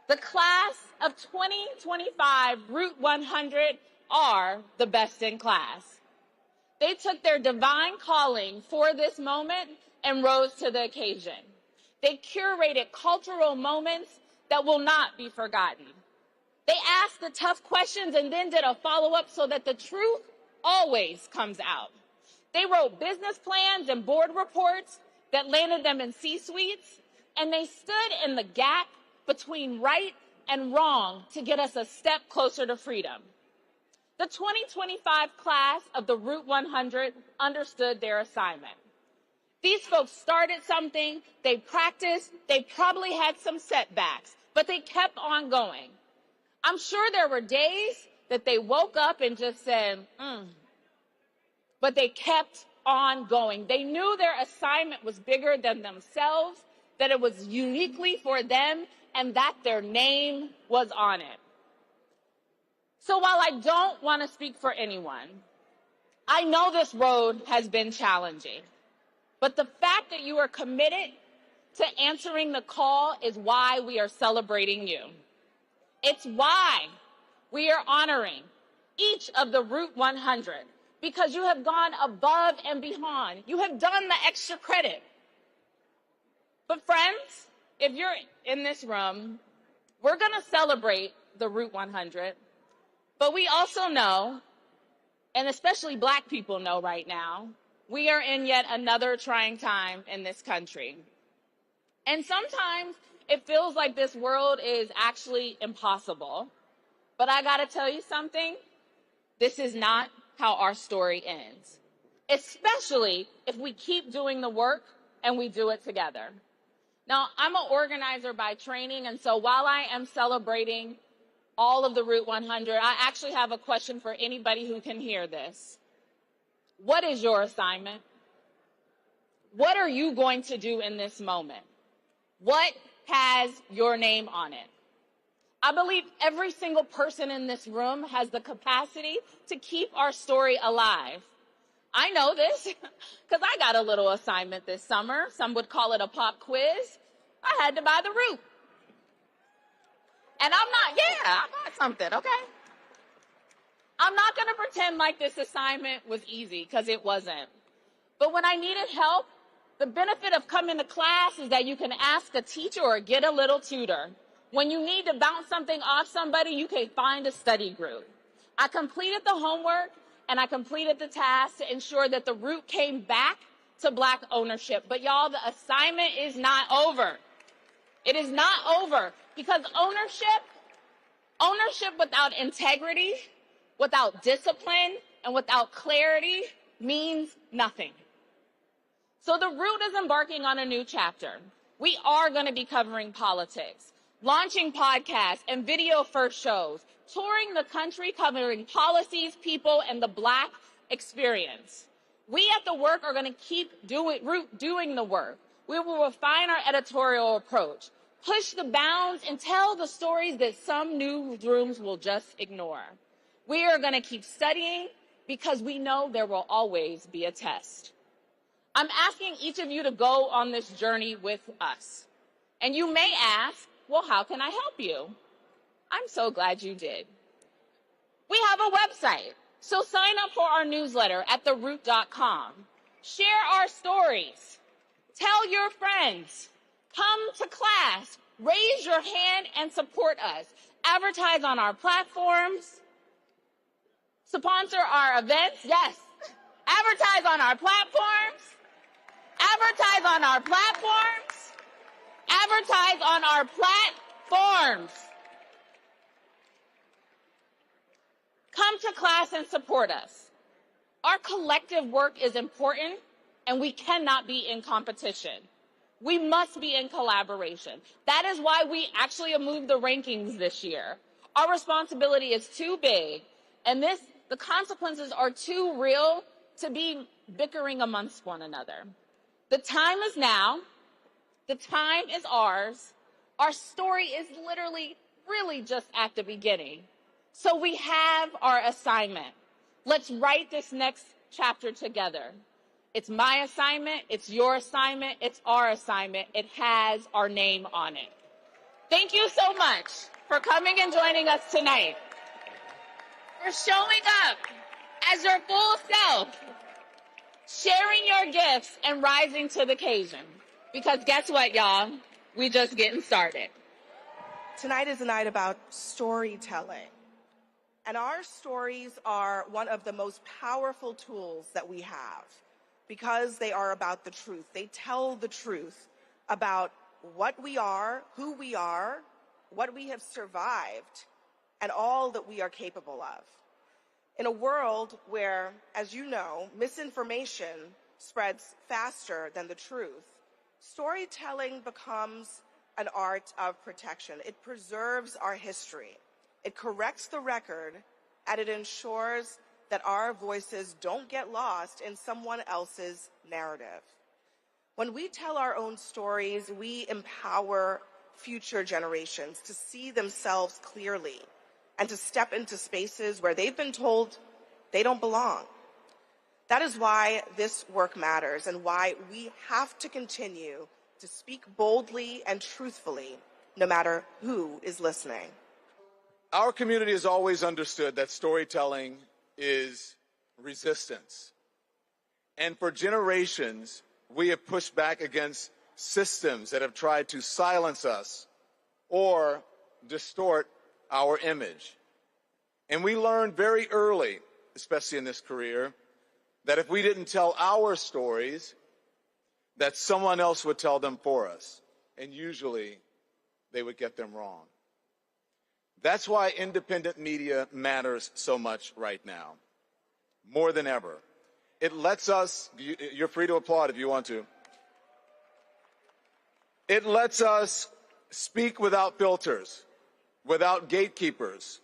The class of 2025 Route 100 are the best in class. They took their divine calling for this moment and rose to the occasion. They curated cultural moments that will not be forgotten. They asked the tough questions and then did a follow-up so that the truth always comes out. They wrote business plans and board reports that landed them in C-suites, and they stood in the gap between right and wrong to get us a step closer to freedom. The 2025 class of the Route 100 understood their assignment. These folks started something, they practiced, they probably had some setbacks, but they kept on going. I'm sure there were days that they woke up and just said, but they kept on going. They knew their assignment was bigger than themselves, that it was uniquely for them and that their name was on it. So while I don't want to speak for anyone, I know this road has been challenging, but the fact that you are committed to answering the call is why we are celebrating you. It's why we are honoring each of the Route 100, because you have gone above and beyond. You have done the extra credit. But friends, if you're in this room, we're going to celebrate the Route 100, but we also know, and especially Black people know right now, we are in yet another trying time in this country. And sometimes it feels like this world is actually impossible. But I got to tell you something, this is not how our story ends, especially if we keep doing the work and we do it together. Now, I'm an organizer by training, and so while I am celebrating all of the Route 100, I actually have a question for anybody who can hear this. What is your assignment? What are you going to do in this moment? What has your name on it? I believe every single person in this room has the capacity to keep our story alive. I know this because I got a little assignment this summer. Some would call it a pop quiz. I had to buy the route. And I bought something, okay? I'm not going to pretend like this assignment was easy, because it wasn't. But when I needed help, the benefit of coming to class is that you can ask a teacher or get a little tutor. When you need to bounce something off somebody, you can find a study group. I completed the homework and I completed the task to ensure that the route came back to Black ownership. But y'all, the assignment is not over. It is not over, because ownership without integrity, without discipline, and without clarity means nothing. So the route is embarking on a new chapter. We are going to be covering politics, launching podcasts and video-first shows, touring the country covering policies, people, and the Black experience. We at The Work are going to keep doing the work. We will refine our editorial approach, push the bounds, and tell the stories that some newsrooms will just ignore. We are going to keep studying because we know there will always be a test. I'm asking each of you to go on this journey with us. And you may ask, well, how can I help you? I'm so glad you did. We have a website, so sign up for our newsletter at theroot.com. Share our stories. Tell your friends. Come to class. Raise your hand and support us. Advertise on our platforms. Sponsor our events. Yes. Advertise on our platforms. Advertise on our platforms. Advertise on our platforms. Come to class and support us. Our collective work is important, and we cannot be in competition. We must be in collaboration. That is why we actually moved the rankings this year. Our responsibility is too big, and the consequences are too real to be bickering amongst one another. The time is now. The time is ours. Our story is really just at the beginning. So we have our assignment. Let's write this next chapter together. It's my assignment, it's your assignment, it's our assignment. It has our name on it. Thank you so much for coming and joining us tonight, for showing up as your full self, sharing your gifts, and rising to the occasion. Because guess what, y'all? We just getting started. Tonight is a night about storytelling. And our stories are one of the most powerful tools that we have, because they are about the truth. They tell the truth about what we are, who we are, what we have survived, and all that we are capable of. In a world where, as you know, misinformation spreads faster than the truth, storytelling becomes an art of protection. It preserves our history. It corrects the record, and it ensures that our voices don't get lost in someone else's narrative. When we tell our own stories, we empower future generations to see themselves clearly and to step into spaces where they've been told they don't belong. That is why this work matters and why we have to continue to speak boldly and truthfully, no matter who is listening. Our community has always understood that storytelling is resistance. And for generations, we have pushed back against systems that have tried to silence us or distort our image. And we learned very early, especially in this career, that if we didn't tell our stories, that someone else would tell them for us. And usually, they would get them wrong. That's why independent media matters so much right now, more than ever. It lets us, you're free to applaud if you want to. It lets us speak without filters, without gatekeepers,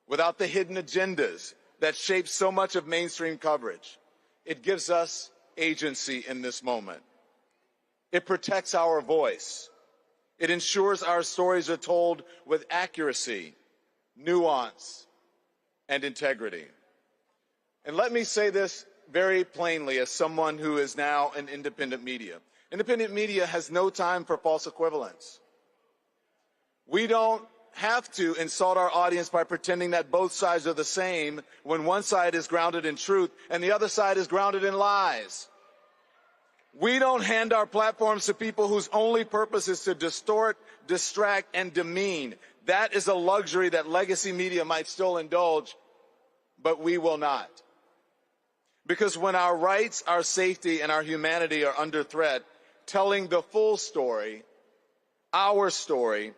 without the hidden agendas that shape so much of mainstream coverage. It gives us agency in this moment. It protects our voice. It ensures our stories are told with accuracy, nuance, and integrity. And let me say this very plainly as someone who is now in independent media. Independent media has no time for false equivalence. We don't have to insult our audience by pretending that both sides are the same when one side is grounded in truth and the other side is grounded in lies. We don't hand our platforms to people whose only purpose is to distort, distract, and demean. That is a luxury that legacy media might still indulge, but we will not. Because when our rights, our safety, and our humanity are under threat, telling the full story, our story,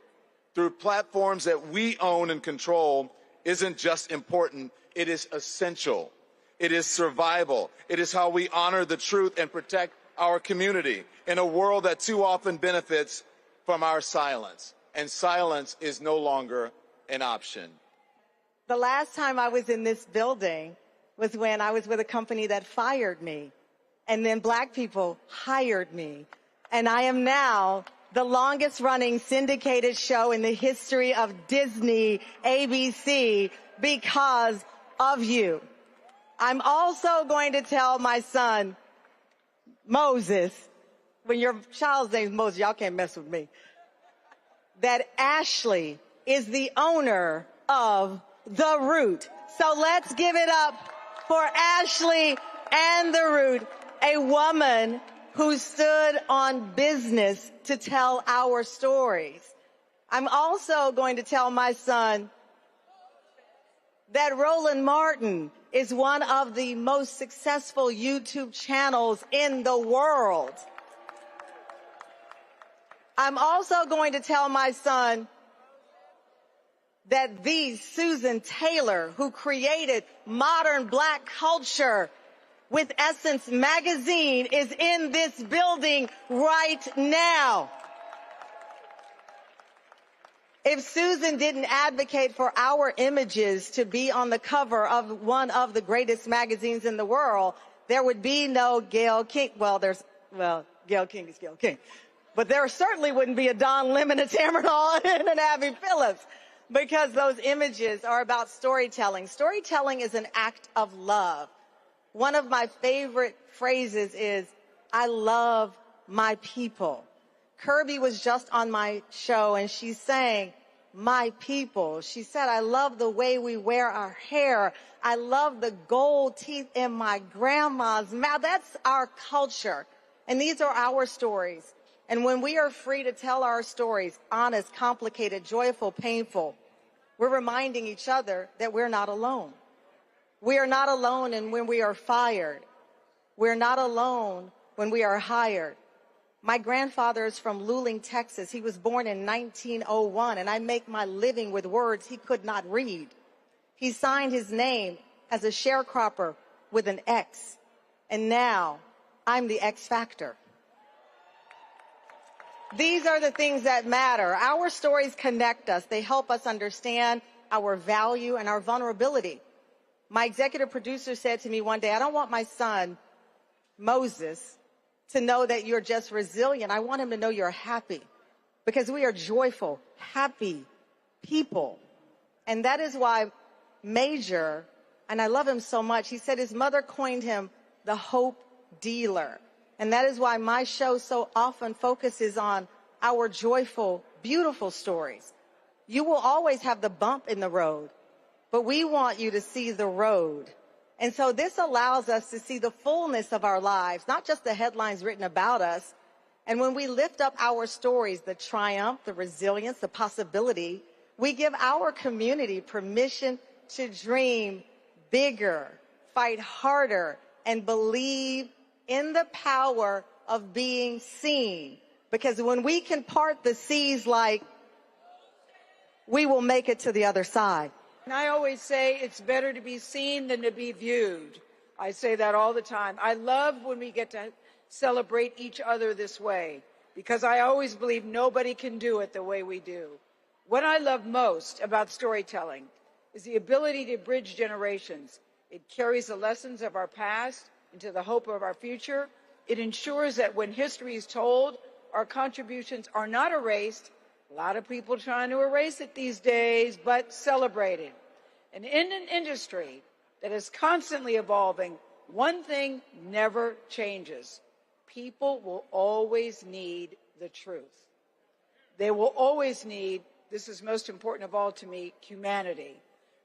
through platforms that we own and control isn't just important, it is essential. It is survival. It is how we honor the truth and protect our community in a world that too often benefits from our silence. And silence is no longer an option. The last time I was in this building was when I was with a company that fired me. And then Black people hired me. And I am now the longest running syndicated show in the history of Disney, ABC, because of you. I'm also going to tell my son, Moses, when your child's name is Moses, y'all can't mess with me, that Ashley is the owner of The Root. So let's give it up for Ashley and The Root, a woman who stood on business to tell our stories. I'm also going to tell my son that Roland Martin is one of the most successful YouTube channels in the world. I'm also going to tell my son that the Susan Taylor, who created modern Black culture with Essence magazine, is in this building right now. If Susan didn't advocate for our images to be on the cover of one of the greatest magazines in the world, there would be no Gayle King. Gayle King is Gayle King. But there certainly wouldn't be a Don Lemon, a Tamron Hall, and an Abby Phillips, because those images are about storytelling. Storytelling is an act of love. One of my favorite phrases is, I love my people. Kirby was just on my show and she's saying, my people. She said, I love the way we wear our hair. I love the gold teeth in my grandma's mouth. That's our culture. And these are our stories. And when we are free to tell our stories, honest, complicated, joyful, painful, we're reminding each other that we're not alone. We are not alone and when we are fired. We're not alone when we are hired. My grandfather is from Luling, Texas. He was born in 1901, and I make my living with words he could not read. He signed his name as a sharecropper with an X, and now I'm the X factor. These are the things that matter. Our stories connect us. They help us understand our value and our vulnerability. My executive producer said to me one day, I don't want my son, Moses, to know that you're just resilient. I want him to know you're happy, because we are joyful, happy people. And that is why Major, and I love him so much, he said his mother coined him the hope dealer. And that is why my show so often focuses on our joyful, beautiful stories. You will always have the bump in the road, but we want you to see the road. And so this allows us to see the fullness of our lives, not just the headlines written about us. And when we lift up our stories, the triumph, the resilience, the possibility, we give our community permission to dream bigger, fight harder, and believe in the power of being seen. Because when we can part the seas, like, we will make it to the other side. And I always say it's better to be seen than to be viewed. I say that all the time. I love when we get to celebrate each other this way, because I always believe nobody can do it the way we do. What I love most about storytelling is the ability to bridge generations. It carries the lessons of our past into the hope of our future. It ensures that when history is told, our contributions are not erased. A lot of people trying to erase it these days, but celebrated. And in an industry that is constantly evolving, one thing never changes. People will always need the truth. They will always need, this is most important of all to me, humanity.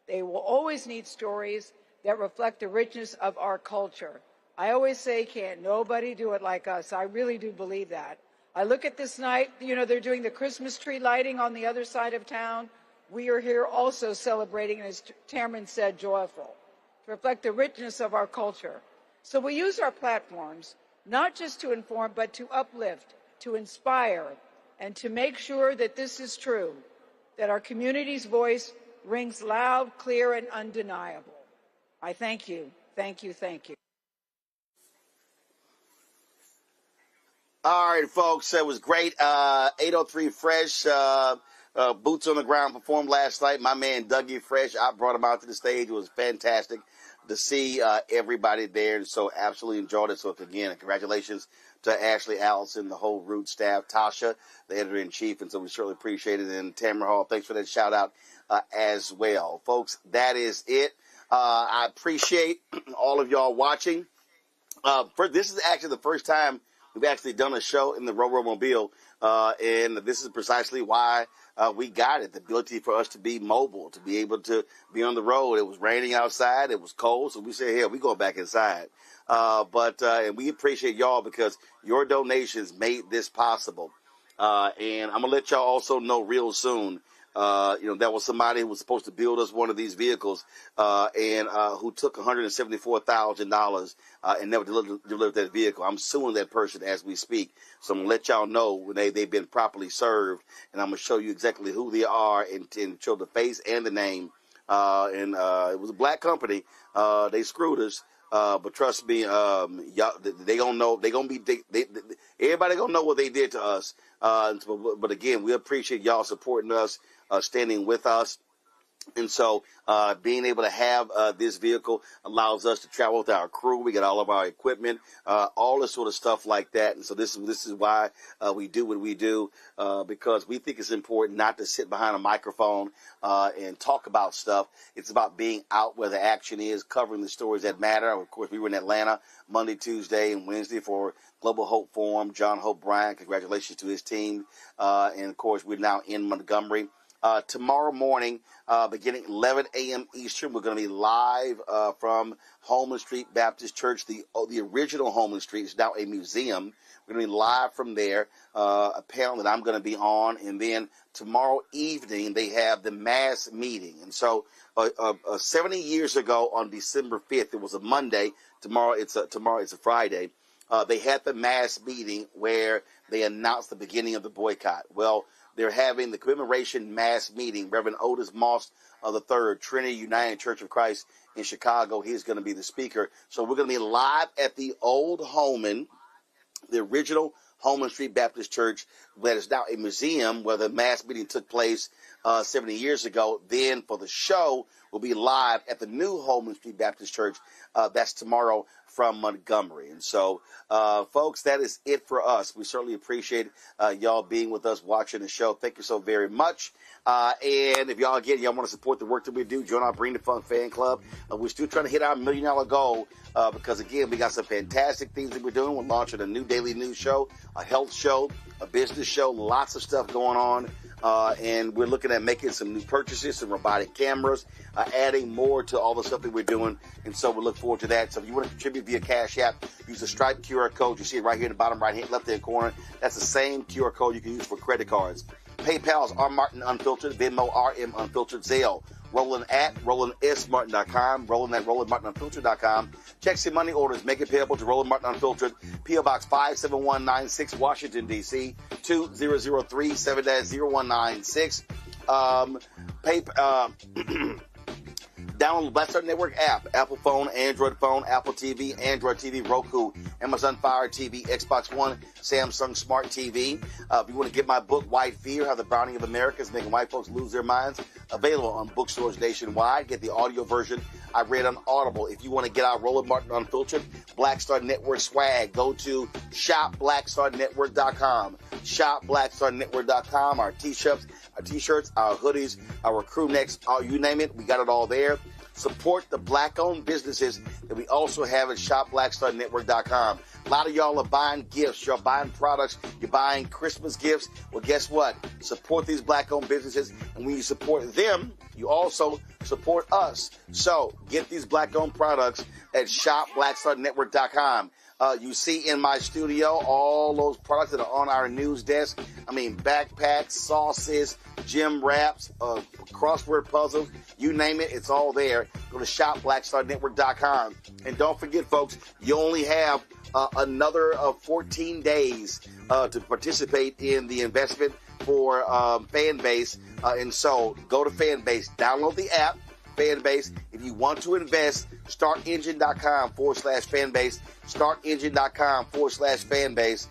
They will always need stories that reflect the richness of our culture. I always say, can't nobody do it like us. I really do believe that. I look at this night, they're doing the Christmas tree lighting on the other side of town. We are here also celebrating, as Tamron said, joyful, to reflect the richness of our culture. So we use our platforms not just to inform, but to uplift, to inspire, and to make sure that this is true, that our community's voice rings loud, clear, and undeniable. I thank you, thank you, thank you. All right, folks, it was great. 803 Fresh, Boots on the Ground performed last night. My man Dougie Fresh, I brought him out to the stage. It was fantastic to see everybody there, and so absolutely enjoyed it. So again, congratulations to Ashley, Allison, the whole Root staff, Tasha, the editor-in-chief, and so we certainly appreciate it. And Tamara Hall, thanks for that shout-out as well. Folks, that is it. I appreciate all of y'all watching. This is actually the first time we've actually done a show in the Row-Row-Mobile, and this is precisely why we got it, the ability for us to be mobile, to be able to be on the road. It was raining outside. It was cold, so we said, hey, we go back inside. And we appreciate y'all because your donations made this possible. And I'm going to let y'all also know real soon, that was somebody who was supposed to build us one of these vehicles and who took $174,000 and never delivered that vehicle. I'm suing that person as we speak. So I'm going to let y'all know when they've been properly served, and I'm going to show you exactly who they are and show the face and the name. It was a black company. They screwed us. But trust me, y'all, they gonna know. They gonna be. Everybody gonna know what they did to us. But again, we appreciate y'all supporting us, standing with us. And so being able to have this vehicle allows us to travel with our crew. We get all of our equipment, all this sort of stuff like that. And so this is why we do what we do, because we think it's important not to sit behind a microphone and talk about stuff. It's about being out where the action is, covering the stories that matter. Of course, we were in Atlanta Monday, Tuesday, and Wednesday for Global Hope Forum. John Hope Bryant, congratulations to his team. And, of course, we're now in Montgomery. Tomorrow morning, beginning 11 a.m. Eastern, we're going to be live from Holman Street Baptist Church. The original Holman Street is now a museum. We're going to be live from there, a panel that I'm going to be on. And then tomorrow evening, they have the mass meeting. And so 70 years ago on December 5th, it was a Monday. Tomorrow it's a Friday. They had the mass meeting where they announced the beginning of the boycott. Well, they're having the commemoration mass meeting. Reverend Otis Moss III, Trinity United Church of Christ in Chicago. He's going to be the speaker. So we're going to be live at the old Holman, the original Holman Street Baptist Church, that is now a museum where the mass meeting took place 70 years ago. Then for the show, we'll be live at the new Holman Street Baptist Church. That's tomorrow from Montgomery. And so, folks, that is it for us. We certainly appreciate y'all being with us, watching the show. Thank you so very much. And if y'all want to support the work that we do, join our Bring the Funk fan club. We're still trying to hit our $1 million goal because, again, we got some fantastic things that we're doing. We're launching a new daily news show, a health show, a business show, lots of stuff going on. And we're looking at making some new purchases, some robotic cameras, adding more to all the stuff that we're doing. And so we look forward to that. So if you want to contribute via Cash App, use the Stripe QR code. You see it right here in the bottom right-hand, left-hand corner. That's the same QR code you can use for credit cards. PayPal's R. Martin Unfiltered, Venmo RM Unfiltered, Zelle. Roland at RolandSMartin.com, Roland at RolandMartinUnfiltered.com. Checks and money orders, make it payable to Roland Martin Unfiltered, P.O. Box 57196, Washington, D.C., 2037-0196. Download the Black Star Network app, Apple phone, Android phone, Apple TV, Android TV, Roku, Amazon Fire TV, Xbox One, Samsung Smart TV. If you want to get my book, White Fear, How the Browning of America is Making White Folks Lose Their Minds, available on bookstores nationwide. Get the audio version I read on Audible. If you want to get our Roland Martin Unfiltered Black Star Network swag, go to shopblackstarnetwork.com. Shopblackstarnetwork.com. Our t-shirts, our hoodies, our crew necks, you name it, we got it all there. Support the black-owned businesses that we also have at shopblackstarnetwork.com. A lot of y'all are buying gifts. You're buying products. You're buying Christmas gifts. Well, guess what? Support these black-owned businesses. And when you support them, you also support us. So get these black-owned products at shopblackstarnetwork.com. You see in my studio all those products that are on our news desk. I mean, backpacks, sauces, gym wraps, crossword puzzles, you name it, it's all there. Go to shopblackstarnetwork.com. And don't forget, folks, you only have another 14 days to participate in the investment for Fanbase. And so go to Fanbase, download the app, Fanbase. If you want to invest, startengine.com/Fanbase, startengine.com/Fanbase.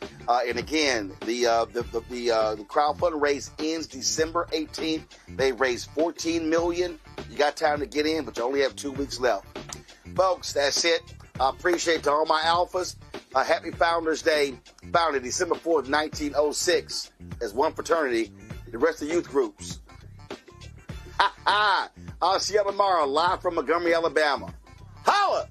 And again, the crowdfund race ends December 18th. They raised $14 million. You got time to get in, but you only have 2 weeks left. Folks, that's it. I appreciate to all my alphas. Happy Founders Day, founded December 4th, 1906, as one fraternity. The rest of youth groups. I'll see you tomorrow, live from Montgomery, Alabama. Holla!